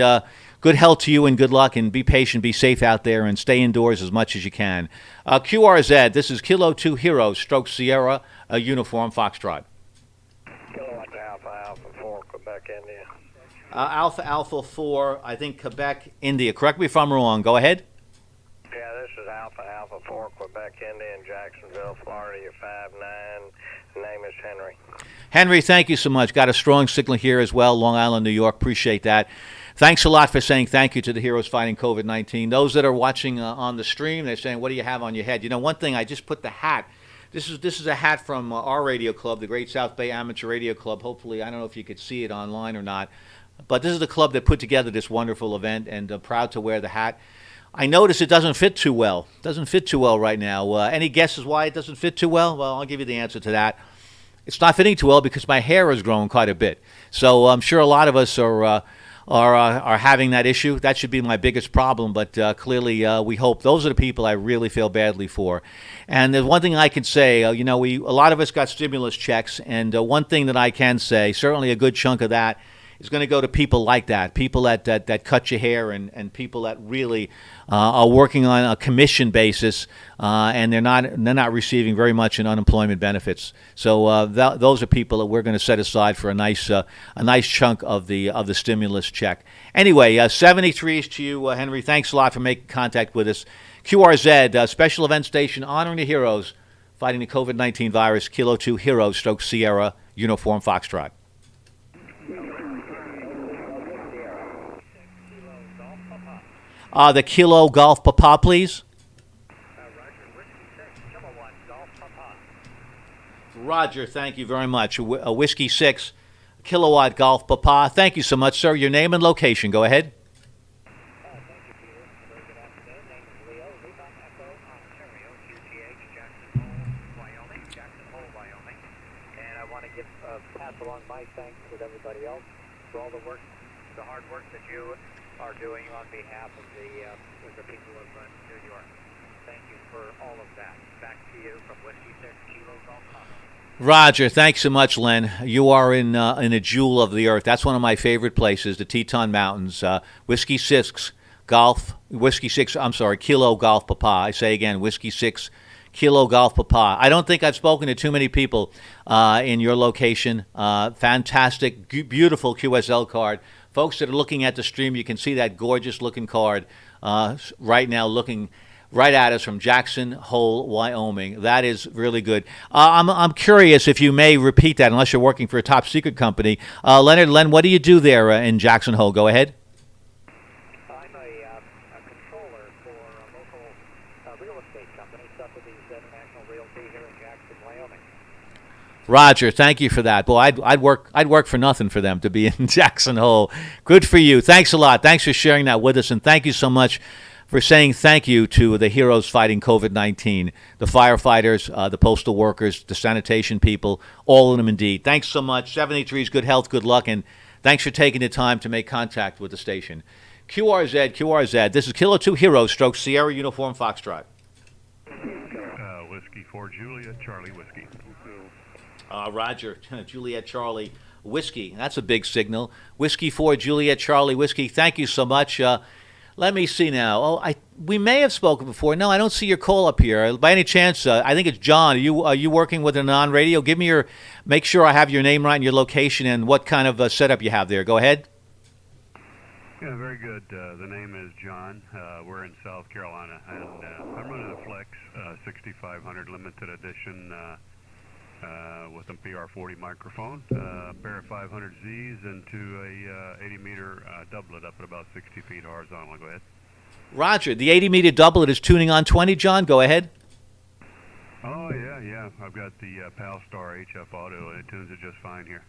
Speaker 1: good health to you and good luck, and be patient, be safe out there, and stay indoors as much as you can. QRZ, this is Kilo 2 Heroes, stroke Sierra, Uniform Foxtrot.
Speaker 3: Kilowatt Alpha 4, Quebec, India.
Speaker 1: Alpha 4, I think Quebec, India. Correct me if I'm wrong. Go ahead.
Speaker 3: Yeah, this is Alpha 4, Quebec, India, in Jacksonville, Florida. You're 5'9". The name is Henry.
Speaker 1: Henry, thank you so much. Got a strong signal here as well, Long Island, New York. Appreciate that. Thanks a lot for saying thank you to the heroes fighting COVID-19. Those that are watching on the stream, they're saying, what do you have on your head? You know, one thing, I just put the hat. This is a hat from our radio club, the Great South Bay Amateur Radio Club. Hopefully, I don't know if you could see it online or not, but this is the club that put together this wonderful event, and proud to wear the hat. I notice it doesn't fit too well. It doesn't fit too well right now. Any guesses why it doesn't fit too well? Well, I'll give you the answer to that. It's not fitting too well because my hair has grown quite a bit. So I'm sure a lot of us are having that issue. That should be my biggest problem, but clearly we hope. Those are the people I really feel badly for. And there's one thing I can say, a lot of us got stimulus checks, and one thing that I can say, certainly a good chunk of that is going to go to people like that, people that cut your hair, and people that really are working on a commission basis, and they're not receiving very much in unemployment benefits. So those are people that we're going to set aside for a nice chunk of the stimulus check. Anyway, 73s to you, Henry. Thanks a lot for making contact with us. QRZ, special event station honoring the heroes fighting the COVID-19 virus. Kilo 2 Heroes, stroke Sierra, Uniform Foxtrot. The Kilo Golf Papa, please. Roger, thank you very much. Whiskey 6, Kilowatt Golf Papa. Thank you so much, sir. Your name and location. Go ahead.
Speaker 11: Pass along my thanks with everybody else for all the hard work that you are doing on behalf of the people of New York. Thank you for all of that. Back to you from Whiskey 6 Kilo Golf Papa.
Speaker 1: Roger, thanks so much, Len. You are in a jewel of the earth. That's one of my favorite places, the Teton Mountains. Whiskey 6 Kilo Golf Papa. I say again, Whiskey 6 Kilo Golf Papa. I don't think I've spoken to too many people in your location. Fantastic, beautiful QSL card. Folks that are looking at the stream, you can see that gorgeous-looking card right now looking right at us from Jackson Hole, Wyoming. That is really good. I'm curious if you may repeat that, unless you're working for a top-secret company. Len, what do you do there in Jackson Hole? Go ahead.
Speaker 11: I'm a controller for a local
Speaker 3: real estate company, Sotheby's International Realty here in Jackson, Wyoming.
Speaker 1: Roger, thank you for that. Boy, I'd work for nothing for them to be in Jackson Hole. Good for you. Thanks a lot. Thanks for sharing that with us, and thank you so much for saying thank you to the heroes fighting COVID-19, the firefighters, the postal workers, the sanitation people, all of them indeed. Thanks so much. 783 is good health, good luck, and thanks for taking the time to make contact with the station. QRZ, this is Kilo 2 Heroes, stroke Sierra Uniform Foxtrot.
Speaker 17: Whiskey 4 Juliet, Charlie Whiskey.
Speaker 1: Roger, Juliet Charlie Whiskey. That's a big signal. Whiskey 4 Juliet Charlie Whiskey. Thank you so much. Let me see now. Oh, we may have spoken before. No, I don't see your call up here. By any chance, I think it's John. Are you working with a non-radio? Give me make sure I have your name right and your location and what kind of setup you have there. Go ahead.
Speaker 17: Yeah, very good. The name is John. We're in South Carolina, and I'm running a Flex 6500 limited edition with a PR40 microphone, pair of 500Zs into a 80-meter doublet up at about 60 feet horizontal. Go ahead.
Speaker 1: Roger. The 80-meter doublet is tuning on 20, John. Go ahead.
Speaker 17: Oh, yeah. I've got the Palstar HF Auto, and it tunes it just fine here.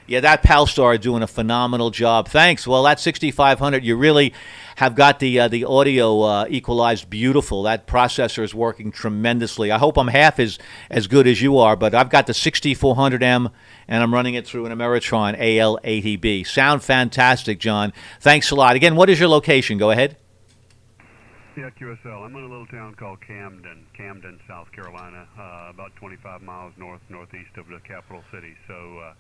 Speaker 1: Yeah, that Palstar doing a phenomenal job. Thanks. Well, that 6500, you really have got the audio equalized beautiful. That processor is working tremendously. I hope I'm half as good as you are, but I've got the 6400M, and I'm running it through an Ameritron AL80B. Sound fantastic, John. Thanks a lot. Again, what is your location? Go ahead.
Speaker 17: Yeah, QSL. I'm in a little town called Camden, South Carolina, about 25 miles northeast of the capital city. So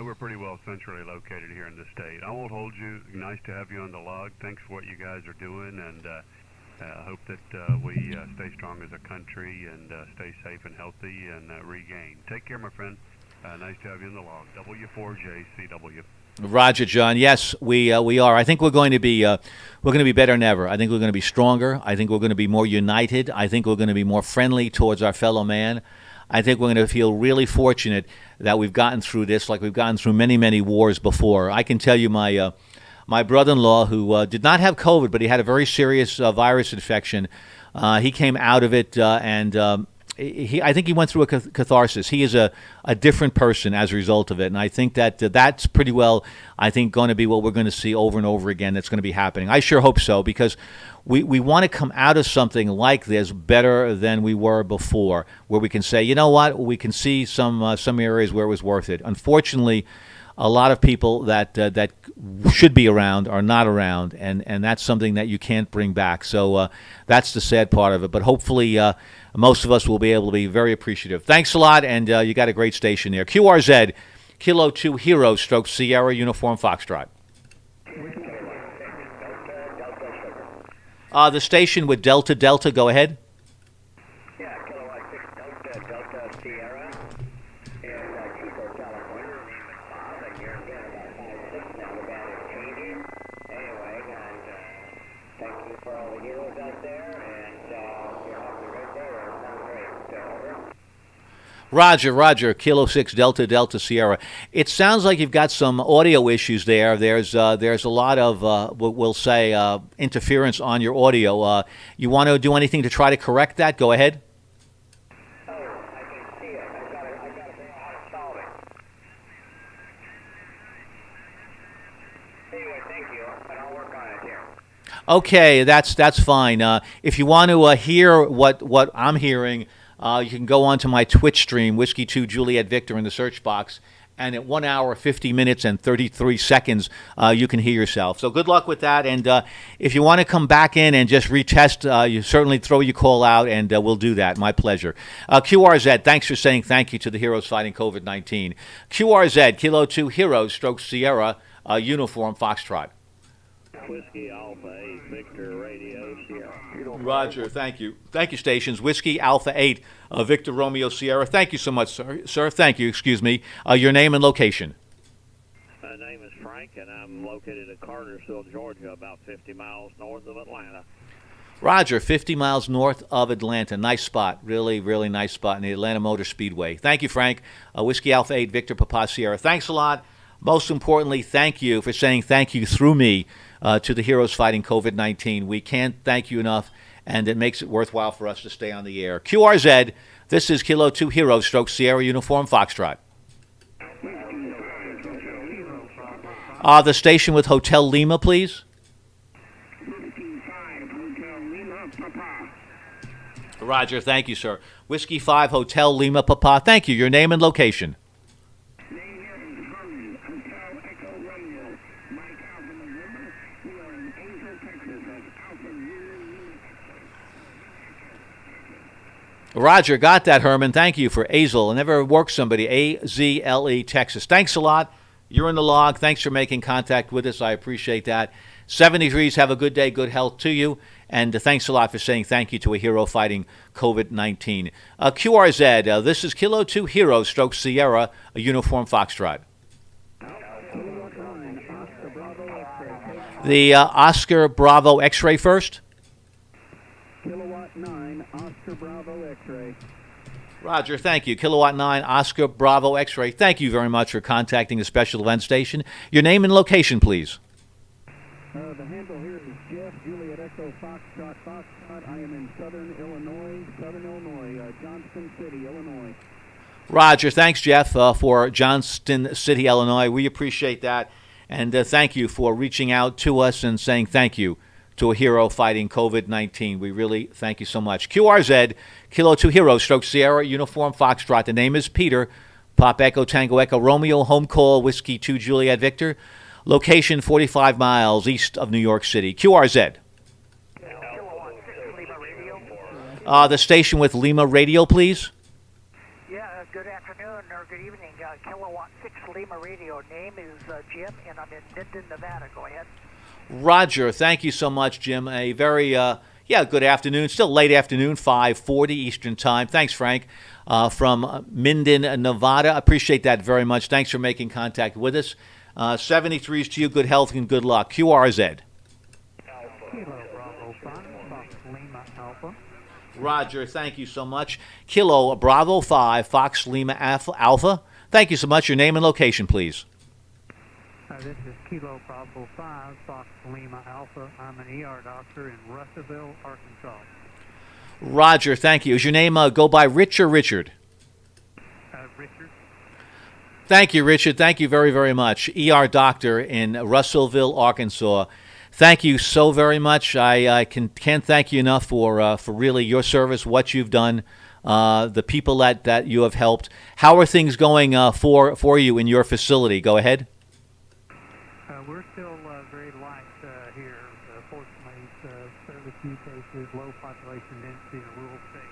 Speaker 17: we're pretty well centrally located here in the state. I won't hold you. Nice to have you on the log. Thanks for what you guys are doing, and I hope that we stay strong as a country and stay safe and healthy and regain. Take care, my friend. Nice to have you on the log. W4JCW.
Speaker 1: Roger, John. Yes, we are. I think we're going to be better than ever. I think we're going to be stronger. I think we're going to be more united. I think we're going to be more friendly towards our fellow man. I think we're going to feel really fortunate that we've gotten through this, like we've gotten through many, many wars before. I can tell you my brother-in-law, who did not have COVID, but he had a very serious virus infection. He came out of it, and I think he went through a catharsis. He is a different person as a result of it, and I think that that's pretty well, I think, going to be what we're going to see over and over again that's going to be happening. I sure hope so, because we want to come out of something like this better than we were before, where we can say, you know what, we can see some areas where it was worth it. Unfortunately, a lot of people that should be around are not around, and that's something that you can't bring back. So that's the sad part of it. But hopefully most of us will be able to be very appreciative. Thanks a lot, and you got a great station there. QRZ, Kilo 2 Hero, stroke Sierra Uniform Foxtrot. The station with Delta, go ahead.
Speaker 3: Yeah, Kilo 6 Delta Sierra in Chico, California. The name is Bob, and you're again about 5'6" now. The band is changing. Anyway, and thank you for all the heroes out there, and you're having a great day there. Sounds great. Over.
Speaker 1: Roger, Kilo 6 Delta Sierra. It sounds like you've got some audio issues there. There's a lot of, we'll say, interference on your audio. You want to do anything to try to correct that? Go ahead.
Speaker 3: Oh, I can see it. I got to figure out how to solve it. Anyway, thank you, and I'll work on it here.
Speaker 1: Okay, that's fine. If you want to hear what I'm hearing, you can go onto my Twitch stream, Whiskey 2 Juliet Victor, in the search box, and at 1 hour, 50 minutes, and 33 seconds, you can hear yourself. So good luck with that, and if you want to come back in and just retest, you certainly throw your call out, and we'll do that. My pleasure. QRZ, thanks for saying thank you to the heroes fighting COVID-19. QRZ, Kilo 2 Heroes, stroke Sierra, Uniform Foxtrot.
Speaker 3: Whiskey Alpha 8 Victor Radio Sierra.
Speaker 1: Roger, thank you. Thank you, stations. Whiskey Alpha 8 Victor Romeo Sierra. Thank you so much, sir. Thank you, excuse me. Your name and location.
Speaker 3: My name is Frank, and I'm located in Cartersville, Georgia, about 50 miles north of Atlanta.
Speaker 1: Roger, 50 miles north of Atlanta. Nice spot. Really, really nice spot in the Atlanta Motor Speedway. Thank you, Frank. Whiskey Alpha 8 Victor Papa Sierra. Thanks a lot. Most importantly, thank you for saying thank you through me to the heroes fighting COVID-19. We can't thank you enough, and it makes it worthwhile for us to stay on the air. QRZ, this is Kilo 2 Hero Stroke Sierra Uniform Foxtrot. The station with Hotel Lima, please. Roger, thank you, sir. Whiskey 5 Hotel Lima Papa. Thank you. Your name and location. Roger, got that, Herman. Thank you for Azle. I never worked somebody. A-Z-L-E, Texas. Thanks a lot. You're in the log. Thanks for making contact with us. I appreciate that. 73s, have a good day, good health to you. And thanks a lot for saying thank you to a hero fighting COVID-19. QRZ, this is Kilo 2 Hero Stroke Sierra, a Uniform Foxtrot. The Oscar Bravo X-ray first.
Speaker 16: Kilowatt 9, Oscar Bravo X-ray.
Speaker 1: Roger, thank you. Kilowatt 9, Oscar Bravo X-ray. Thank you very much for contacting the special event station. Your name and location, please.
Speaker 16: The handle here is Jeff, Juliet Echo Foxtrot, Foxtrot. I am in Southern Illinois, Johnston City, Illinois.
Speaker 1: Roger, thanks, Jeff, for Johnston City, Illinois. We appreciate that. And thank you for reaching out to us and saying thank you to a hero fighting COVID-19. We really thank you so much. QRZ, Kilo 2 Hero, Stroke Sierra, Uniform Foxtrot. The name is Peter. Pop Echo, Tango Echo, Romeo, Home Call, Whiskey 2, Juliet Victor. Location 45 miles east of New York City. QRZ. The station with Lima Radio, please.
Speaker 18: Yeah, good afternoon or good evening. Kilowatt 6 Lima Radio. Name is Jim, and I'm in Minden, Nevada. Go ahead.
Speaker 1: Roger, thank you so much, Jim. A very, good afternoon. Still late afternoon, 5:40 Eastern Time. Thanks, Frank, from Minden, Nevada. Appreciate that very much. Thanks for making contact with us. 73s to you. Good health and good luck. QRZ.
Speaker 7: Kilo Bravo 5, Fox Lima Alpha.
Speaker 1: Roger, thank you so much. Kilo Bravo 5, Fox Lima Alpha. Thank you so much. Your name and location, please.
Speaker 7: This is Kilo Bravo 5, Fox Lima Alpha. I'm an ER doctor in Russellville, Arkansas.
Speaker 1: Roger, thank you. Is your name go by Rich or Richard?
Speaker 7: Richard.
Speaker 1: Thank you, Richard. Thank you very, very much. ER doctor in Russellville, Arkansas. Thank you so very much. I can't thank you enough for really your service, what you've done, the people that you have helped. How are things going for you in your facility? Go ahead.
Speaker 7: We're still very light here. Fortunately, it's fairly few cases, low population density in a rural state.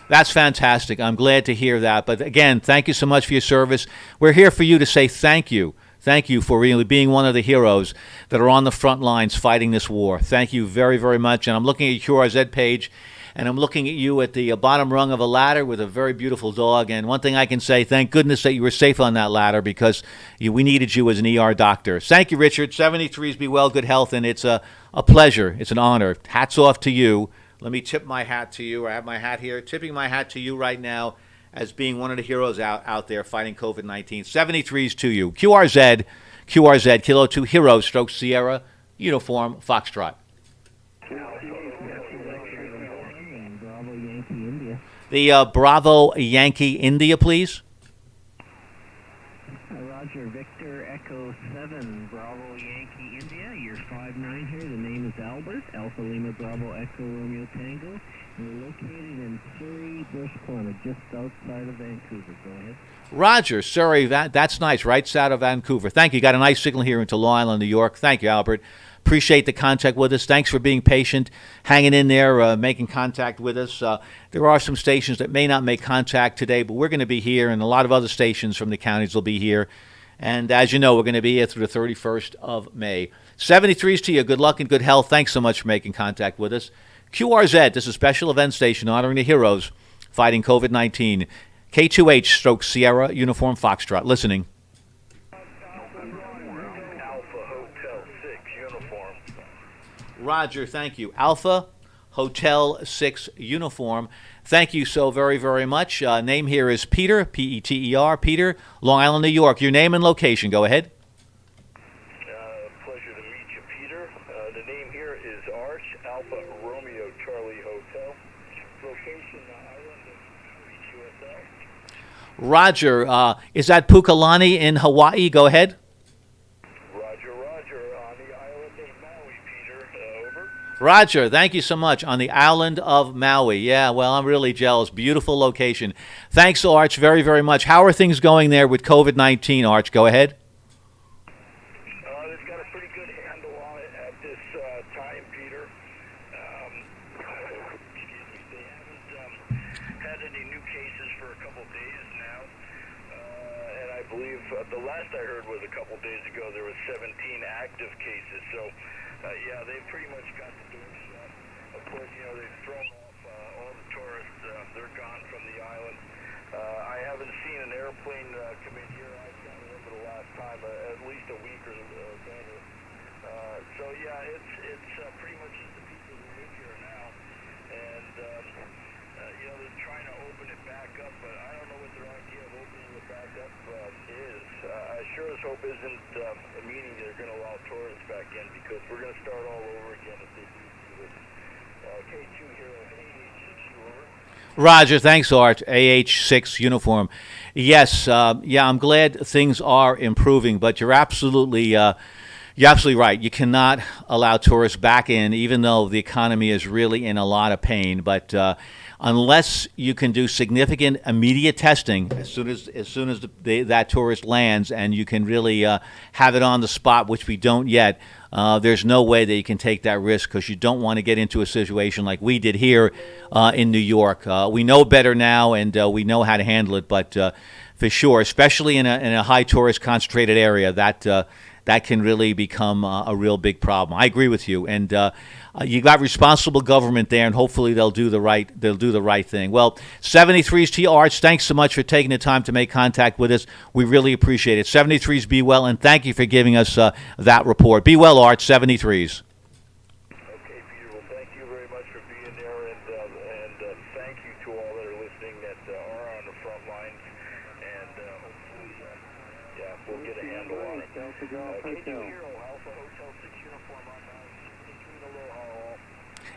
Speaker 1: That's fantastic. I'm glad to hear that. But again, thank you so much for your service. We're here for you to say thank you. Thank you for really being one of the heroes that are on the front lines fighting this war. Thank you very, very much. And I'm looking at your QRZ page, and I'm looking at you at the bottom rung of a ladder with a very beautiful dog. And one thing I can say, thank goodness that you were safe on that ladder, because we needed you as an ER doctor. Thank you, Richard. 73s, be well, good health, and it's a pleasure. It's an honor. Hats off to you. Let me tip my hat to you. I have my hat here. Tipping my hat to you right now as being one of the heroes out there fighting COVID-19. 73s to you. QRZ, Kilo 2 Hero, Stroke Sierra, Uniform Foxtrot.
Speaker 6: Bravo Yankee India.
Speaker 1: The Bravo Yankee India, please.
Speaker 6: Roger, Victor Echo 7, Bravo Yankee India. You're 5'9" here. The name is Albert. Alpha Lima Bravo Echo Romeo Tango. We're located in Surrey, Bush Corner, just outside of Vancouver. Go ahead.
Speaker 1: Roger, Surrey, that's nice, right south of Vancouver. Thank you. Got a nice signal here into Long Island, New York. Thank you, Albert. Appreciate the contact with us. Thanks for being patient, hanging in there, making contact with us. There are some stations that may not make contact today, but we're going to be here, and a lot of other stations from the counties will be here. And as you know, we're going to be here through the 31st of May. 73s to you. Good luck and good health. Thanks so much for making contact with us. QRZ, this is a special event station honoring the heroes fighting COVID-19. K2H Stroke Sierra, Uniform Foxtrot. Listening. Roger, thank you. Alpha Hotel 6 Uniform. Thank you so very, very much. Name here is Peter, P-E-T-E-R, Peter, Long Island, New York. Your name and location. Go ahead.
Speaker 15: Pleasure to meet you, Peter. The name here is is Arch, Alpha Romeo Charlie Hotel. Location, Island of QSL.
Speaker 1: Roger, is that Pukalani in Hawaii? Go ahead.
Speaker 15: Roger, on the island of Maui, Peter. Over.
Speaker 1: Roger, thank you so much. On the island of Maui. Yeah, well, I'm really jealous. Beautiful location. Thanks, Arch, very, very much. How are things going there with COVID-19, Arch? Go ahead.
Speaker 15: They've got a pretty good handle on it at this time, Peter. They haven't had any new cases for a couple days now. And I believe the last I heard was a couple days ago there was 17 active cases. So, yeah, they've pretty much got the door shut. Of course, they've thrown off all the tourists. They're gone from the island. I haven't seen an airplane come in here. I can't remember the last time, at least a week or better. So, yeah, it's pretty much just the people who live here now. And, they're trying to open it back up, but I don't know what their idea of opening it back up is. I sure as hope isn't meaning they're going to allow tourists back in, because we're going to start all over again if they do this. K2 Hero, AH6, over.
Speaker 1: Roger, thanks, Art. AH6 uniform. Yes, yeah, I'm glad things are improving, but you're absolutely right. You cannot allow tourists back in, even though the economy is really in a lot of pain. But unless you can do significant immediate testing as soon as that tourist lands, and you can really have it on the spot, which we don't yet, there's no way that you can take that risk, because you don't want to get into a situation like we did here in New York. We know better now, and we know how to handle it, but for sure, especially in a high tourist concentrated area, that can really become a real big problem. I agree with you, and you got responsible government there, and hopefully they'll do the right thing. Well, 73's to you, Arch. Thanks so much for taking the time to make contact with us. We really appreciate it. 73's, be well, and thank you for giving us that report. Be well, Arch. 73's.
Speaker 15: Okay, Peter. Well, thank you very much for being there, and thank you to all that are listening that are on the front lines, and hopefully, yeah, we'll get a handle on it. K2 Hero, Alpha Hotel 6 uniform on Aloha.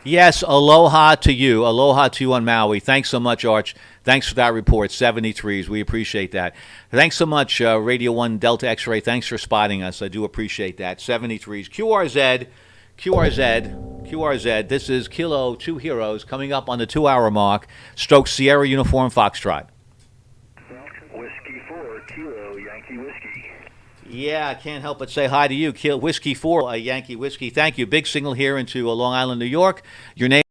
Speaker 1: Yes, aloha to you. Aloha to you on Maui. Thanks so much, Arch. Thanks for that report. 73's. We appreciate that. Thanks so much, Radio 1 Delta X-Ray. Thanks for spotting us. I do appreciate that. 73's. QRZ. This is Kilo 2 Heroes coming up on the 2-hour mark. Stroke Sierra Uniform Foxtrot.
Speaker 15: Whiskey 4, Kilo, Yankee Whiskey.
Speaker 1: Yeah, I can't help but say hi to you. Whiskey 4, Yankee Whiskey. Thank you. Big signal here into Long Island, New York. Your name?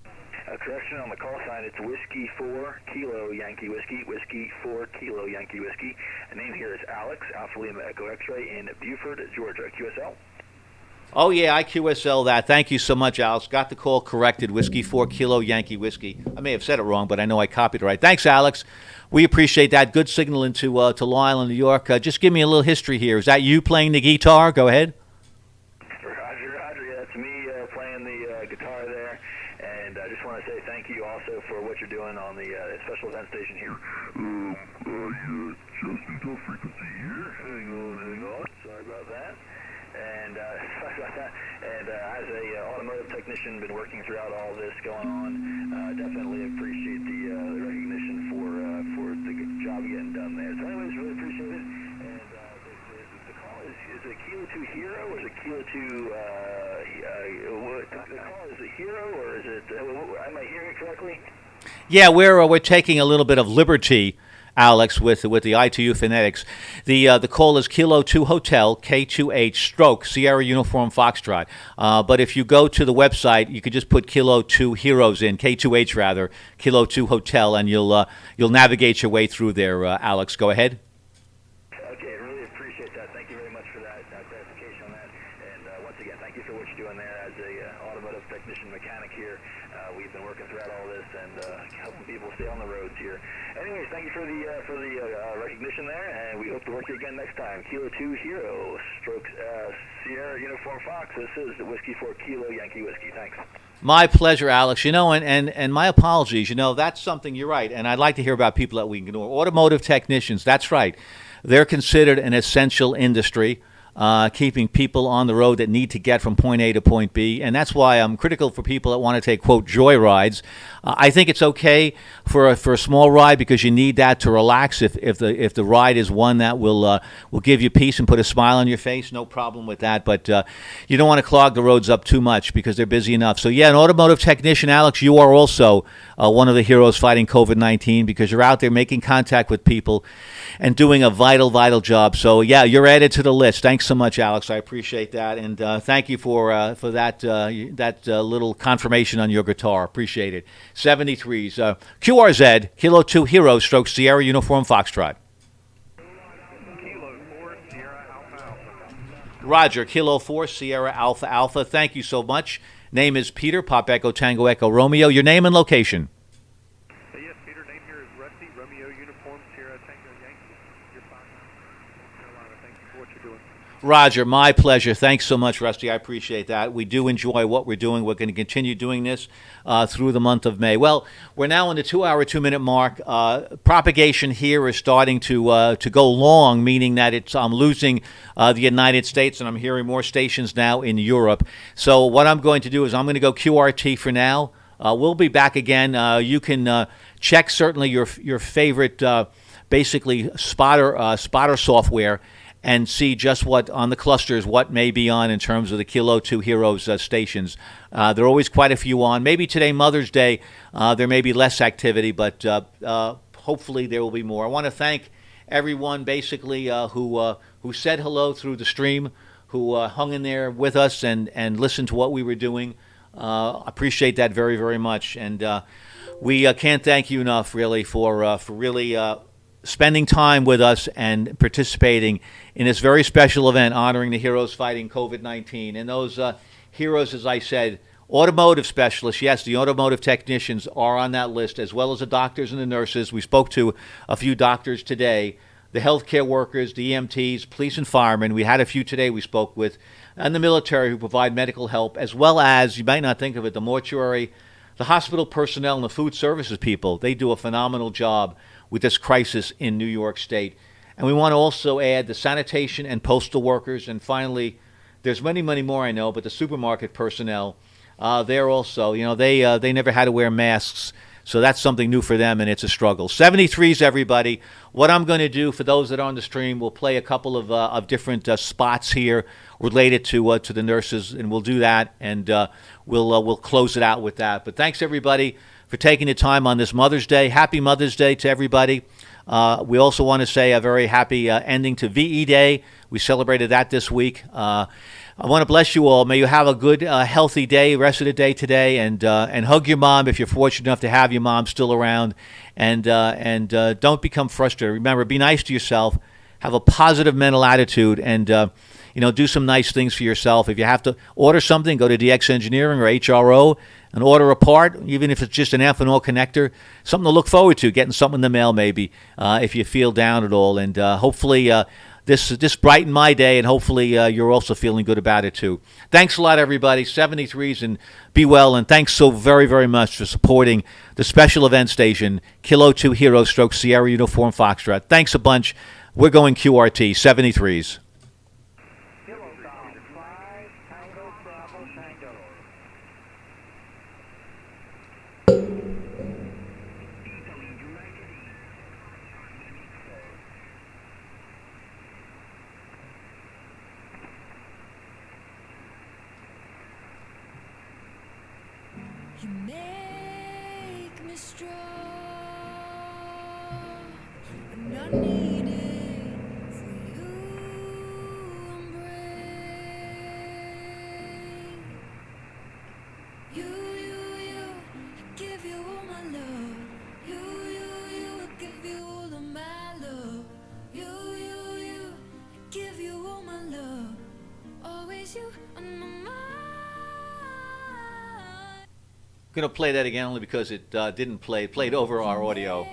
Speaker 15: Correction on the call sign, it's Whiskey 4, Kilo, Yankee Whiskey. Whiskey 4, Kilo, Yankee Whiskey. The name here is Alex, Alpha Lima Echo X-Ray in Buford, Georgia. QSL?
Speaker 1: Oh, yeah, I QSL that. Thank you so much, Alex. Got the call corrected. Whiskey 4, Kilo, Yankee Whiskey. I may have said it wrong, but I know I copied it right. Thanks, Alex. We appreciate that. Good signal into to Long Island, New York. Just give me a little history here. Is that you playing the guitar? Go ahead.
Speaker 15: Roger. Yeah, that's me playing the guitar there. And I just want to say thank you also for what you're doing on the special event station here. Yeah, Justin, no frequency here. Hang on. Sorry about that. And as a automotive technician, been working throughout all this going on. Definitely appreciate the recognition for the good job getting done there. So, anyways, really appreciate it. And the call is it Kilo 2 Hero or is it Kilo 2? The call is it Hero or is it? Am I hearing it correctly?
Speaker 1: Yeah, we're taking a little bit of liberty, Alex, with the ITU phonetics. The call is Kilo 2 Hotel, K2H, Stroke, Sierra Uniform Foxtrot. But if you go to the website, you could just put Kilo 2 Heroes in, K2H rather, Kilo 2 Hotel, and you'll navigate your way through there, Alex. Go ahead.
Speaker 15: Okay, really appreciate that. Thank you very much for that clarification on that. And once again, thank you for what you're doing there as a automotive technician mechanic here. We've been working throughout all this and helping people stay on the roads here. Anyways, thank you for the recognition there, and we hope to work with you again next time. Kilo 2 Hero, Stroke Sierra Uniform Fox. This is Whiskey 4 Kilo Yankee Whiskey. Thanks.
Speaker 1: My pleasure, Alex. And my apologies. That's something, you're right, and I'd like to hear about people that we ignore. Automotive technicians, that's right. They're considered an essential industry. keeping people on the road that need to get from point A to point B. And that's why I'm critical for people that want to take, quote, joy rides. I think it's okay for a small ride because you need that to relax. If the ride is one that will give you peace and put a smile on your face, no problem with that. But you don't want to clog the roads up too much because they're busy enough. So, yeah, an automotive technician, Alex, you are also one of the heroes fighting COVID-19 because you're out there making contact with people and doing a vital, vital job. So, yeah, you're added to the list. Thanks so much, Alex. I appreciate that. And thank you for that little confirmation on your guitar. Appreciate it. 73s. QRZ, Kilo 2 Hero, stroke Sierra Uniform Foxtrot. Roger, Kilo 4 Sierra Alpha Alpha. Thank you so much. Name is Peter, Pop Echo Tango Echo Romeo. Your name and location.
Speaker 19: Yes, Peter. Name here is Rusty, Romeo Uniform Sierra Tango Yankee. You're fine now. North Carolina. Thank you for what you're doing.
Speaker 1: Roger, my pleasure. Thanks so much, Rusty. I appreciate that. We do enjoy what we're doing. We're going to continue doing this through the month of May. Well, we're now on the 2-hour, 2-minute mark. Propagation here is starting to go long, meaning that I'm losing the United States, and I'm hearing more stations now in Europe. So what I'm going to do is I'm going to go QRT for now. We'll be back again. You can check certainly your favorite, basically spotter software, and see just what on the clusters, what may be on in terms of the Kilo 2 Heroes stations. There are always quite a few on. Maybe today, Mother's Day, there may be less activity, but hopefully there will be more. I want to thank everyone basically who said hello through the stream, who hung in there with us and listened to what we were doing. Appreciate that very, very much. And we can't thank you enough, really, for really spending time with us and participating in this very special event honoring the heroes fighting COVID-19. And those heroes, as I said, automotive specialists, yes, the automotive technicians are on that list, as well as the doctors and the nurses. We spoke to a few doctors today, the healthcare workers, the EMTs, police and firemen. We had a few today we spoke with, and the military who provide medical help, as well as, you might not think of it, the mortuary, the hospital personnel, and the food services people. They do a phenomenal job with this crisis in New York State. And we want to also add the sanitation and postal workers. And finally, there's many, many more I know, but the supermarket personnel, they're also, they never had to wear masks. So that's something new for them, and it's a struggle. 73s, everybody. What I'm going to do for those that are on the stream, we'll play a couple of different spots here related to the nurses, and we'll do that, and we'll close it out with that. But thanks, everybody, for taking the time on this Mother's Day. Happy Mother's Day to everybody. We also want to say a very happy ending to VE Day. We celebrated that this week. I want to bless you all. May you have a good, healthy day, rest of the day today, and hug your mom if you're fortunate enough to have your mom still around, and don't become frustrated. Remember, be nice to yourself, have a positive mental attitude, and do some nice things for yourself. If you have to order something, go to DX Engineering or HRO and order a part, even if it's just an ethanol connector, something to look forward to, getting something in the mail maybe, if you feel down at all. And hopefully this brightened my day, and hopefully you're also feeling good about it too. Thanks a lot, everybody. 73s, and be well, and thanks so very, very much for supporting the special event station, Kilo 2 Hero stroke Sierra Uniform Foxtrot. Thanks a bunch. We're going QRT, 73s.
Speaker 20: You make me strong, and I need it for you. I'm brave. You, I give you all my love. You, I give you all of my love. You, I give you all my love. Always you on my mind.
Speaker 1: Going to play that again only because it didn't play. It played over our audio.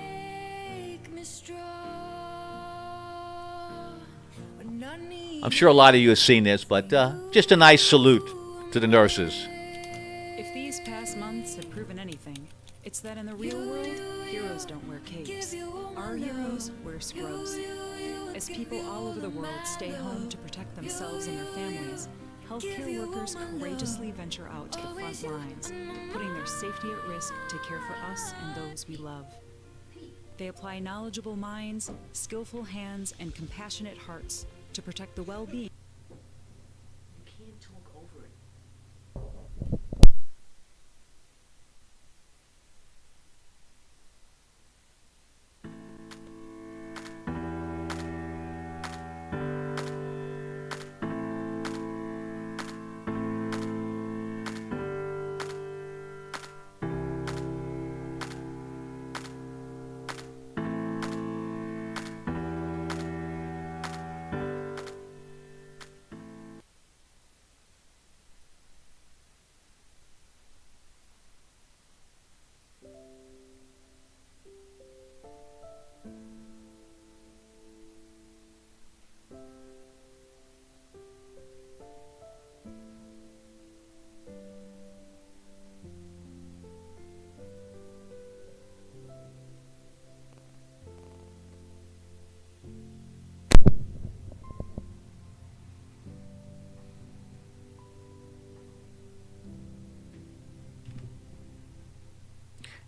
Speaker 1: I'm sure a lot of you have seen this, but just a nice salute to the nurses.
Speaker 21: If these past months have proven anything, It's that in the real world, heroes don't wear capes. Our heroes wear scrubs. As people all over the world stay home to protect themselves and their families, healthcare workers courageously venture out to the front lines, putting their safety at risk to care for us and those we love. They apply knowledgeable minds, skillful hands, and compassionate hearts to protect the well-being.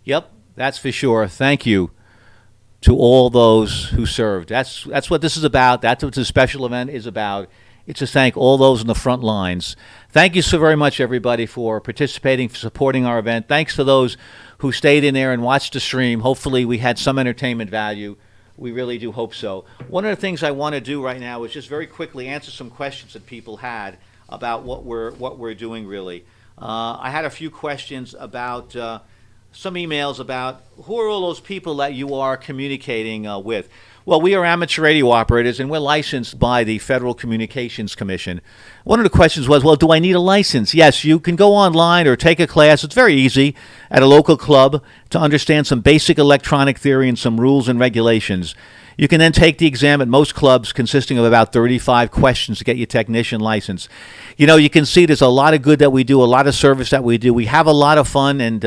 Speaker 1: Yep, that's for sure. Thank you to all those who served. That's what this is about. That's what this special event is about. It's to thank all those in the front lines. Thank you so very much, everybody, for participating, for supporting our event. Thanks to those who stayed in there and watched the stream. Hopefully we had some entertainment value. We really do hope so. One of the things I want to do right now is just very quickly answer some questions that people had about what we're doing, really. I had a few questions about some emails about who are all those people that you are communicating with. Well, we are amateur radio operators, and we're licensed by the Federal Communications Commission. One of the questions was, well, do I need a license? Yes, you can go online or take a class. It's very easy at a local club to understand some basic electronic theory and some rules and regulations. You can then take the exam at most clubs, consisting of about 35 questions to get your technician license. You know, you can see there's a lot of good that we do, a lot of service that we do. We have a lot of fun, and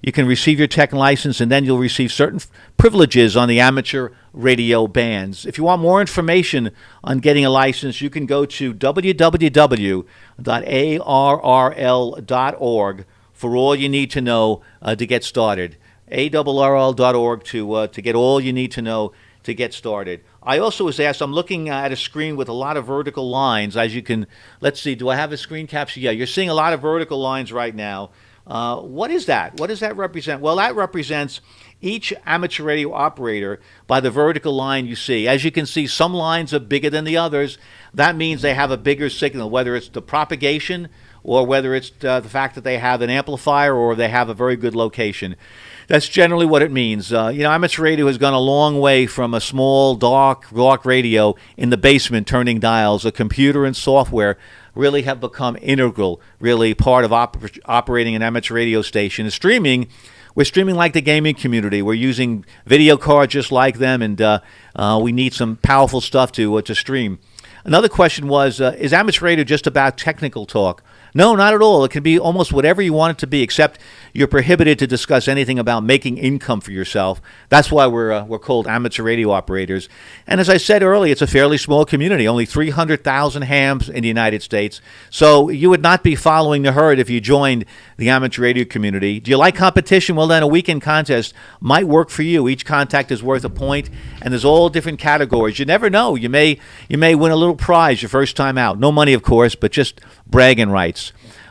Speaker 1: you can receive your tech license, and then you'll receive certain privileges on the amateur radio bands. If you want more information on getting a license, you can go to www.arrl.org for all you need to know to get started. arrl.org to get all you need to know to get started. I also was asked, I'm looking at a screen with a lot of vertical lines. As you can, let's see, do I have a screen capture? Yeah, you're seeing a lot of vertical lines right now. What is that? What does that represent? Well, that represents each amateur radio operator by the vertical line you see. As you can see, some lines are bigger than the others. That means they have a bigger signal, whether it's the propagation or whether it's the fact that they have an amplifier or they have a very good location. That's generally what it means. Amateur radio has gone a long way from a small, dark radio in the basement turning dials. A computer and software really have become integral, really part of operating an amateur radio station. And streaming, we're streaming like the gaming community. We're using video cards just like them, and we need some powerful stuff to stream. Another question was, is amateur radio just about technical talk? No, not at all. It can be almost whatever you want it to be, except you're prohibited to discuss anything about making income for yourself. That's why we're called amateur radio operators. And as I said earlier, it's a fairly small community, only 300,000 hams in the United States. So you would not be following the herd if you joined the amateur radio community. Do you like competition? Well, then a weekend contest might work for you. Each contact is worth a point, and there's all different categories. You never know. You may win a little prize your first time out. No money, of course, but just bragging rights.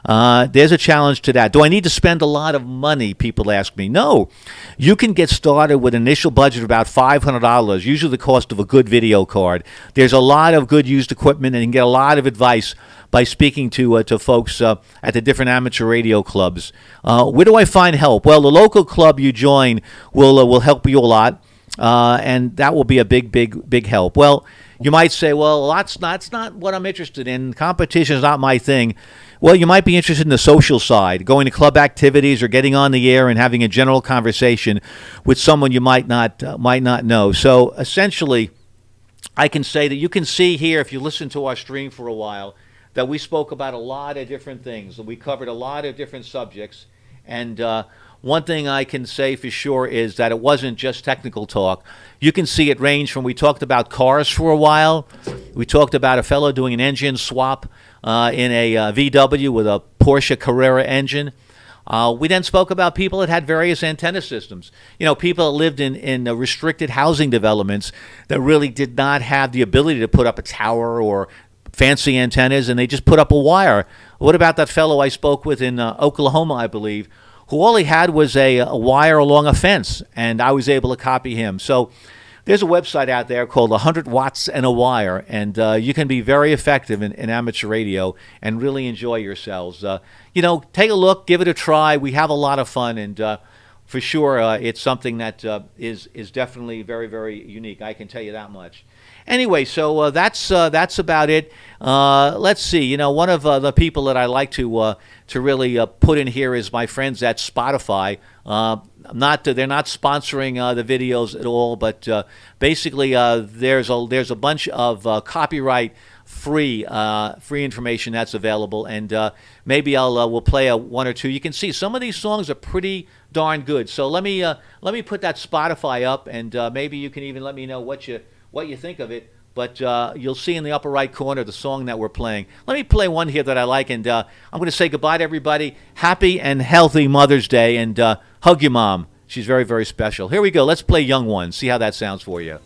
Speaker 1: There's a challenge to that. Do I need to spend a lot of money, people ask me? No. You can get started with an initial budget of about $500, usually the cost of a good video card. There's a lot of good used equipment, and you can get a lot of advice by speaking to folks at the different amateur radio clubs. Where do I find help? Well, the local club you join will help you a lot, and that will be a big help. Well, you might say, well, that's not what I'm interested in. Competition is not my thing. Well, you might be interested in the social side, going to club activities or getting on the air and having a general conversation with someone you might not know. So essentially, I can say that you can see here, if you listen to our stream for a while, that we spoke about a lot of different things. We covered a lot of different subjects. And one thing I can say for sure is that it wasn't just technical talk. You can see it range from, we talked about cars for a while. We talked about a fellow doing an engine swap in a VW with a Porsche Carrera engine. We then spoke about people that had various antenna systems. You know, people that lived in restricted housing developments that really did not have the ability to put up a tower or fancy antennas, and they just put up a wire. What about that fellow I spoke with in Oklahoma, I believe, who all he had was a wire along a fence, and I was able to copy him. So there's a website out there called 100 Watts and a Wire, and you can be very effective in amateur radio and really enjoy yourselves. You know, take a look, give it a try. We have a lot of fun, and for sure it's something that is definitely very, very unique. I can tell you that much. Anyway, so that's about it. Let's see. You know, one of the people that I like to really put in here is my friends at Spotify. They're not sponsoring the videos at all, but basically there's a bunch of copyright free information that's available, and maybe we'll play one or two. You can see some of these songs are pretty darn good. So let me put that Spotify up, and maybe you can even let me know what you think of it. But you'll see in the upper right corner the song that we're playing. Let me play one here that I like, and I'm going to say goodbye to everybody. Happy and healthy Mother's Day, and hug your mom. She's very, very special. Here we go. Let's play Young Ones. See how that sounds for you.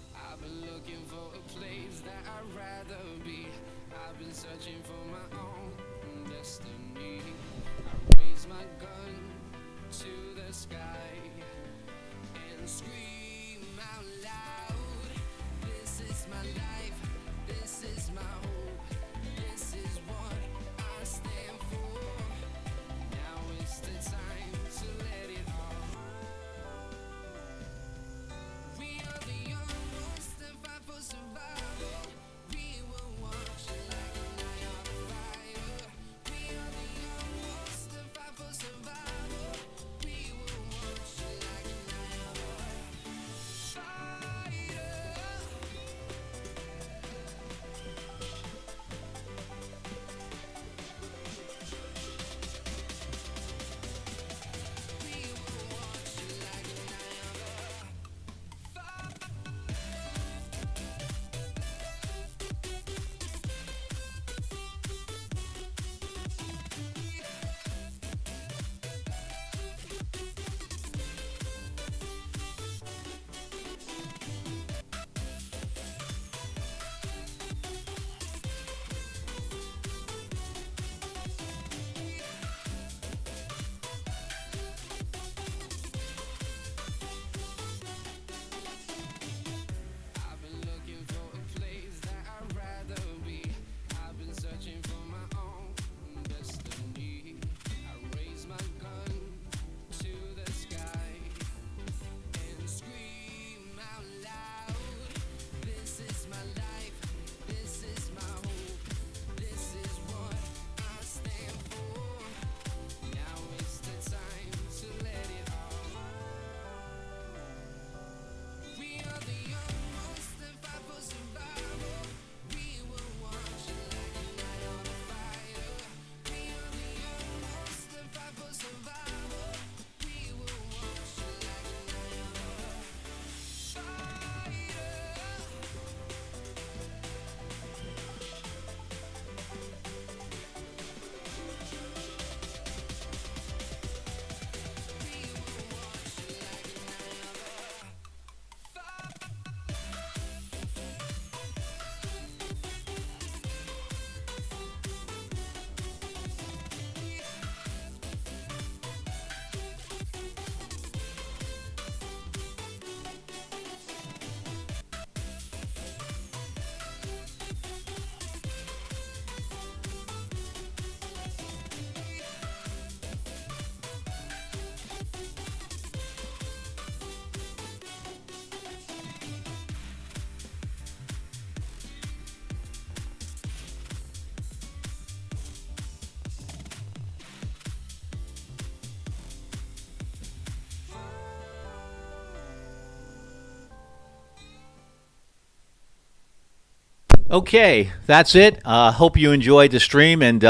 Speaker 1: Okay, that's it. Hope you enjoyed the stream, and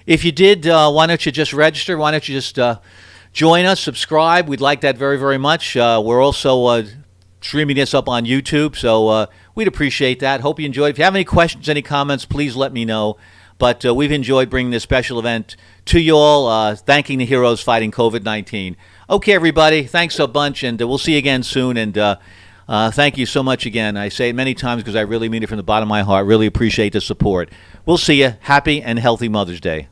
Speaker 1: if you did, why don't you just register? Why don't you just join us, subscribe. We'd like that very, very much. We're also streaming this up on YouTube, so we'd appreciate that. Hope you enjoyed. If you have any questions, any comments, please let me know. But we've enjoyed bringing this special event to you all, thanking the heroes fighting COVID-19. Okay, everybody, thanks a bunch, and we'll see you again soon. And thank you so much again. I say it many times because I really mean it from the bottom of my heart. Really appreciate the support. We'll see you. Happy and healthy Mother's Day.